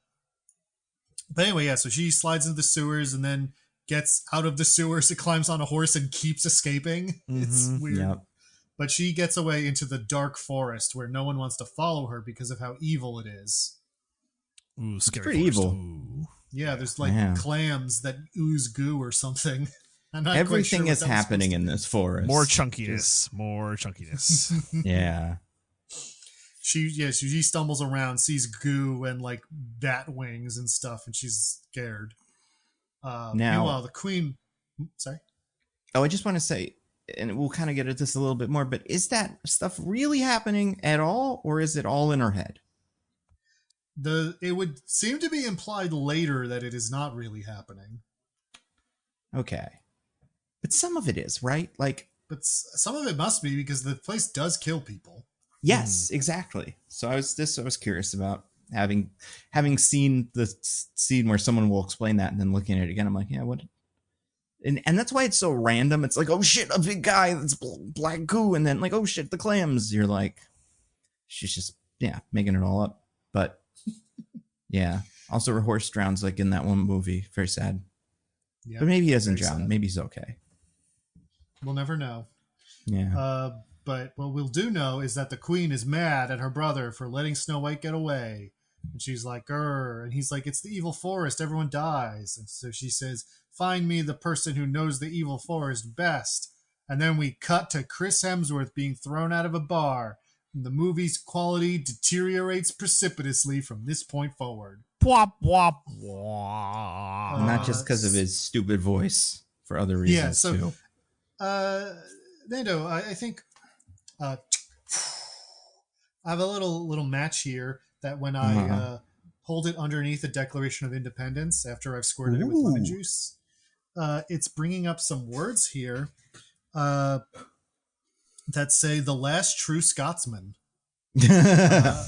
S3: anyway, so she slides into the sewers and then gets out of the sewers. It climbs on a horse and keeps escaping. It's weird. Yep. But she gets away into the dark forest where no one wants to follow her because of how evil it is.
S2: Ooh, scary.
S1: It's pretty evil.
S2: Ooh.
S3: Yeah, there's like clams that ooze goo or something.
S1: Everything is happening in this forest.
S2: More chunkiness.
S1: Yeah.
S3: She stumbles around, sees goo and like bat wings and stuff, and she's scared. Meanwhile, the queen. Sorry.
S1: Oh, I just want to say, and we'll kind of get at this a little bit more, but is that stuff really happening at all, or is it all in her head?
S3: It would seem to be implied later that it is not really happening.
S1: Okay. But some of it is, right? Like,
S3: but some of it must be, because the place does kill people.
S1: Yes, exactly. So I was curious about having seen the scene where someone will explain that and then looking at it again. I'm like, yeah, what? And that's why it's so random. It's like, oh shit, a big guy that's black goo, and then like, oh shit, the clams. You're like, she's just making it all up. But yeah, also her horse drowns like in that one movie. Very sad. Yep, but maybe he doesn't drown. Sad. Maybe he's okay.
S3: We'll never know.
S1: Yeah.
S3: But what we'll do know is that the queen is mad at her brother for letting Snow White get away. And she's like, grr. And he's like, it's the evil forest. Everyone dies. And so she says, find me the person who knows the evil forest best. And then we cut to Chris Hemsworth being thrown out of a bar. And the movie's quality deteriorates precipitously from this point forward.
S2: Wop, wop, wop.
S1: Not just because of his stupid voice, for other reasons, too.
S3: Nando, I think... I have a little match here that when I hold it underneath the Declaration of Independence after I've squirted it with lemon juice, it's bringing up some words here that say the last true Scotsman.
S1: Yeah.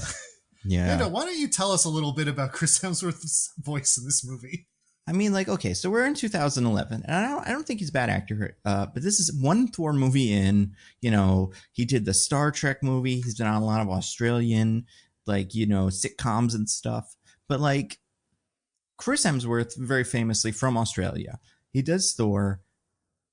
S3: Nando, why don't you tell us a little bit about Chris Hemsworth's voice in this movie?
S1: I mean, like, okay, so we're in 2011, and I don't think he's a bad actor, but this is one Thor movie in. He did the Star Trek movie. He's been on a lot of Australian, like, sitcoms and stuff. But, like, Chris Hemsworth, very famously from Australia, he does Thor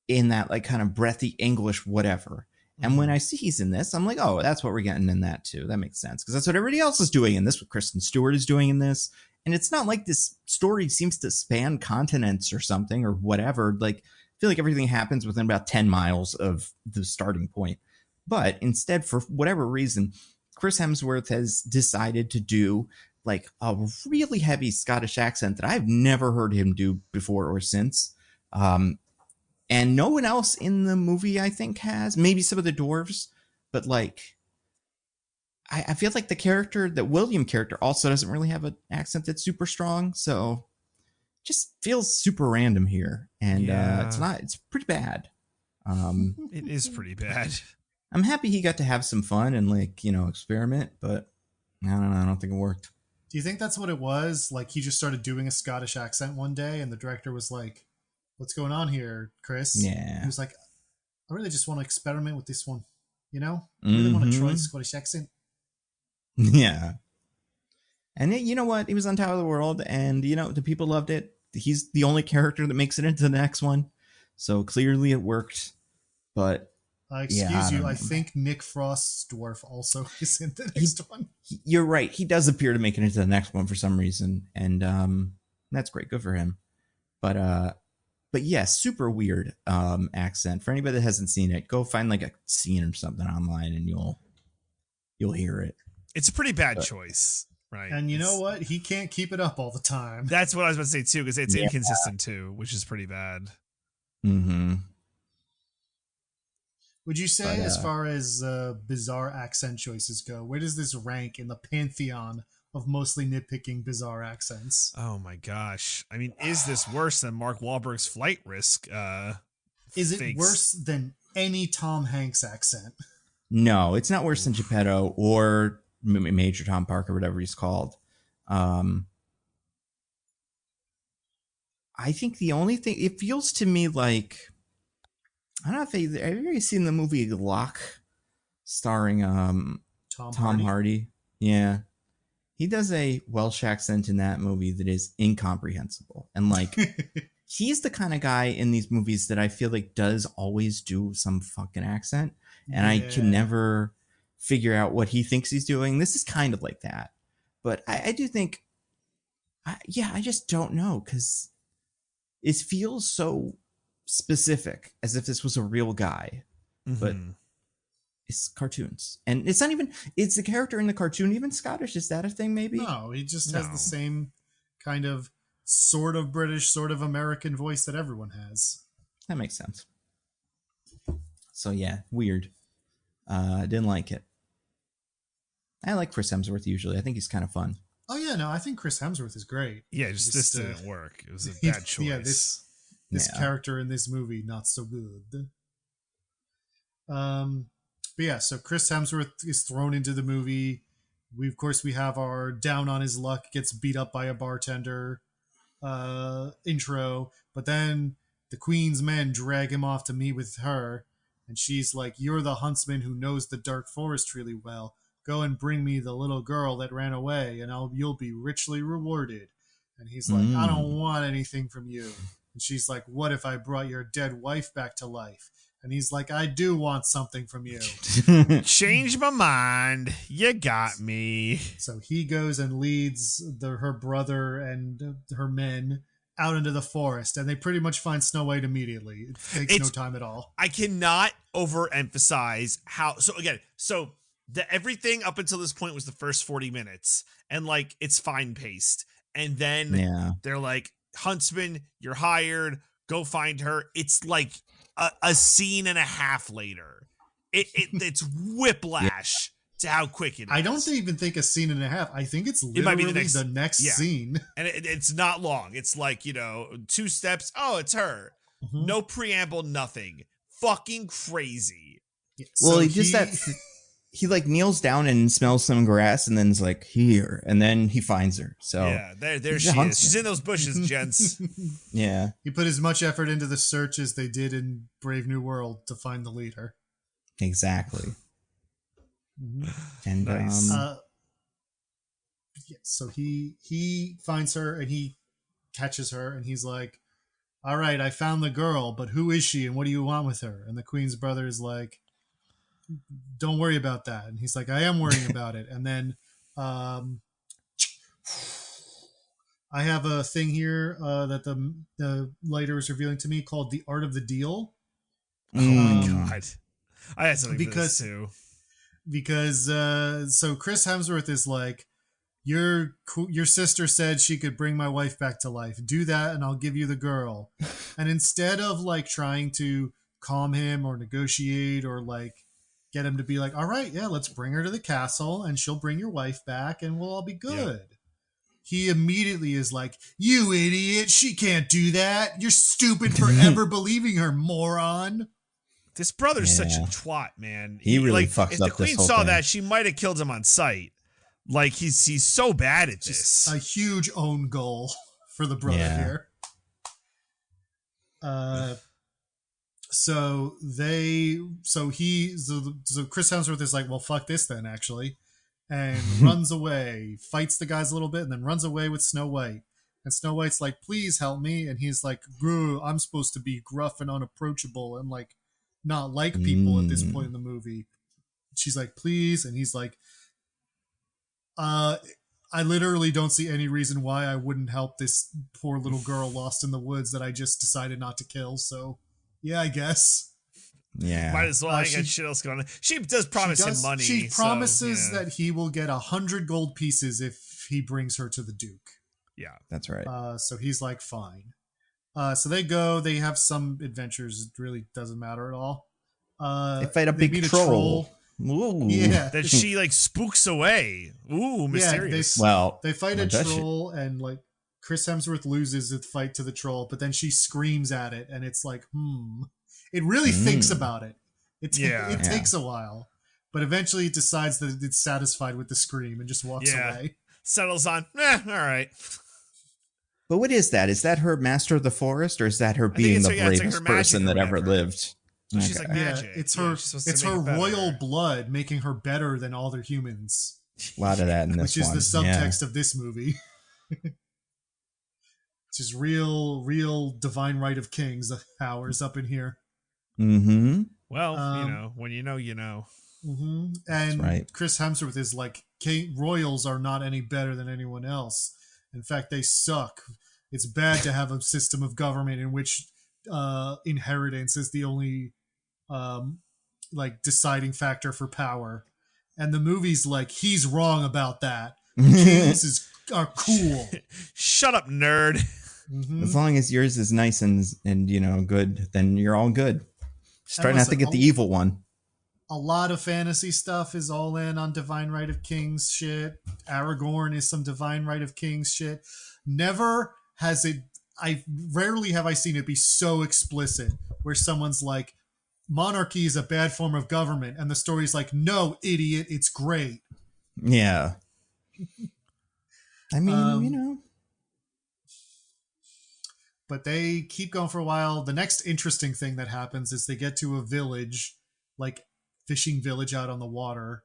S1: in that, like, kind of breathy English whatever. And when I see he's in this, I'm like, oh, that's what we're getting in that, too. That makes sense, because that's what everybody else is doing in this, what Kristen Stewart is doing in this. And it's not like this story seems to span continents or something or whatever. Like, I feel like everything happens within about 10 miles of the starting point. But instead, for whatever reason, Chris Hemsworth has decided to do like a really heavy Scottish accent that I've never heard him do before or since. And no one else in the movie, I think, has. Maybe some of the dwarves. But like... I feel like the William character also doesn't really have an accent that's super strong. So just feels super random here. And it's pretty bad.
S2: It is pretty bad.
S1: I'm happy he got to have some fun and like, experiment, but I don't know. I don't think it worked.
S3: Do you think that's what it was? Like he just started doing a Scottish accent one day and the director was like, what's going on here, Chris?
S1: Yeah.
S3: He was like, I really just want to experiment with this one. I really want to try Scottish accent.
S1: Yeah. And you know what? He was on top of the world and, the people loved it. He's the only character that makes it into the next one. So clearly it worked. But
S3: excuse you. I think Nick Frost's dwarf also is in the next one.
S1: You're right. He does appear to make it into the next one for some reason. And that's great. Good for him. But yeah, super weird accent. For anybody that hasn't seen it, go find like a scene or something online and you'll hear it.
S2: It's a pretty bad choice, right?
S3: And you know what? He can't keep it up all the time.
S2: That's what I was about to say too, because it's inconsistent too, which is pretty bad.
S1: Mm-hmm.
S3: Would you say, as far as bizarre accent choices go, where does this rank in the pantheon of mostly nitpicking bizarre accents?
S2: Oh my gosh! I mean, is this worse than Mark Wahlberg's Flight Risk?
S3: Is it worse than any Tom Hanks accent?
S1: No, it's not worse than Geppetto or Major Tom Parker, whatever he's called. I think the only thing, it feels to me like, I don't know if have you ever seen the movie Locke starring Tom Hardy? Yeah. He does a Welsh accent in that movie that is incomprehensible. And like, he's the kind of guy in these movies that I feel like does always do some fucking accent. And I can never figure out what he thinks he's doing. This is kind of like that. But I do think, I just don't know, because it feels so specific, as if this was a real guy. Mm-hmm. But it's cartoons. And it's not even, it's the character in the cartoon even Scottish? Is that a thing maybe?
S3: No, he just has the same kind of sort of British, sort of American voice that everyone has.
S1: That makes sense. So yeah, weird. Didn't like it. I like Chris Hemsworth usually. I think he's kind of fun.
S3: Oh yeah, no, I think Chris Hemsworth is great.
S2: Yeah, just this didn't work. It was a bad choice.
S3: Yeah, this character in this movie not so good. But yeah, so Chris Hemsworth is thrown into the movie. We have our down on his luck, gets beat up by a bartender intro, but then the Queen's men drag him off to meet with her, and she's like, "You're the huntsman who knows the dark forest really well. Go and bring me the little girl that ran away, and you'll be richly rewarded." And he's like, "I don't want anything from you." And she's like, "What if I brought your dead wife back to life?" And he's like, "I do want something from you."
S2: Change my mind. You got me.
S3: So he goes and leads her brother and her men out into the forest, and they pretty much find Snow White immediately. It takes no time at all.
S2: I cannot overemphasize how. So everything up until this point was the first 40 minutes, and like it's fine paced, and then they're like, "Huntsman, you're hired. Go find her." It's like a scene and a half later. It's whiplash to how quick it is.
S3: I don't even think a scene and a half. I think it's literally the next scene.
S2: And it's not long. It's like, 2 steps. Oh, it's her. Mm-hmm. No preamble, nothing. Fucking crazy.
S1: Yeah, well, he like kneels down and smells some grass and then is like, "Here," and then he finds her. So
S2: yeah, there she is. She's in those bushes, gents.
S1: Yeah.
S3: He put as much effort into the search as they did in Brave New World to find the leader.
S1: Exactly.
S3: Mm-hmm.
S1: And
S2: nice.
S3: So he finds her and he catches her and he's like, "All right, I found the girl, but who is she and what do you want with her?" And the Queen's brother is like, "Don't worry about that." And he's like, "I am worrying about it." And then I have a thing here that the lighter is revealing to me called The Art of the Deal.
S2: Oh my God. I had something for this too.
S3: Because so Chris Hemsworth is like, your sister said she could bring my wife back to life. Do that and I'll give you the girl. And instead of like trying to calm him or negotiate or like get him to be like, "All right, yeah, let's bring her to the castle and she'll bring your wife back and we'll all be good." Yep. He immediately is like, "You idiot, she can't do that. You're stupid for ever believing her, moron."
S2: This brother's such a twat, man.
S1: He really fucked up this whole thing.
S2: If the Queen saw that, she might have killed him on sight. Like, he's so bad at this.
S3: A huge own goal for the brother here. So Chris Hemsworth is like, "Well, fuck this then," actually, and runs away, fights the guys a little bit, and then runs away with Snow White. And Snow White's like, "Please help me," and he's like, "I'm supposed to be gruff and unapproachable and like not like people at this point in the movie." She's like, "Please," and he's like, "I literally don't see any reason why I wouldn't help this poor little girl lost in the woods that I just decided not to kill. So, yeah, I guess."
S2: Yeah. Might as well. I ain't got shit else going on. She does promise him money.
S3: She promises that he will get 100 gold pieces if he brings her to the Duke.
S2: Yeah.
S1: That's right.
S3: So he's like, fine. So they go. They have some adventures. It really doesn't matter at all.
S1: They fight a big troll. Ooh.
S3: Yeah.
S2: That she like spooks away. Ooh, mysterious.
S3: They fight a troll and like Chris Hemsworth loses the fight to the troll, but then she screams at it and it's like, It really thinks about it. It takes a while, but eventually it decides that it's satisfied with the scream and just walks away.
S2: Settles on, all right.
S1: But what is that? Is that her master of the forest, or is that her being the bravest person that ever lived?
S2: So she's like magic.
S3: Yeah, it's her royal blood making her better than all the humans.
S1: A lot of that in this
S3: which is the subtext of this movie. It's just real divine right of kings powers up in here.
S1: Mm-hmm.
S2: Well, when you know, you know.
S3: Mm-hmm. And Chris Hemsworth is like, royals are not any better than anyone else. In fact, they suck. It's bad to have a system of government in which inheritance is the only deciding factor for power. And the movie's like, he's wrong about that. Kings are cool.
S2: Shut up, nerd.
S3: Mm-hmm.
S1: As long as yours is nice and good, then you're all good. Just try not to get the evil one.
S3: A lot of fantasy stuff is all in on Divine Right of Kings shit. Aragorn is some Divine Right of Kings shit. Never has it, rarely have I seen it be so explicit where someone's like, monarchy is a bad form of government, and the story's like, no, idiot, it's great.
S1: Yeah. I mean,
S3: But they keep going for a while. The next interesting thing that happens is they get to a village, like fishing village out on the water,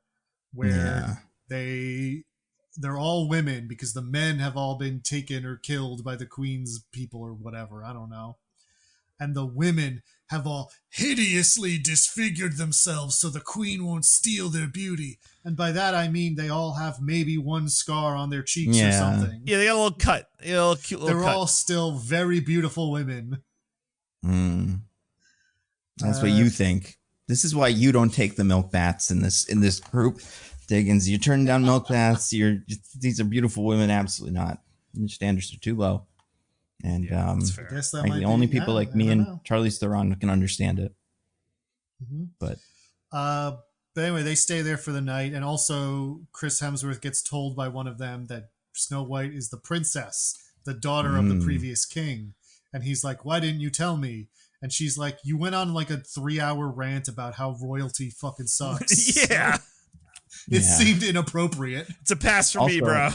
S3: where they're all women because the men have all been taken or killed by the queen's people or whatever. I don't know. And the women have all hideously disfigured themselves so the queen won't steal their beauty. And by that, I mean they all have maybe one scar on their cheeks or something.
S2: Yeah, they got a little cut. A little cute little
S3: They're
S2: cut.
S3: all still very beautiful women.
S1: That's what you think. This is why you don't take the milk baths in this group. Diggins, you're turning down milk baths. These are beautiful women. Absolutely not. Your standards are too low. And
S2: that's fair.
S3: I guess that
S1: like
S3: might
S1: the only
S3: be,
S1: people like me and Charlize Theron can understand it. But
S3: anyway, they stay there for the night, and also Chris Hemsworth gets told by one of them that Snow White is the princess, the daughter of the previous king, and he's like, "Why didn't you tell me?" And she's like, "You went on like a 3-hour rant about how royalty fucking sucks."
S2: Yeah.
S3: It seemed inappropriate.
S2: It's a pass for me, bro.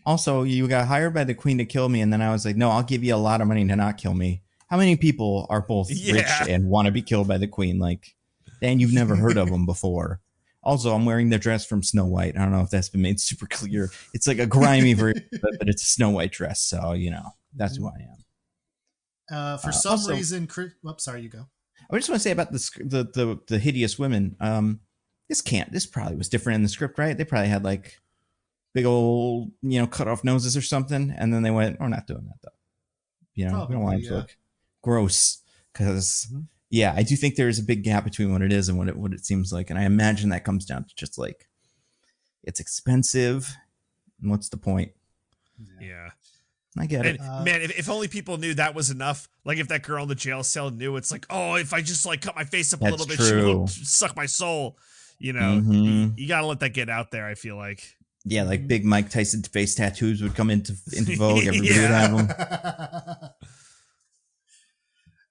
S1: Also, you got hired by the queen to kill me, and then I was like, no, I'll give you a lot of money to not kill me. How many people are both rich and want to be killed by the queen? Like, Dan, you've never heard of them before. Also, I'm wearing the dress from Snow White. I don't know if that's been made super clear. It's like a grimy version, but it's a Snow White dress. So, that's who I
S3: am. For some reason, sorry, you go.
S1: I just want to say about the hideous women. This probably was different in the script, right? They probably had like big old, cut off noses or something. And then they went, we're not doing that though. We don't want it to look gross. Because, I do think there is a big gap between what it is and what it seems like. And I imagine that comes down to just like, it's expensive. And what's the point?
S2: Yeah.
S1: I get it.
S2: Man, if only people knew that was enough. Like if that girl in the jail cell knew, it's like, oh, if I just like cut my face up a little bit, she will suck my soul. You gotta let that get out there, I feel like.
S1: Yeah, like big Mike Tyson face tattoos would come into vogue. Everybody would have them.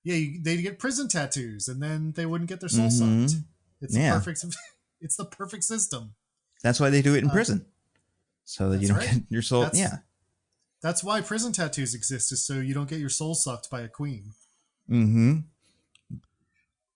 S3: They'd get prison tattoos, and then they wouldn't get their soul sucked. It's perfect. It's the perfect system.
S1: That's why they do it in prison, so that you don't get your soul.
S3: That's why prison tattoos exist, is so you don't get your soul sucked by a queen.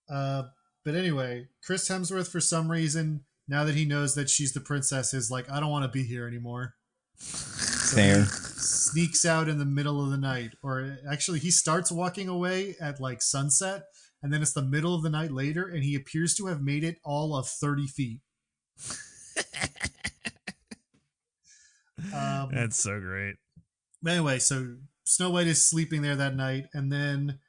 S3: But anyway, Chris Hemsworth, for some reason, now that he knows that she's the princess, is like, I don't want to be here anymore. So
S1: Fair.
S3: He sneaks out in the middle of the night. Or actually, he starts walking away at like sunset, and then it's the middle of the night later, and he appears to have made it all of 30 feet.
S2: That's so great.
S3: Anyway, so Snow White is sleeping there that night, and then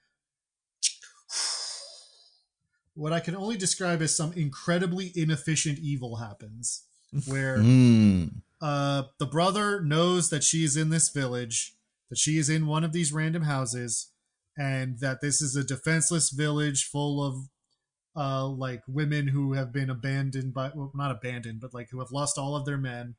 S3: what I can only describe as some incredibly inefficient evil happens, where the brother knows that she is in this village, that she is in one of these random houses, and that this is a defenseless village full of like women who have been abandoned by, well, not abandoned, but like who have lost all of their men.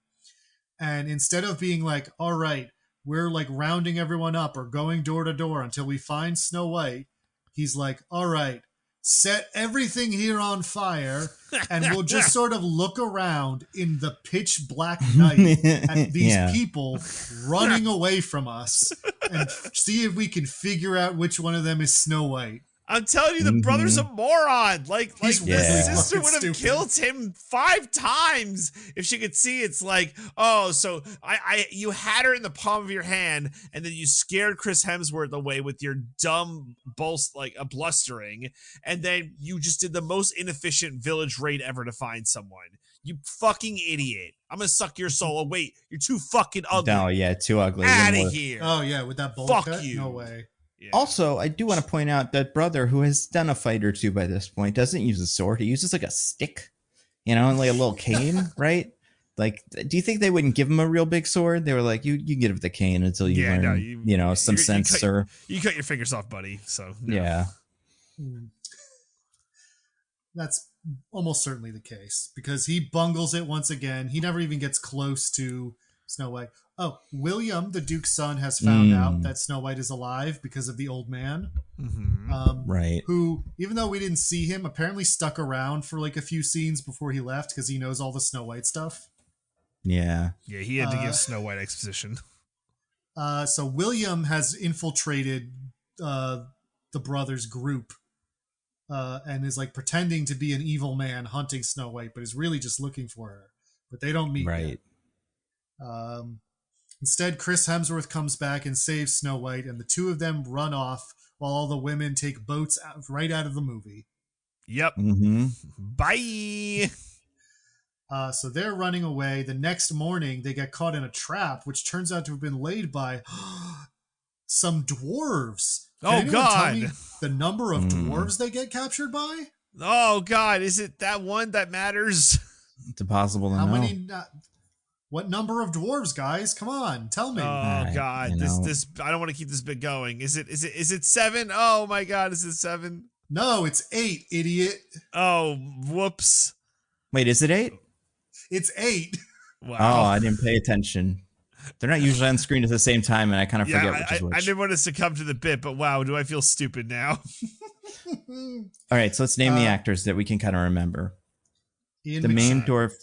S3: And instead of being like, all right, we're like rounding everyone up or going door to door until we find Snow White, he's like, all right, set everything here on fire, and we'll just sort of look around in the pitch black night at these people running away from us and see if we can figure out which one of them is Snow White.
S2: I'm telling you, the brother's a moron. Like the sister would have killed him 5 times if she could see. It's like, oh, so you had her in the palm of your hand, and then you scared Chris Hemsworth away with your dumb blustering, and then you just did the most inefficient village raid ever to find someone. You fucking idiot. I'm gonna suck your soul. Oh, wait, you're too fucking ugly.
S1: No, yeah, too ugly.
S2: Out of here.
S3: Oh, yeah, with that bullet cut?
S2: You.
S3: No way.
S2: Yeah.
S1: Also, I do want to point out that brother, who has done a fight or two by this point, doesn't use a sword. He uses like a stick, and like a little cane, right? Like, do you think they wouldn't give him a real big sword? They were like, you get it the cane until you learn, some sense, or
S2: you cut your fingers off, buddy. So no.
S1: Yeah,
S3: that's almost certainly the case because he bungles it once again. He never even gets close to Snow White. Oh, William, the Duke's son, has found out that Snow White is alive because of the old man.
S1: Right.
S3: Who, even though we didn't see him, apparently stuck around for like a few scenes before he left because he knows all the Snow White stuff.
S1: Yeah.
S2: Yeah, he had to give Snow White exposition.
S3: So William has infiltrated the brothers' group and is like pretending to be an evil man hunting Snow White, but is really just looking for her. But they don't meet yet. Instead, Chris Hemsworth comes back and saves Snow White, and the two of them run off while all the women take boats right out of the movie.
S2: Yep. Bye.
S3: So they're running away. The next morning, they get caught in a trap, which turns out to have been laid by some dwarves. Can anyone tell me the number of dwarves they get captured by?
S2: Oh, God. Is it that one that matters?
S1: It's impossible to know.
S3: How many... what number of dwarves, guys? Come on, tell me.
S2: Oh God, this I don't want to keep this bit going. Is it 7? Oh my God, is it 7?
S3: No, it's 8, idiot.
S2: Oh, whoops.
S1: Wait, is it 8?
S3: It's 8.
S2: Wow.
S1: Oh, I didn't pay attention. They're not usually on screen at the same time, and I kind of forget which is which.
S2: I didn't want to succumb to the bit, but wow, do I feel stupid now?
S1: All right, so let's name the actors that we can kind of remember.
S3: Ian
S1: the
S3: McShane.
S1: main dwarf.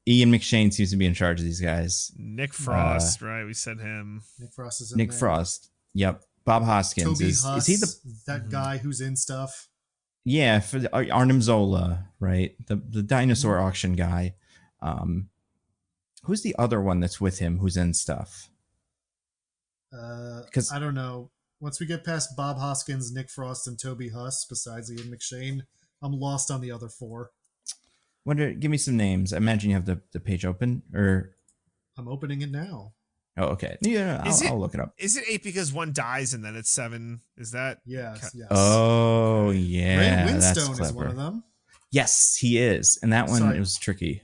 S1: Ian McShane seems to be in charge of these guys.
S2: Nick Frost, right? We said him.
S3: Nick Frost is in
S1: Nick
S3: there.
S1: Frost. Yep. Bob Hoskins.
S3: Toby
S1: Is
S3: Huss,
S1: he the
S3: that guy who's in stuff?
S1: Yeah, for Arnim Zola, right? The dinosaur auction guy. Who's the other one that's with him who's in stuff?
S3: Because I don't know. Once we get past Bob Hoskins, Nick Frost, and Toby Huss, besides Ian McShane, I'm lost on the other 4.
S1: Give me some names. I imagine you have the page open, or
S3: I'm opening it now.
S1: Oh, okay. Yeah, I'll look it up.
S2: Is it 8 because one dies and then it's 7? Is that?
S3: Yes.
S1: Oh, yeah.
S3: Ray Winstone is one of them.
S1: Yes, he is, and that one was tricky.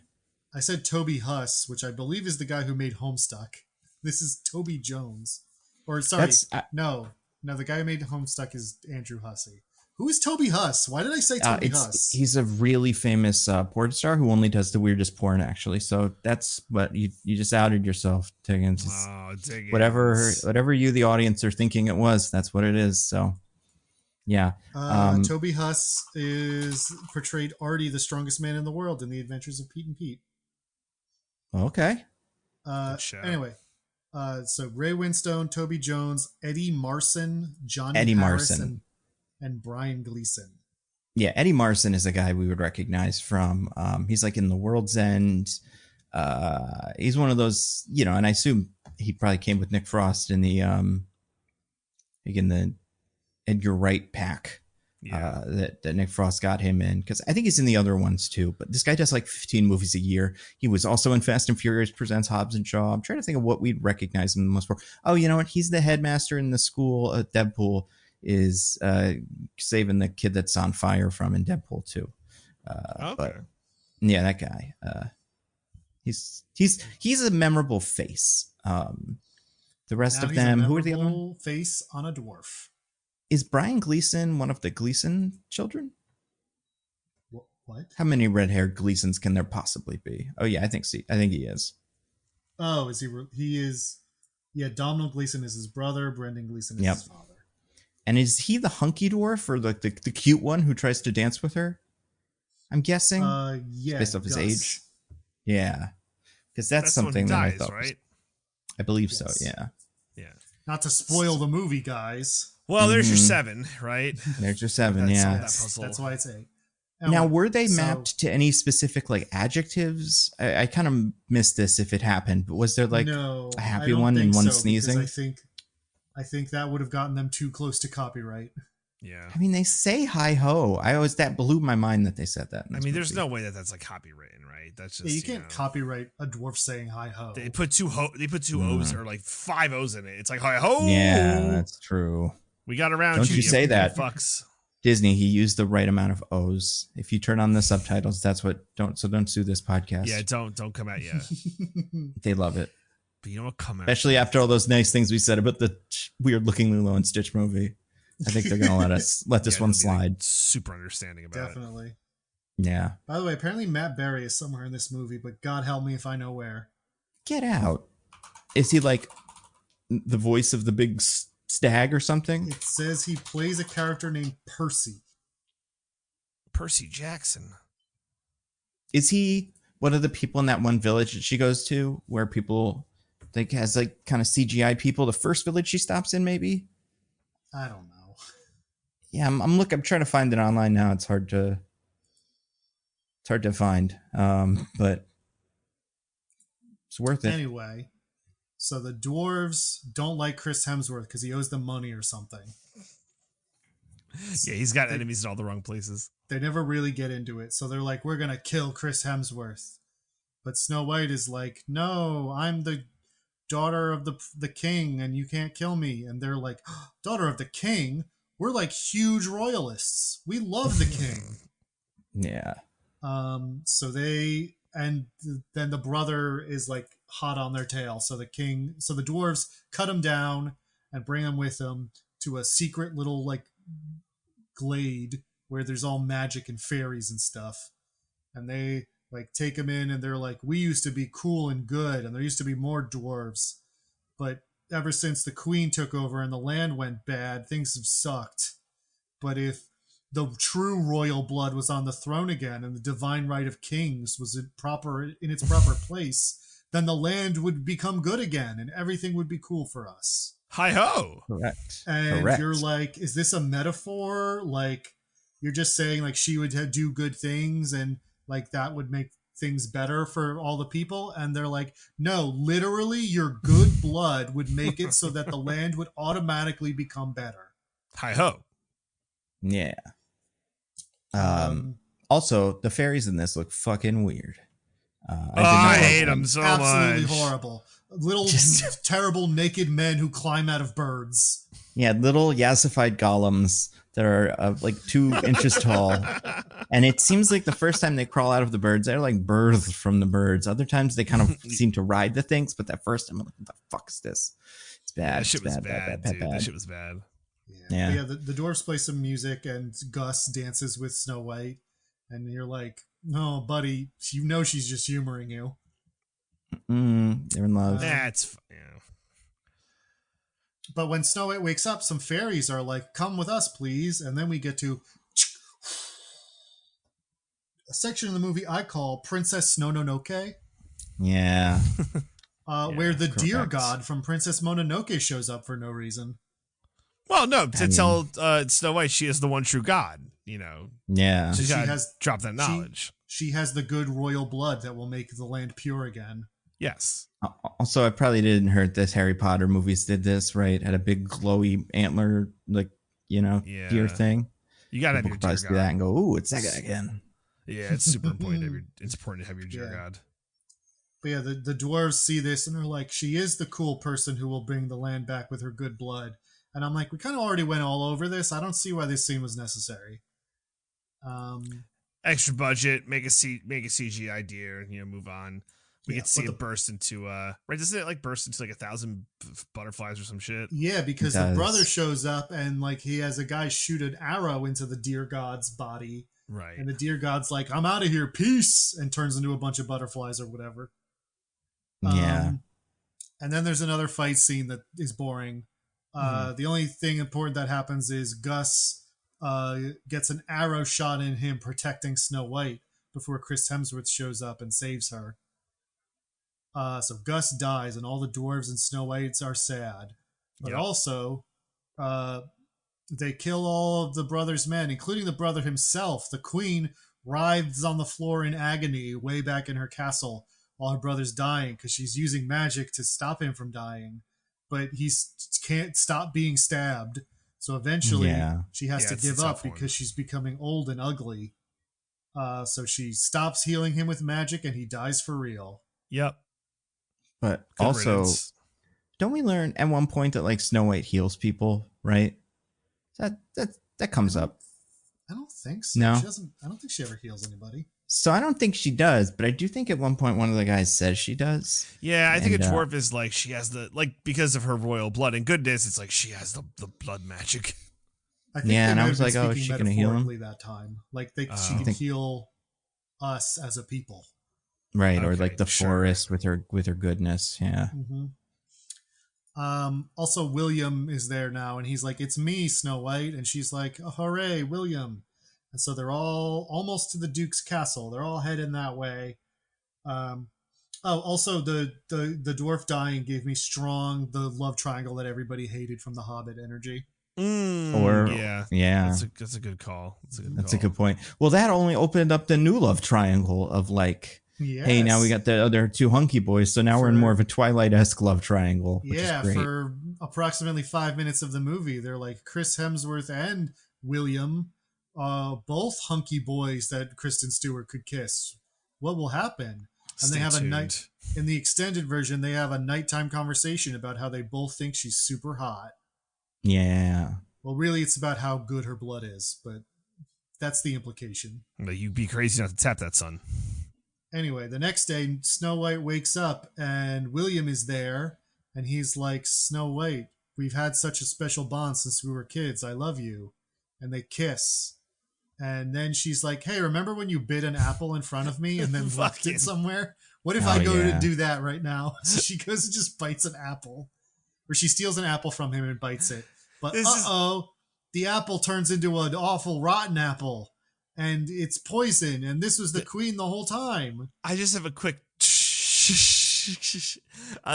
S3: I said Toby Huss, which I believe is the guy who made Homestuck. This is Toby Jones, or sorry, no, the guy who made Homestuck is Andrew Hussey. Who is Toby Huss? Why did I say Toby Huss? He's
S1: a really famous porn star who only does the weirdest porn, actually. So that's what you just outed yourself, Diggins.
S2: Oh, Diggins.
S1: Whatever you, the audience, are thinking it was, that's what it is. So, yeah.
S3: Toby Huss portrayed Artie, the strongest man in the world, in The Adventures of Pete and Pete.
S1: Okay.
S3: Anyway, so Ray Winstone, Toby Jones, Eddie Marson, Johnny
S1: Eddie
S3: Harris,
S1: Marson.
S3: and Brian Gleason.
S1: Yeah, Eddie Marson is a guy we would recognize from. He's like in The World's End. He's one of those, and I assume he probably came with Nick Frost in the Edgar Wright pack.
S2: Yeah.
S1: That Nick Frost got him in, because I think he's in the other ones too. But this guy does like 15 movies a year. He was also in Fast and Furious Presents Hobbs and Shaw. I'm trying to think of what we'd recognize him the most for. Oh, you know what? He's the headmaster in the school at Deadpool. Is saving the kid that's on fire from in Deadpool 2.
S2: Okay.
S1: But yeah, that guy. He's a memorable face. The rest of them, who are the other one?
S3: Face on a dwarf.
S1: Is Brian Gleason one of the Gleason children?
S3: What?
S1: How many red-haired Gleasons can there possibly be? Oh yeah, I think he is.
S3: Oh, is he? He is. Yeah, Domhnall Gleeson is his brother. Brendan Gleeson is his father.
S1: And is he the hunky dwarf or the cute one who tries to dance with her? I'm guessing.
S3: Yeah,
S1: based off his age. Yeah, because that's something that I thought.
S2: Right?
S1: I believe so. Yeah.
S2: Yeah.
S3: Not to spoil the movie, guys.
S2: Well, there's your 7, right?
S1: There's your 7. Yeah.
S3: That's why it's 8.
S1: Now, were they mapped to any specific like adjectives? I kind of missed this if it happened, but was there like a happy one and one sneezing?
S3: I think that would have gotten them too close to copyright.
S2: Yeah.
S1: I mean, they say hi ho. That blew my mind that they said that.
S2: I mean, there's no way that's like copywritten, right? That's just
S3: you can't copyright a dwarf saying hi ho.
S2: They put two O's or like 5 O's in it. It's like hi ho.
S1: Yeah, that's true.
S2: We got around.
S1: Don't you say that?
S2: Fucks.
S1: Disney, he used the right amount of O's. If you turn on the subtitles, that's what. Don't sue this podcast.
S2: Yeah, don't come at you.
S1: They love it.
S2: But you don't come at.
S1: Especially after all those nice things we said about the weird looking Lilo and Stitch movie. I think they're gonna let this one slide.
S2: Like super understanding about
S3: Definitely.
S1: Yeah.
S3: By the way, apparently Matt Berry is somewhere in this movie, but God help me if I know where.
S1: Get out. Is he like the voice of the big stag or something?
S3: It says he plays a character named Percy.
S2: Percy Jackson.
S1: Is he one of the people in that one village that she goes to where people like has like kind of CGI people? The first village she stops in, maybe?
S3: I don't know.
S1: Yeah, I'm trying to find it online now. It's hard to find. But it's worth it.
S3: Anyway, so the dwarves don't like Chris Hemsworth because he owes them money or something.
S2: Yeah, he's got enemies in all the wrong places.
S3: They never really get into it. So they're like, we're going to kill Chris Hemsworth. But Snow White is like, no, I'm the daughter of the king and you can't kill me. And they're like, daughter of the king? We're like huge royalists. We love the king.
S1: Yeah.
S3: So then the brother is like hot on their tail. So the dwarves cut him down and bring him with them to a secret little like glade where there's all magic and fairies and stuff. And they like take him in and they're like, we used to be cool and good. And there used to be more dwarves. But ever since the queen took over and the land went bad, things have sucked. But if the true royal blood was on the throne again and the divine right of kings was in its proper place, then the land would become good again and everything would be cool for us.
S2: Hi-ho!
S1: Correct.
S3: And
S1: Correct.
S3: You're like, is this a metaphor? Like, you're just saying like she would do good things and like that would make things better for all the people? And they're like, no, literally your good blood would make it so that the land would automatically become better.
S2: Hi-ho.
S1: Yeah. Also, the fairies in this look fucking weird.
S2: I hate them so much.
S3: Absolutely horrible. Little terrible naked men who climb out of birds.
S1: Yeah, little yassified golems that are like 2 inches tall. And it seems like the first time they crawl out of the birds, they're like birthed from the birds. Other times they kind of seem to ride the things, but that first time I'm like, what the fuck is this? It's bad.
S2: That shit was bad, dude. That shit was bad.
S3: Yeah. The dwarves play some music and Gus dances with Snow White. And you're like, no, buddy, you know she's just humoring you.
S1: They're in love.
S2: That's
S3: But when Snow White wakes up, some fairies are like, come with us, please. And then we get to a section of the movie I call Princess Mononoke.
S1: Yeah.
S3: Where the deer god from Princess Mononoke shows up for no reason.
S2: Well, no, to tell Snow White she is the one true god, you know.
S1: Yeah.
S2: She has dropped that knowledge.
S3: She has the good royal blood that will make the land pure again.
S2: Yes.
S1: Also, I probably didn't heard this. Harry Potter movies did this, right? Had a big glowy antler, like, you know, deer thing.
S2: You gotta have your deer
S1: god. That and go, ooh, it's that guy again.
S2: Yeah, it's super important. It's important to have your deer god.
S3: But yeah, the dwarves see this and they're like, she is the cool person who will bring the land back with her good blood. And I'm like, we kind of already went all over this. I don't see why this scene was necessary.
S2: Extra budget, make a CGI deer, and move on. We get to see it burst into right. Doesn't it like burst into like 1,000 butterflies or some shit?
S3: Yeah, because the brother shows up and like he has a guy shoot an arrow into the deer god's body.
S2: Right.
S3: And the deer god's like, I'm out of here, peace, and turns into a bunch of butterflies or whatever.
S1: Yeah.
S3: And then there's another fight scene that is boring. The only thing important that happens is Gus gets an arrow shot in him protecting Snow White before Chris Hemsworth shows up and saves her. So Gus dies and all the dwarves and Snow Whites are sad. But also, they kill all of the brother's men, including the brother himself. The queen writhes on the floor in agony way back in her castle while her brother's dying because she's using magic to stop him from dying. But he can't stop being stabbed. So eventually she has to give up because she's becoming old and ugly. So she stops healing him with magic and he dies for real.
S2: Yep.
S1: But also, don't we learn at one point that like Snow White heals people, right? That comes up.
S3: I don't think so.
S1: No?
S3: She doesn't. I don't think she ever heals anybody.
S1: So I don't think she does, but I do think at one point one of the guys says she does.
S2: Yeah, I think a dwarf is like she has the because of her royal blood and goodness. It's like she has the blood magic.
S3: I think
S1: and I was like, oh, is she gonna heal him
S3: that time? Like she can heal us as a people.
S1: Right, or like the forest with her goodness. Yeah.
S3: Also, William is there now, and he's like, "It's me, Snow White," and she's like, oh, "Hooray, William!" And so they're all almost to the Duke's castle. They're all heading that way. Also, the dwarf dying gave me the love triangle that everybody hated from the Hobbit energy.
S2: Yeah, that's a good call.
S1: That's a good point. Well, that only opened up the new love triangle of like, hey, now we got the other two hunky boys, so now we're in more of a Twilight-esque love triangle. Which is great.
S3: For approximately 5 minutes of the movie, they're like Chris Hemsworth and William, both hunky boys that Kristen Stewart could kiss. What will happen? And they have in the extended version, they have a nighttime conversation about how they both think she's super hot.
S1: Yeah.
S3: Well, really, it's about how good her blood is, but that's the implication.
S2: But you'd be crazy not to tap that, son.
S3: Anyway, the next day, Snow White wakes up and William is there, and he's like, Snow White, we've had such a special bond since we were kids. I love you. And they kiss. And then she's like, hey, remember when you bit an apple in front of me and then left it somewhere? What if I go to do that right now? So she goes and just bites an apple. Or she steals an apple from him and bites it. But the apple turns into an awful rotten apple. And it's poison. And this was the queen the whole time.
S2: I just have a quick...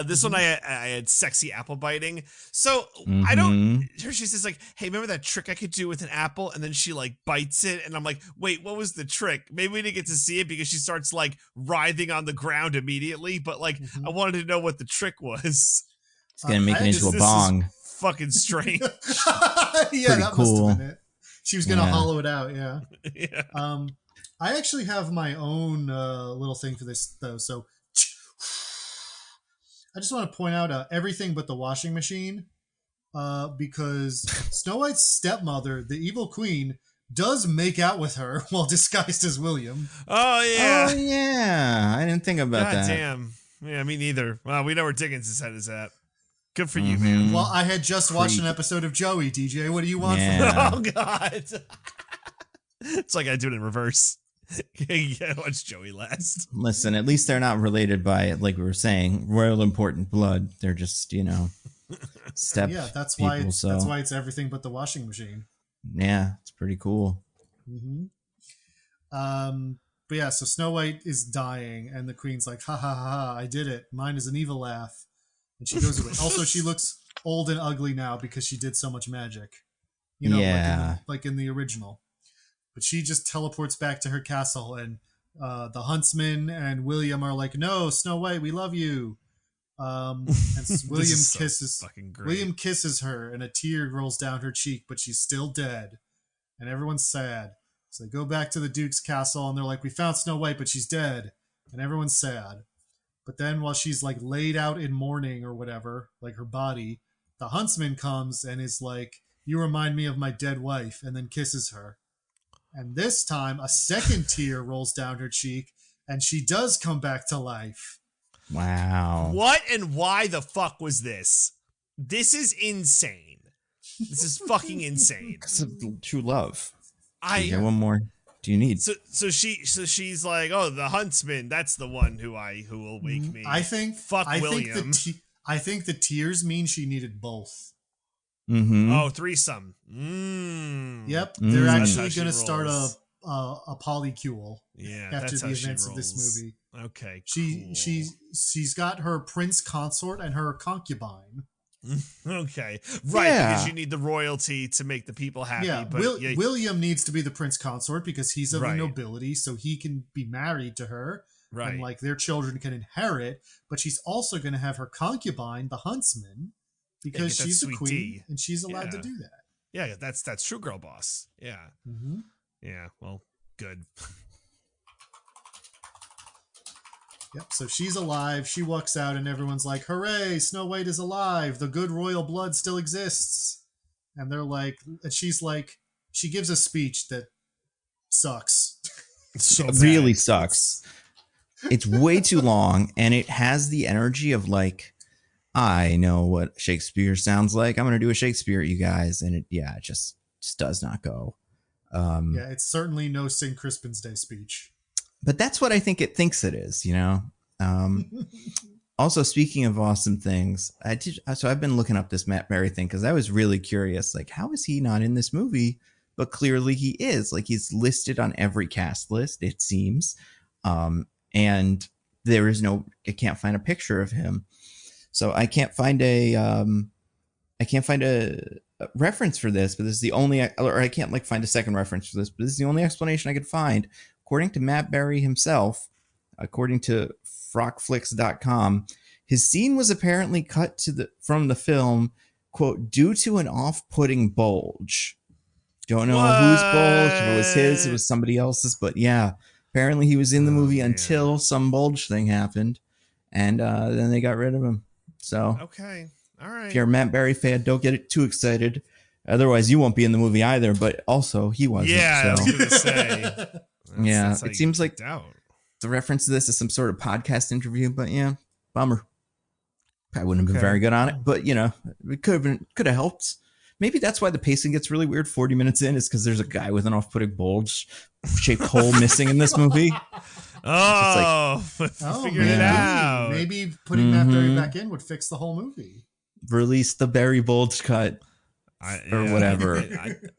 S2: This one I had sexy apple biting. So I don't... She says like, hey, remember that trick I could do with an apple? And then she like bites it. And I'm like, wait, what was the trick? Maybe we didn't get to see it because she starts like writhing on the ground immediately. But like, I wanted to know what the trick was.
S1: It's going to make it into a bong.
S2: Fucking strange.
S3: That
S1: cool.
S3: must have been it. She was going to hollow it out, yeah. I actually have my own little thing for this, though. So I just want to point out everything but the washing machine, because Snow White's stepmother, the evil queen, does make out with her while disguised as William.
S2: Oh, yeah.
S1: Oh, yeah. I didn't think about that.
S2: Damn. Yeah, me neither. Well, we know where Diggins' head is at. Good for you, man.
S3: Well, I had just watched an episode of Joey, DJ. What do you want from me?
S2: Oh, God. It's like I do it in reverse. Yeah, watch Joey last.
S1: Listen, at least they're not related by, like we were saying, royal important blood. They're just, step
S3: that's
S1: people,
S3: why that's why it's everything but the washing machine.
S1: Yeah, it's pretty cool.
S3: But yeah, so Snow White is dying, and the queen's like, ha ha ha, I did it. Mine is an evil laugh. And she goes away. Also, she looks old and ugly now because she did so much magic. Like in the original. But she just teleports back to her castle, and the Huntsman and William are like, no, Snow White, we love you. And William kisses her, and a tear rolls down her cheek, but she's still dead. And everyone's sad. So they go back to the Duke's castle, and they're like, we found Snow White, but she's dead. And everyone's sad. But then while she's like laid out in mourning or whatever, like her body, the Huntsman comes and is like, you remind me of my dead wife, and then kisses her. And this time a second tear rolls down her cheek, and she does come back to life.
S1: Wow.
S2: What and why the fuck was this? This is insane. This is fucking insane.
S1: Because of true love.
S2: One
S1: more. Do you need?
S2: So she's like, oh, the Huntsman, that's the one who will wake me.
S3: I think
S2: William.
S3: I think the tears mean she needed both.
S2: Oh, threesome.
S3: Yep, they're actually going to start a polycule.
S2: Yeah,
S3: after the events of this movie.
S2: Okay,
S3: she's got her prince consort and her concubine.
S2: Okay, right, because you need the royalty to make the people happy.
S3: Yeah,
S2: but
S3: William needs to be the prince consort because he's of the nobility, so he can be married to her, and like their children can inherit. But she's also going to have her concubine, the Huntsman, because she's the queen and she's allowed to do that.
S2: Yeah, that's true girl boss. Yeah, yeah. Well, good.
S3: Yep, so she's alive. She walks out and everyone's like, hooray, Snow White is alive. The good royal blood still exists. And they're like, she's like, she gives a speech that sucks.
S1: It really sucks. It's way too long, and it has the energy of like, I know what Shakespeare sounds like. I'm going to do a Shakespeare, you guys. And it just does not go.
S3: Yeah, it's certainly no St. Crispin's Day speech.
S1: but that's what I think it thinks it is, you know? Also, speaking of awesome things, so I've been looking up this Matt Berry thing because I was really curious, like, how is he not in this movie? But clearly he is. Like, he's listed on every cast list, it seems. And there is I can't find a picture of him. So I can't find a reference for this, but this is the only, or I can't like find a second reference for this, but this is the only explanation I could find. According to Matt Berry himself, according to frockflix.com, his scene was apparently cut from the film, quote, due to an off-putting bulge. Don't know whose bulge, if it was his, it was somebody else's, but yeah, apparently he was in the movie until some bulge thing happened, and then they got rid of him. So
S2: okay, all right.
S1: If you're a Matt Berry fan, don't get too excited. Otherwise, you won't be in the movie either. But also, he wasn't.
S2: Yeah,
S1: so.
S2: I was gonna say.
S1: That's it seems like
S2: out.
S1: The reference to this is some sort of podcast interview. But yeah, bummer. I wouldn't have been very good on it, but you know, it could have helped. Maybe that's why the pacing gets really weird 40 minutes in, is because there's a guy with an off-putting bulge-shaped hole missing in this movie.
S2: Figured it out.
S3: Maybe putting Matt Berry back in would fix the whole movie.
S1: Release the Berry bulge cut or whatever.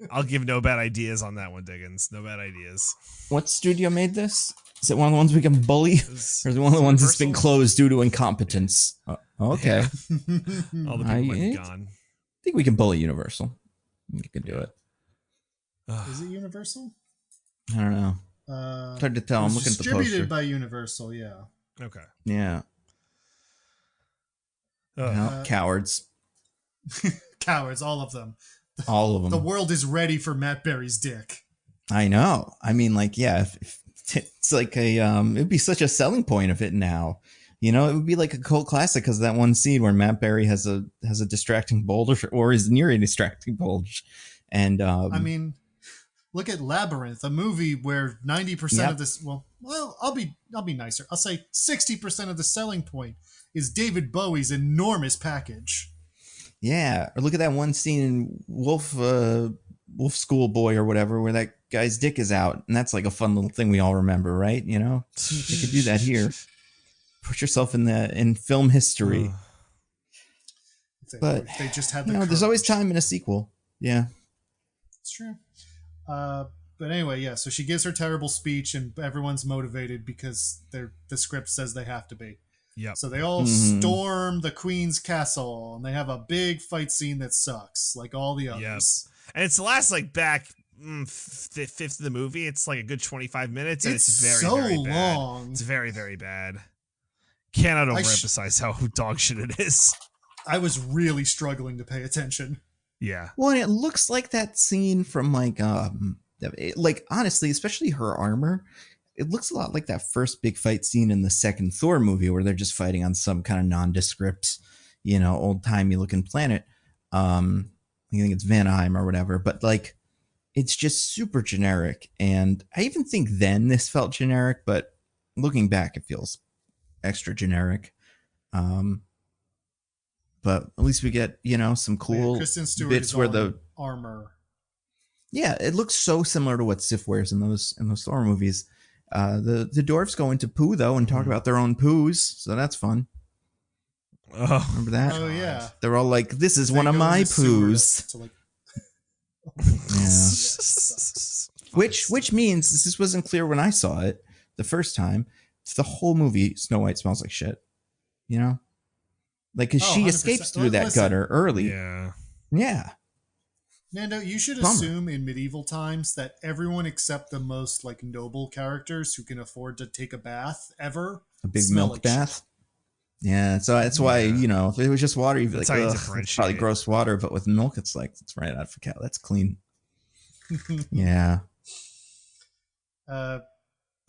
S2: I'll give no bad ideas on that one, Diggins. No bad ideas.
S1: What studio made this? Is it one of the ones we can bully? Or is it one of the ones that's been closed due to incompetence? Okay.
S2: Yeah. All the people might be gone.
S1: I think we can bully Universal. I think you can do it.
S3: Is it Universal?
S1: I don't know. It's hard to tell. I'm looking at the poster.
S3: Distributed by Universal, yeah.
S2: Okay.
S1: Yeah. Cowards.
S3: Cowards, all of them.
S1: All of them.
S3: The world is ready for Matt Berry's dick.
S1: I know. I mean, like, yeah, if it's like it'd be such a selling point of it now. You know, it would be like a cult classic because that one scene where Matt Berry has a distracting bulge or is near a distracting bulge. And
S3: I mean, look at Labyrinth, a movie where 90% of this, well, I'll be nicer. I'll say 60% of the selling point is David Bowie's enormous package.
S1: Yeah, or look at that one scene in Wolf Schoolboy or whatever, where that guy's dick is out, and that's like a fun little thing we all remember, right? You know, you could do that here. Put yourself in film history. But
S3: they just had
S1: there's always time in a sequel. Yeah,
S3: it's true. But anyway, yeah. So she gives her terrible speech, and everyone's motivated because the script says they have to be.
S2: Yeah.
S3: So they all storm the Queen's castle, and they have a big fight scene that sucks, like all the others.
S2: Yep. And it's the last back fifth of the movie. It's like a good 25 minutes, and it's very,
S3: so
S2: very bad.
S3: long.
S2: It's very, very bad. Cannot overemphasize how dog shit it is.
S3: I was really struggling to pay attention.
S2: Yeah.
S1: Well, and it looks like that scene from like honestly, especially her armor. It looks a lot like that first big fight scene in the second Thor movie where they're just fighting on some kind of nondescript, old-timey looking planet. I think it's Vanaheim or whatever, but like it's just super generic. And I even think then this felt generic, but looking back, it feels extra generic. But at least we get, some cool bits where the
S3: armor.
S1: Yeah, it looks so similar to what Sif wears in those Thor movies. The dwarves go into poo though and talk about their own poos, so that's fun.
S2: Oh,
S1: remember that?
S3: Oh yeah,
S1: they're all like, "This is one of my poos." Which means this wasn't clear when I saw it the first time. It's the whole movie. Snow White smells like shit. Like, cause she escapes through that gutter early. Yeah.
S3: Nando, you should assume in medieval times that everyone except the most like noble characters who can afford to take a bath ever,
S1: a big milk bath. Shit. Yeah, so that's why if it was just water, you'd be like, it's probably gross water. But with milk, it's like it's right out of a cow. That's clean. Yeah.
S3: But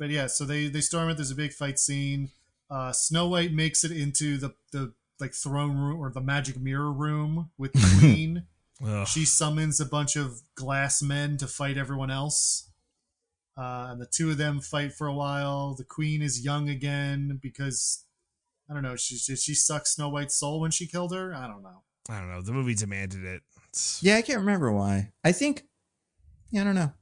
S3: yeah, so they storm it. There's a big fight scene. Snow White makes it into the like throne room or the magic mirror room with the queen. She summons a bunch of glass men to fight everyone else. And the two of them fight for a while. The queen is young again because, I don't know, did she suck Snow White's soul when she killed her? I don't know.
S2: The movie demanded it.
S1: Yeah, I can't remember why. I think, I don't know.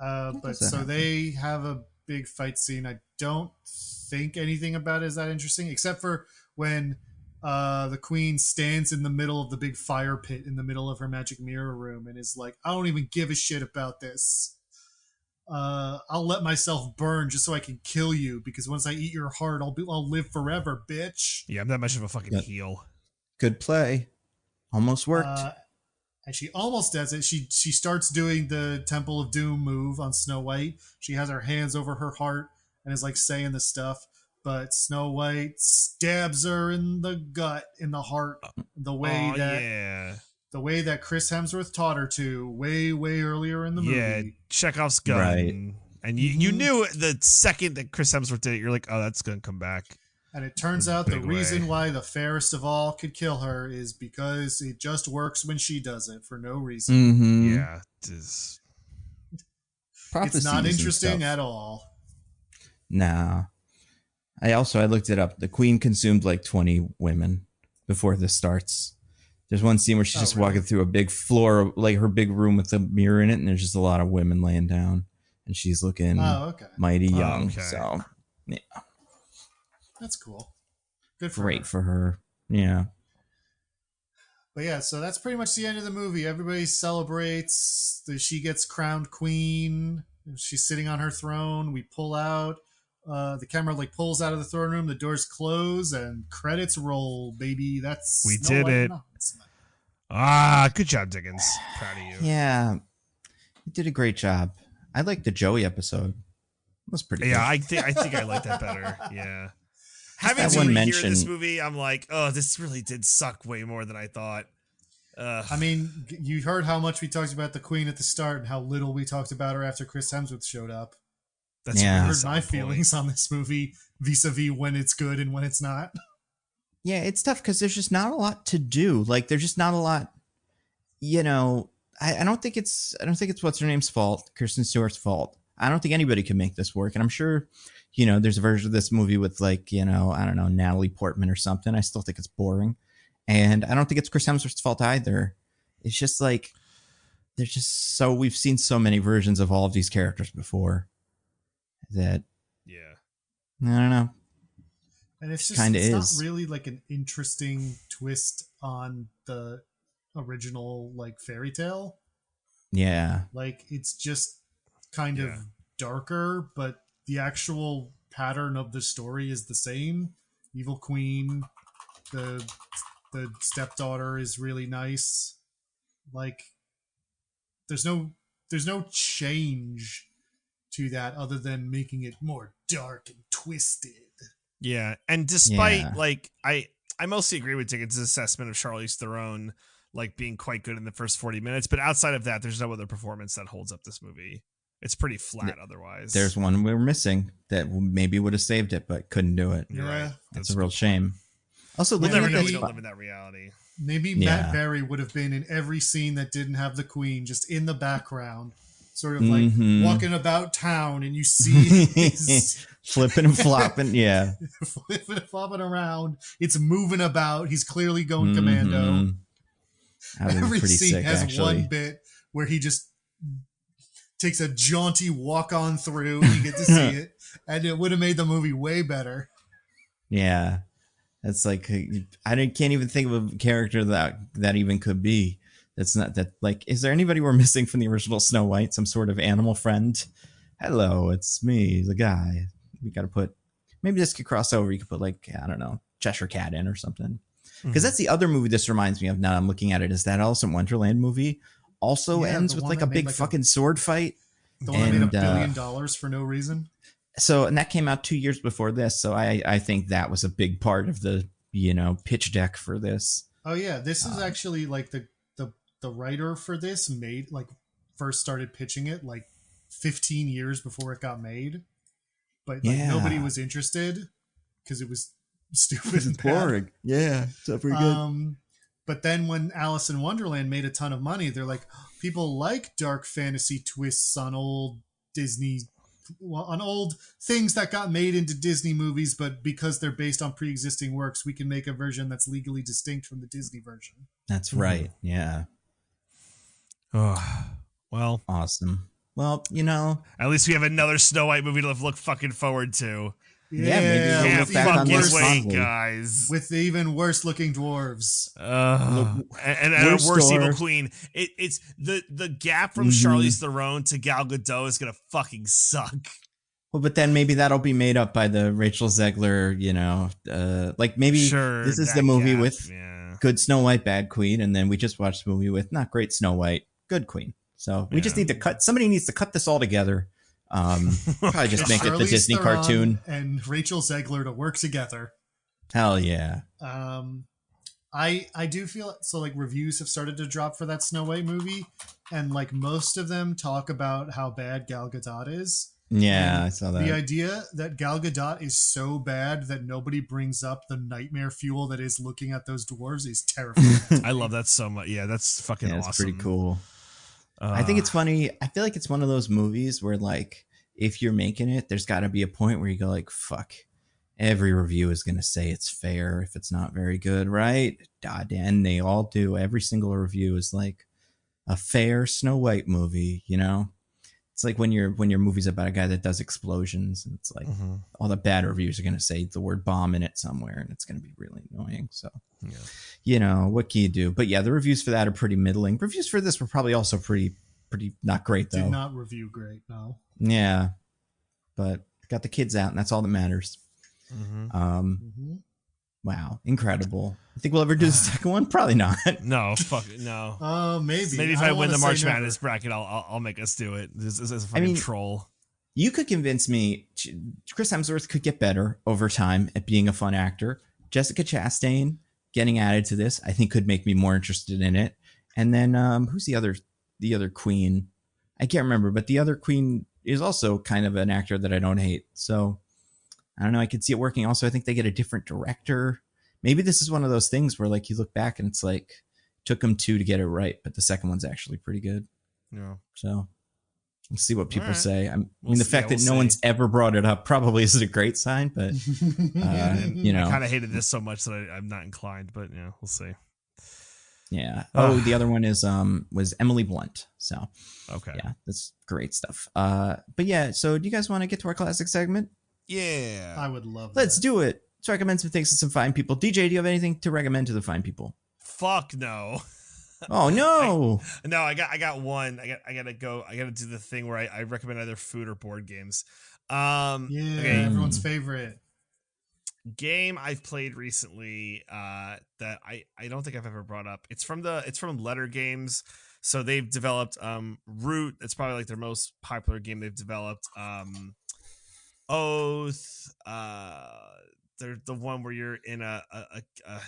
S3: But so they have a big fight scene. I don't think anything about it is that interesting, except for when the queen stands in the middle of the big fire pit in the middle of her magic mirror room and is like, I don't even give a shit about this. I'll let myself burn just so I can kill you, because once I eat your heart, I'll live forever, bitch.
S2: Yeah, I'm that much of a fucking heel.
S1: Good play. Almost worked.
S3: And she almost does it. She starts doing the Temple of Doom move on Snow White. She has her hands over her heart and is like saying the stuff, but Snow White stabs her in the gut, in the heart, the way that Chris Hemsworth taught her to way earlier in the movie. Yeah,
S2: Chekhov's gun. Right. And you knew the second that Chris Hemsworth did it, you're like, oh, that's going to come back.
S3: And it turns out the reason why the fairest of all could kill her is because it just works when she does it for no reason.
S1: Mm-hmm.
S2: Yeah. It's
S3: not interesting at all.
S1: Nah. I looked it up. The queen consumed like 20 women before this starts. There's one scene where she's just walking through a big floor, like her big room with a mirror in it, and there's just a lot of women laying down. And she's looking mighty young. So, yeah.
S3: That's cool. Good for
S1: Great
S3: her.
S1: for her. Yeah.
S3: But yeah, so that's pretty much the end of the movie. Everybody celebrates. She gets crowned queen. She's sitting on her throne. We pull out. The camera like pulls out of the throne room. The doors close and credits roll, baby.
S2: We did it. Good job, Diggins. Proud of you.
S1: Yeah. You did a great job. I liked the Joey episode. It was pretty good.
S2: I think I like that better. Yeah. Having to hear this movie, I'm like, oh, this really did suck way more than I thought.
S3: I mean, you heard how much we talked about the Queen at the start and how little we talked about her after Chris Hemsworth showed up. That's really hurt my feelings on this movie vis-a-vis when it's good and when it's not.
S1: Yeah, it's tough because there's just not a lot to do. Like, there's just not a lot, you know. I don't think it's what's her name's fault, Kristen Stewart's fault. I don't think anybody can make this work, and I'm sure, you know, there's a version of this movie with like, you know, I don't know, Natalie Portman or something. I still think it's boring, and I don't think it's Chris Hemsworth's fault either. It's just like we've seen so many versions of all of these characters before that.
S2: Yeah,
S1: I don't know.
S3: And it's not really like an interesting twist on the original like fairy tale.
S1: Yeah,
S3: like it's just kind of darker, but the actual pattern of the story is the same. Evil queen, the stepdaughter is really nice. Like there's no change to that other than making it more dark and twisted.
S2: Yeah, and despite like I mostly agree with Dickens' assessment of Charlize Theron like being quite good in the first 40 minutes, but outside of that, there's no other performance that holds up this movie. It's pretty flat otherwise.
S1: There's one we're missing that maybe would have saved it, but couldn't do it.
S3: You're right.
S1: That's a real shame. Also,
S2: we'll never know. We don't live in that reality.
S3: Maybe Matt Berry would have been in every scene that didn't have the queen, just in the background, sort of like walking about town, and you see his
S1: flipping and flopping,
S3: flipping and flopping around. It's moving about. He's clearly going commando. Every scene sick, has one bit where he just takes a jaunty walk on through, and you get to see it, and it would have made the movie way better.
S1: Yeah, that's like can't even think of a character that even could be. That's not that. Like, is there anybody we're missing from the original Snow White? Some sort of animal friend? Hello, it's me, the guy. We got to put maybe this could cross over. You could put like, I don't know, Cheshire Cat in or something. Because that's the other movie this reminds me of now I'm looking at it, is that Alice in Wonderland movie also ends with like a big fucking sword fight.
S3: The one that made $1 billion for no reason.
S1: So, and that came out 2 years before this. So I think that was a big part of the, you know, pitch deck for this.
S3: Oh yeah. This is actually like the writer for this first started pitching it like 15 years before it got made. But nobody was interested because it was stupid and boring.
S1: Yeah, it's not very good.
S3: But then when Alice in Wonderland made a ton of money, they're like, people like dark fantasy twists on old things that got made into Disney movies, but because they're based on pre-existing works, we can make a version that's legally distinct from the Disney version.
S1: That's right. Yeah.
S2: Oh, well,
S1: awesome. Well, you know,
S2: At least we have another Snow White movie to look fucking forward to.
S1: Yeah, maybe we'll
S2: Can't
S1: look back on this
S2: wait,
S1: fondly.
S2: guys.
S3: With the even worse looking dwarves.
S2: And a worse evil queen. It's the gap from Charlize Theron to Gal Gadot is gonna fucking suck.
S1: Well, but then maybe that'll be made up by the Rachel Zegler, you know, like maybe this is the movie with good Snow White, bad queen, and then we just watched the movie with not great Snow White, good queen. So we just need to somebody needs to cut this all together. Probably just make it the Disney
S3: Theron
S1: cartoon.
S3: And Rachel Zegler to work together.
S1: Hell yeah.
S3: I do feel so like reviews have started to drop for that Snow White movie, and like most of them talk about how bad Gal Gadot is.
S1: Yeah,
S3: and
S1: I saw that.
S3: The idea that Gal Gadot is so bad that nobody brings up the nightmare fuel that is looking at those dwarves is terrifying.
S2: I love that so much. Yeah, that's fucking awesome.
S1: That's pretty cool. I think it's funny. I feel like it's one of those movies where, like, if you're making it, there's got to be a point where you go, like, fuck. Every review is going to say it's fair if it's not very good, right? And they all do. Every single review is like a fair Snow White movie, you know? It's like when your movie's about a guy that does explosions, and it's like all the bad reviews are going to say the word bomb in it somewhere, and it's going to be really annoying. So, you know, what can you do? But yeah, the reviews for that are pretty middling. Reviews for this were probably also pretty not great, though.
S3: Did not review great, no.
S1: Yeah, but got the kids out, and that's all that matters. Wow, incredible. I think we'll ever do the second one? Probably not.
S2: No, fuck it, no.
S3: Maybe.
S2: Maybe if I win the March Madness bracket, I'll make us do it. This is a fucking troll.
S1: You could convince me Chris Hemsworth could get better over time at being a fun actor. Jessica Chastain getting added to this, I think, could make me more interested in it. And then who's the other queen? I can't remember, but the other queen is also kind of an actor that I don't hate. So I don't know. I could see it working. Also, I think they get a different director. Maybe this is one of those things where, like, you look back and it's like, took them 2 to get it right, but the second one's actually pretty good. Yeah. So let's see what people say. I mean, the fact that no one's ever brought it up probably isn't a great sign, but you know,
S2: I kind of hated this so much that I'm not inclined. But yeah, we'll see.
S1: Yeah. Oh, the other one is was Emily Blunt. So
S2: okay.
S1: Yeah, that's great stuff. But yeah. So do you guys want to get to our classic segment?
S2: Yeah,
S3: I would love.
S1: Let's do it. Let's recommend some things to some fine people. DJ, do you have anything to recommend to the fine people?
S2: Fuck no.
S1: Oh no.
S2: I got one. I gotta go. I gotta do the thing where I recommend either food or board games.
S3: Everyone's favorite
S2: game I've played recently that I don't think I've ever brought up. It's from Letter Games. So they've developed Root. It's probably like their most popular game they've developed. Oath. They're the one where you're in a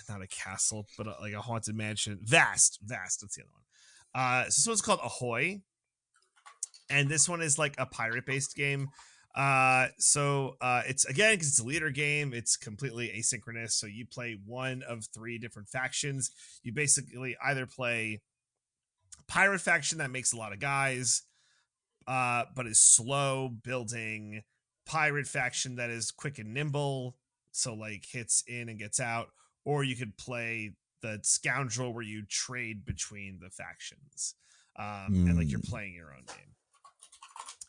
S2: not a castle, but like a haunted mansion. Vast. That's the other one. So this one's called Ahoy, and this one is like a pirate based game. So it's again because it's a leader game. It's completely asynchronous. So you play one of 3 different factions. You basically either play pirate faction that makes a lot of guys, but is slow building. Pirate faction that is quick and nimble, so like hits in and gets out, or you could play the scoundrel where you trade between the factions, and like you're playing your own game.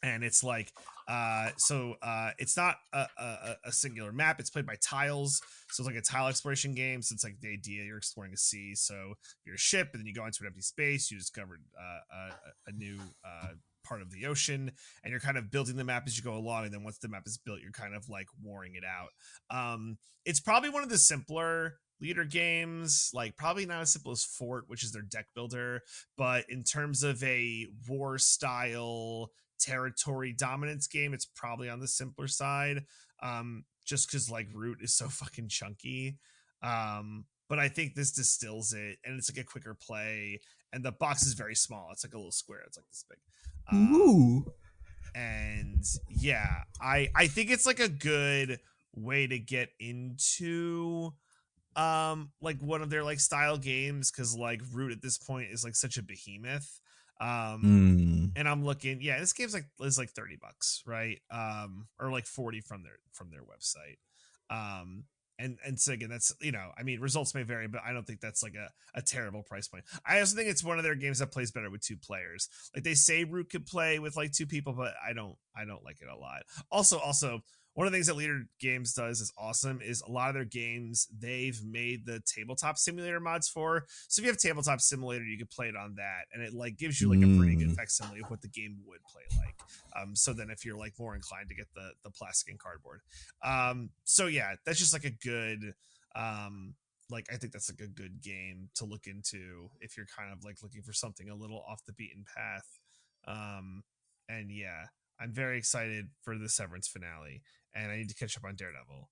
S2: And it's like it's not a singular map. It's played by tiles, so it's like a tile exploration game. So it's like the idea you're exploring a sea, so you're a ship and then you go into an empty space, you discovered a new part of the ocean, and you're kind of building the map as you go along, and then once the map is built, you're kind of like warring it out. It's probably one of the simpler leader games, like probably not as simple as Fort, which is their deck builder, but in terms of a war style territory dominance game, it's probably on the simpler side, just because like Root is so fucking chunky. But I think this distills it, and it's like a quicker play, and the box is very small. It's like a little square. It's like this big.
S1: Ooh.
S2: And yeah, I think it's like a good way to get into like one of their like style games, because like Root at this point is like such a behemoth. And I'm looking, this game's like is like $30, right? Or like 40 from their website. And so again, that's, I mean, results may vary, but I don't think that's like a terrible price point. I also think it's one of their games that plays better with 2 players. Like they say Root could play with like 2 people, but I don't like it a lot. Also, one of the things that Leader Games does is awesome is a lot of their games they've made the tabletop simulator mods for. So if you have tabletop simulator, you can play it on that, and it like gives you like a pretty good facsimile of what the game would play like. So then if you're like more inclined to get the plastic and cardboard, so yeah, that's just like a good like I think that's like a good game to look into if you're kind of like looking for something a little off the beaten path. And yeah, I'm very excited for the Severance finale, and I need to catch up on Daredevil,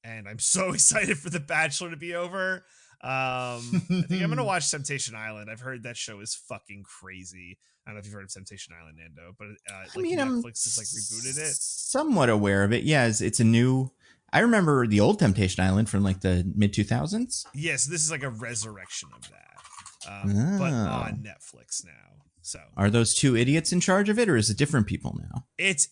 S2: and I'm so excited for The Bachelor to be over. I think I'm gonna watch Temptation Island. I've heard that show is fucking crazy. I don't know if you've heard of Temptation Island, Nando, but
S1: I mean,
S2: Netflix has like rebooted it.
S1: Somewhat aware of it. Yeah, it's a new. I remember the old Temptation Island from like the mid 2000s.
S2: Yes, this is like a resurrection of that, but on Netflix now. So
S1: are those 2 idiots in charge of it, or is it different people now?
S2: It's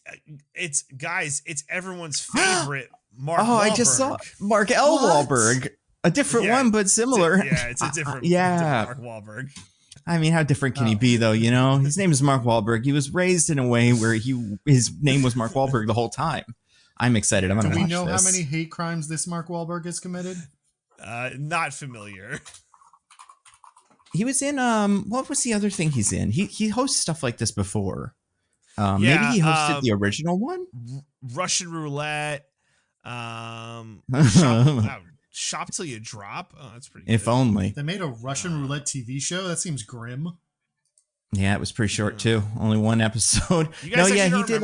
S2: guys, it's everyone's favorite Mark Wahlberg.
S1: I just saw Mark L. Wahlberg, a different one, but similar.
S2: It's a different, different Mark Wahlberg.
S1: I mean, how different can he be, though? His name is Mark Wahlberg. He was raised in a way where his name was Mark Wahlberg the whole time. I'm excited. I'm going to watch this.
S3: Do we know how many hate crimes this Mark Wahlberg has committed?
S2: Not familiar.
S1: He was in what was the other thing he's in? He hosts stuff like this before. Maybe he hosted the original one?
S2: Russian Roulette. Shop Till You Drop. Oh, that's pretty good.
S1: If only.
S3: They made a Russian Roulette TV show? That seems grim.
S1: Yeah, it was pretty short too. Only 1 episode.
S2: You guys
S1: he did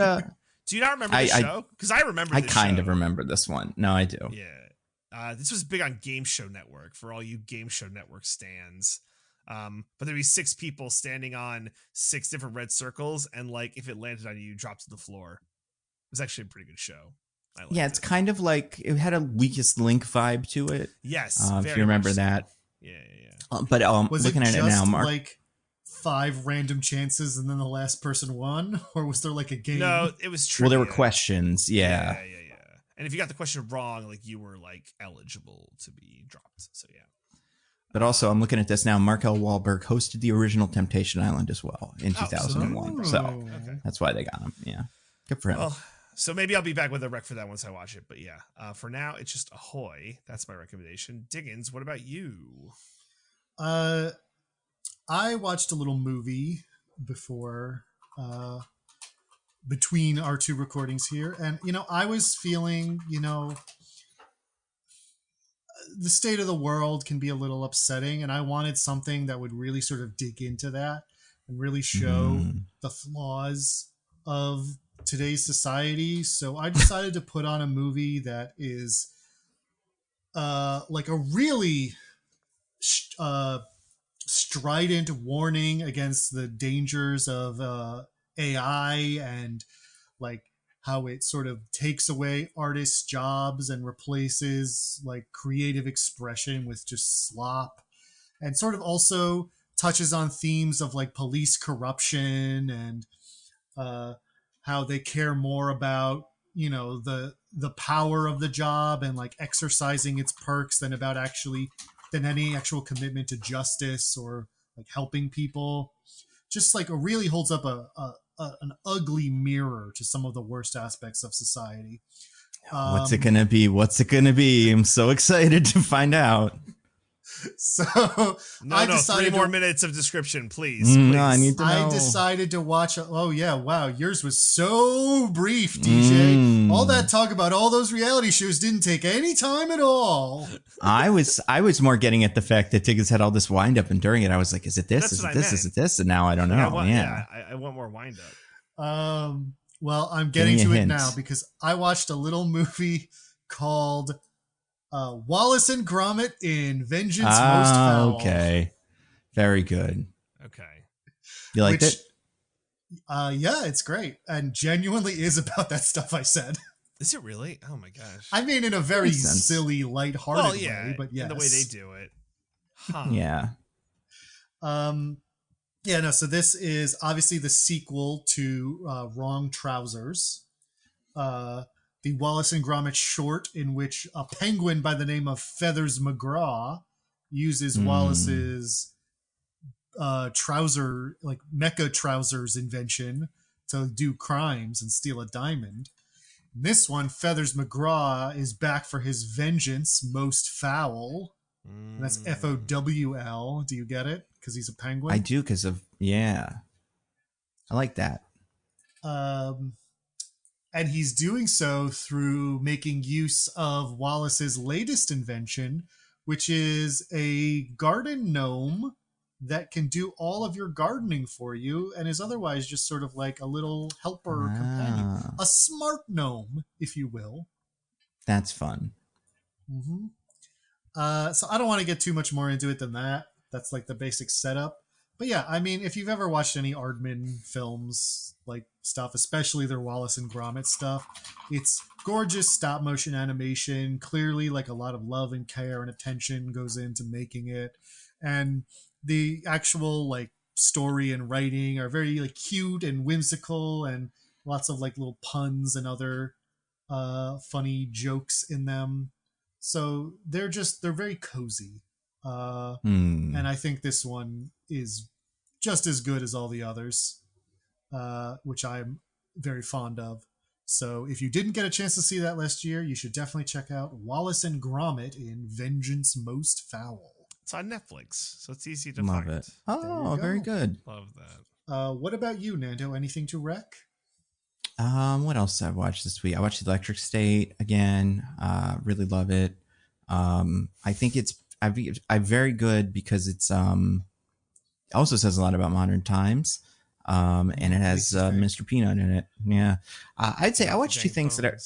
S2: do you not remember the show? Because I remember this
S1: kind of remember this one. No, I do.
S2: Yeah. This was big on Game Show Network for all you Game Show Network stans. But there'd be 6 people standing on 6 different red circles, and like if it landed on you, you dropped to the floor. It was actually a pretty good show.
S1: It's kind of like it had a Weakest Link vibe to it.
S2: Yes,
S1: if you remember that.
S2: Yeah.
S1: But
S3: was
S1: looking
S3: it
S1: at
S3: just
S1: it now, Mark,
S3: like 5 random chances and then the last person won, or was there like a game?
S2: No, it was true.
S1: Well, there were questions. Yeah.
S2: And if you got the question wrong, like you were like eligible to be dropped. So yeah.
S1: But also, I'm looking at this now. Mark L. Wahlberg hosted the original Temptation Island as well in 2001. So that's why they got him. Yeah. Good for him.
S2: Well, so maybe I'll be back with a rec for that once I watch it. But yeah, for now, it's just Ahoy. That's my recommendation. Diggins, what about you?
S3: I watched a little movie before, between our 2 recordings here. And, I was feeling, the state of the world can be a little upsetting, and I wanted something that would really sort of dig into that and really show the flaws of today's society. So I decided to put on a movie that is like a really strident warning against the dangers of AI and like how it sort of takes away artists' jobs and replaces like creative expression with just slop, and sort of also touches on themes of like police corruption and how they care more about, the power of the job and like exercising its perks than any actual commitment to justice or like helping people. Just like it really holds up an ugly mirror to some of the worst aspects of society.
S1: What's it gonna be? I'm so excited to find out.
S3: So
S2: I decided 3 more minutes of description, please.
S1: No, I need to know.
S3: I decided to watch. Oh yeah, wow, yours was so brief, DJ. All that talk about all those reality shows didn't take any time at all.
S1: I was more getting at the fact that Diggins had all this wind up, and during it, I was like, "Is it this? Is it this? Is it this?" And now I don't know.
S2: I want more wind up.
S3: Well, I'm getting to it now because I watched a little movie called Wallace and Gromit in Vengeance Most Fowl.
S1: Okay. Very good.
S2: Okay.
S1: You liked it?
S3: Yeah, it's great. And genuinely is about that stuff I said.
S2: Is it really? Oh my gosh.
S3: I mean, in a very silly, lighthearted way, but yes.
S2: The way they do it. Huh.
S1: Yeah.
S3: Yeah, no, so this is obviously the sequel to Wrong Trousers. the Wallace and Gromit short in which a penguin by the name of Feathers McGraw uses Wallace's trouser, like mecha trousers invention to do crimes and steal a diamond. In this one, Feathers McGraw is back for his vengeance, most foul. And that's FOWL. Do you get it? Because he's a penguin?
S1: I do, because of, yeah. I like that.
S3: And he's doing so through making use of Wallace's latest invention, which is a garden gnome that can do all of your gardening for you and is otherwise just sort of like a little helper companion. A smart gnome, if you will.
S1: That's fun.
S3: Mm-hmm. So I don't want to get too much more into it than that. That's like the basic setup. But yeah, I mean, if you've ever watched any Aardman films, like stuff, especially their Wallace and Gromit stuff, it's gorgeous stop motion animation. Clearly, like a lot of love and care and attention goes into making it. And the actual like story and writing are very like cute and whimsical, and lots of like little puns and other funny jokes in them. So they're very cozy. And I think this one is just as good as all the others, which I'm very fond of. So if you didn't get a chance to see that last year, you should definitely check out Wallace and Gromit in Vengeance Most Foul.
S2: It's on Netflix, so it's easy to
S1: Love
S2: find.
S1: It. Oh, very good.
S2: Love that.
S3: What about you, Nando? Anything to rec?
S1: What else did I watch this week? I watched Electric State again. Really love it. I think it's very good because it's also says a lot about modern times. And it has Mr. Peanut in it. Yeah. I'd say I watched two things that are,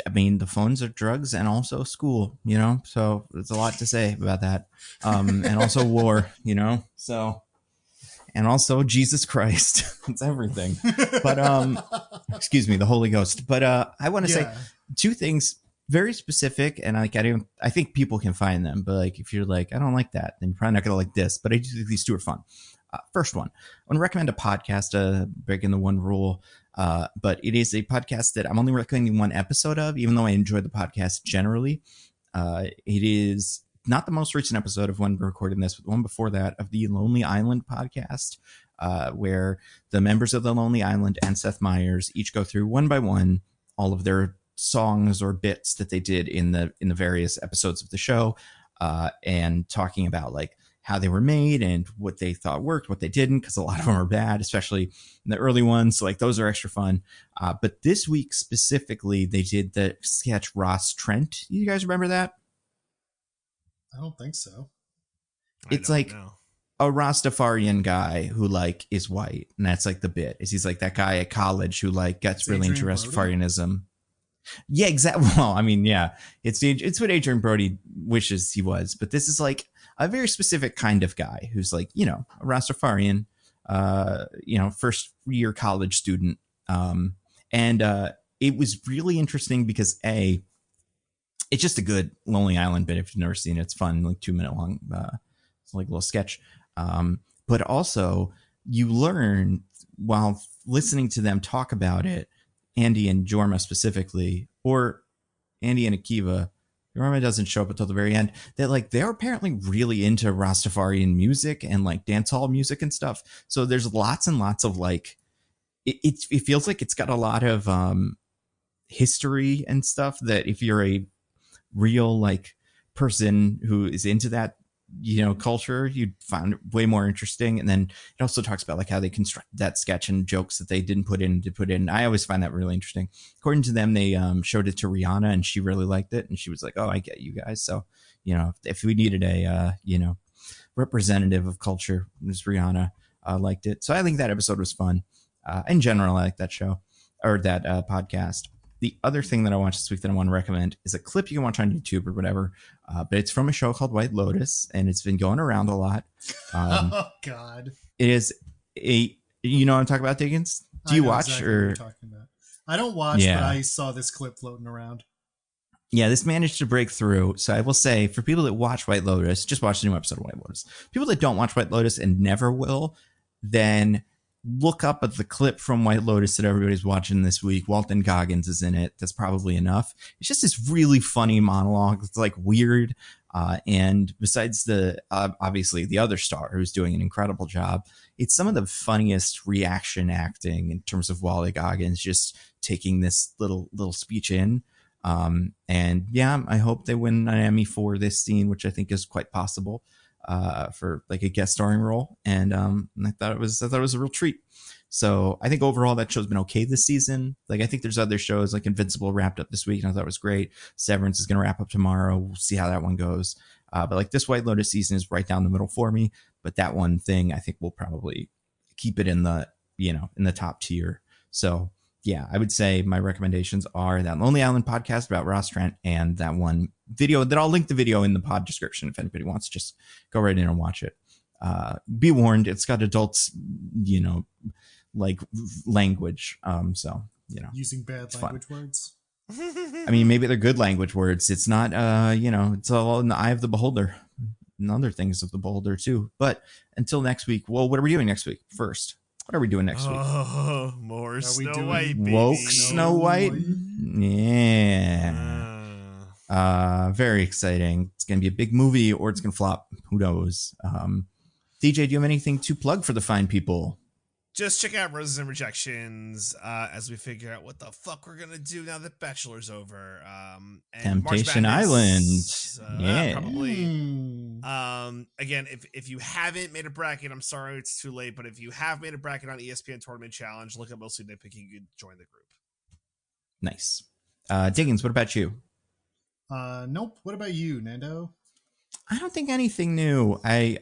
S1: I mean, the phones are drugs and also school, you know, so there's a lot to say about that. And also war, you know, so, and also Jesus Christ. It's everything. But, excuse me, the Holy Ghost. But, I want to say two things very specific. And like, I think people can find them, but like, if you're like, I don't like that, then you're probably not going to like this, but I do think these two are fun. First one, I want to recommend a podcast, breaking the one rule. But it is a podcast that I'm only recommending one episode of, even though I enjoy the podcast generally. It is not the most recent episode of when we're recording this, but the one before that of the Lonely Island podcast, where the members of the Lonely Island and Seth Meyers each go through one by one all of their songs or bits that they did in the various episodes of the show, and talking about like how they were made and what they thought worked, what they didn't, because a lot of them are bad, especially in the early ones. So like those are extra fun. But this week specifically, they did the sketch Ross Trent. You guys remember that?
S3: I don't think so.
S1: It's like a Rastafarian guy who like is white. And that's like the bit is he's like that guy at college who like gets really into Rastafarianism. Yeah, exactly. Well, I mean, yeah, it's what Adrian Brody wishes he was. But this is like a very specific kind of guy who's like, you know, a Rastafarian, you know, first year college student. And it was really interesting because it's just a good Lonely Island bit. If you've never seen it, it's fun, like 2-minute long, it's like a little sketch. But also you learn while listening to them talk about it, Andy and Jorma specifically, or Andy and Akiva. Jorma doesn't show up until the very end. That like they're apparently really into Rastafarian music and like dancehall music and stuff. So there's lots and lots of like it feels like it's got a lot of history and stuff that if you're a real like person who is into that, you know, culture, you'd find it way more interesting. And then it also talks about like how they constructed that sketch and jokes that they didn't put in. I always find that really interesting. According to them, they showed it to Rihanna and she really liked it. And she was like, oh, I get you guys. So, you know, if we needed a, you know, representative of culture, it was Rihanna, liked it. So I think that episode was fun. In general, I like that show or that podcast. The other thing that I watched this week that I want to recommend is a clip you can watch on YouTube or whatever, but it's from a show called White Lotus, and it's been going around a lot.
S3: Oh, God.
S1: It is you know what I'm talking about, Diggins? Do you watch?
S3: Exactly or what you're talking about. I don't watch, but I saw this clip floating around.
S1: Yeah, this managed to break through. So I will say, for people that watch White Lotus, just watch the new episode of White Lotus. People that don't watch White Lotus and never will, then look up at the clip from White Lotus that everybody's watching this week. Walton Goggins is in it. That's probably enough. It's just this really funny monologue. It's like weird. And besides the, obviously the other star who's doing an incredible job, it's some of the funniest reaction acting in terms of Wally Goggins just taking this little speech in. And yeah, I hope they win an Emmy for this scene, which I think is quite possible, for like a guest starring role. And I thought it was a real treat. So I think overall that show's been okay this season. Like I think there's other shows like Invincible wrapped up this week and I thought it was great. Severance is going to wrap up tomorrow. We'll see how that one goes. But like this White Lotus season is right down the middle for me. But that one thing I think will probably keep it in the, in the top tier. So yeah, I would say my recommendations are that Lonely Island podcast about Ross Trent and that one video that I'll link the video in the pod description. If anybody wants to just go right in and watch it. Be warned, it's got adults, like language. So,
S3: using bad language words.
S1: I mean, maybe they're good language words. It's not, it's all in the eye of the beholder and other things of the beholder too. But until next week, well, what are we doing next week first? What are we doing next week?
S2: Oh, more Snow White, baby.
S1: Woke Snow White? Yeah. Very exciting. It's going to be a big movie or it's going to flop. Who knows? DJ, do you have anything to plug for the fine people?
S2: Just check out Roses and Rejections as we figure out what the fuck we're going to do now that Bachelor's over. And
S1: Temptation Island. Yeah.
S2: Probably. Again, if you haven't made a bracket, I'm sorry it's too late, but if you have made a bracket on ESPN Tournament Challenge, look at Mostly Nitpicking, you can join the group.
S1: Nice. Diggins, what about you?
S3: Nope. What about you, Nando?
S1: I don't think anything new. I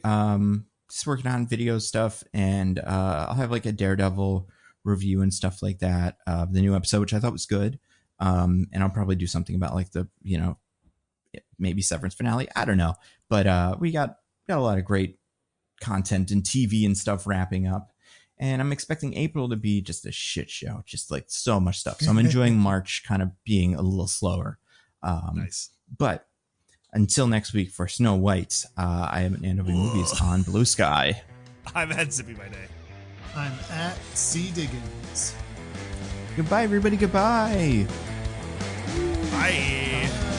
S1: just working on video stuff, and I'll have like a Daredevil review and stuff like that of the new episode, which I thought was good. And I'll probably do something about like the, maybe Severance finale. I don't know. But we got a lot of great content and TV and stuff wrapping up. And I'm expecting April to be just a shit show, just like so much stuff. So I'm enjoying March kind of being a little slower.
S2: Nice.
S1: But until next week for Snow White, I am at Nando Movies on Bluesky.
S2: I'm at Zippy by day.
S3: I'm at C. Diggins.
S1: Goodbye, everybody. Goodbye.
S2: Bye.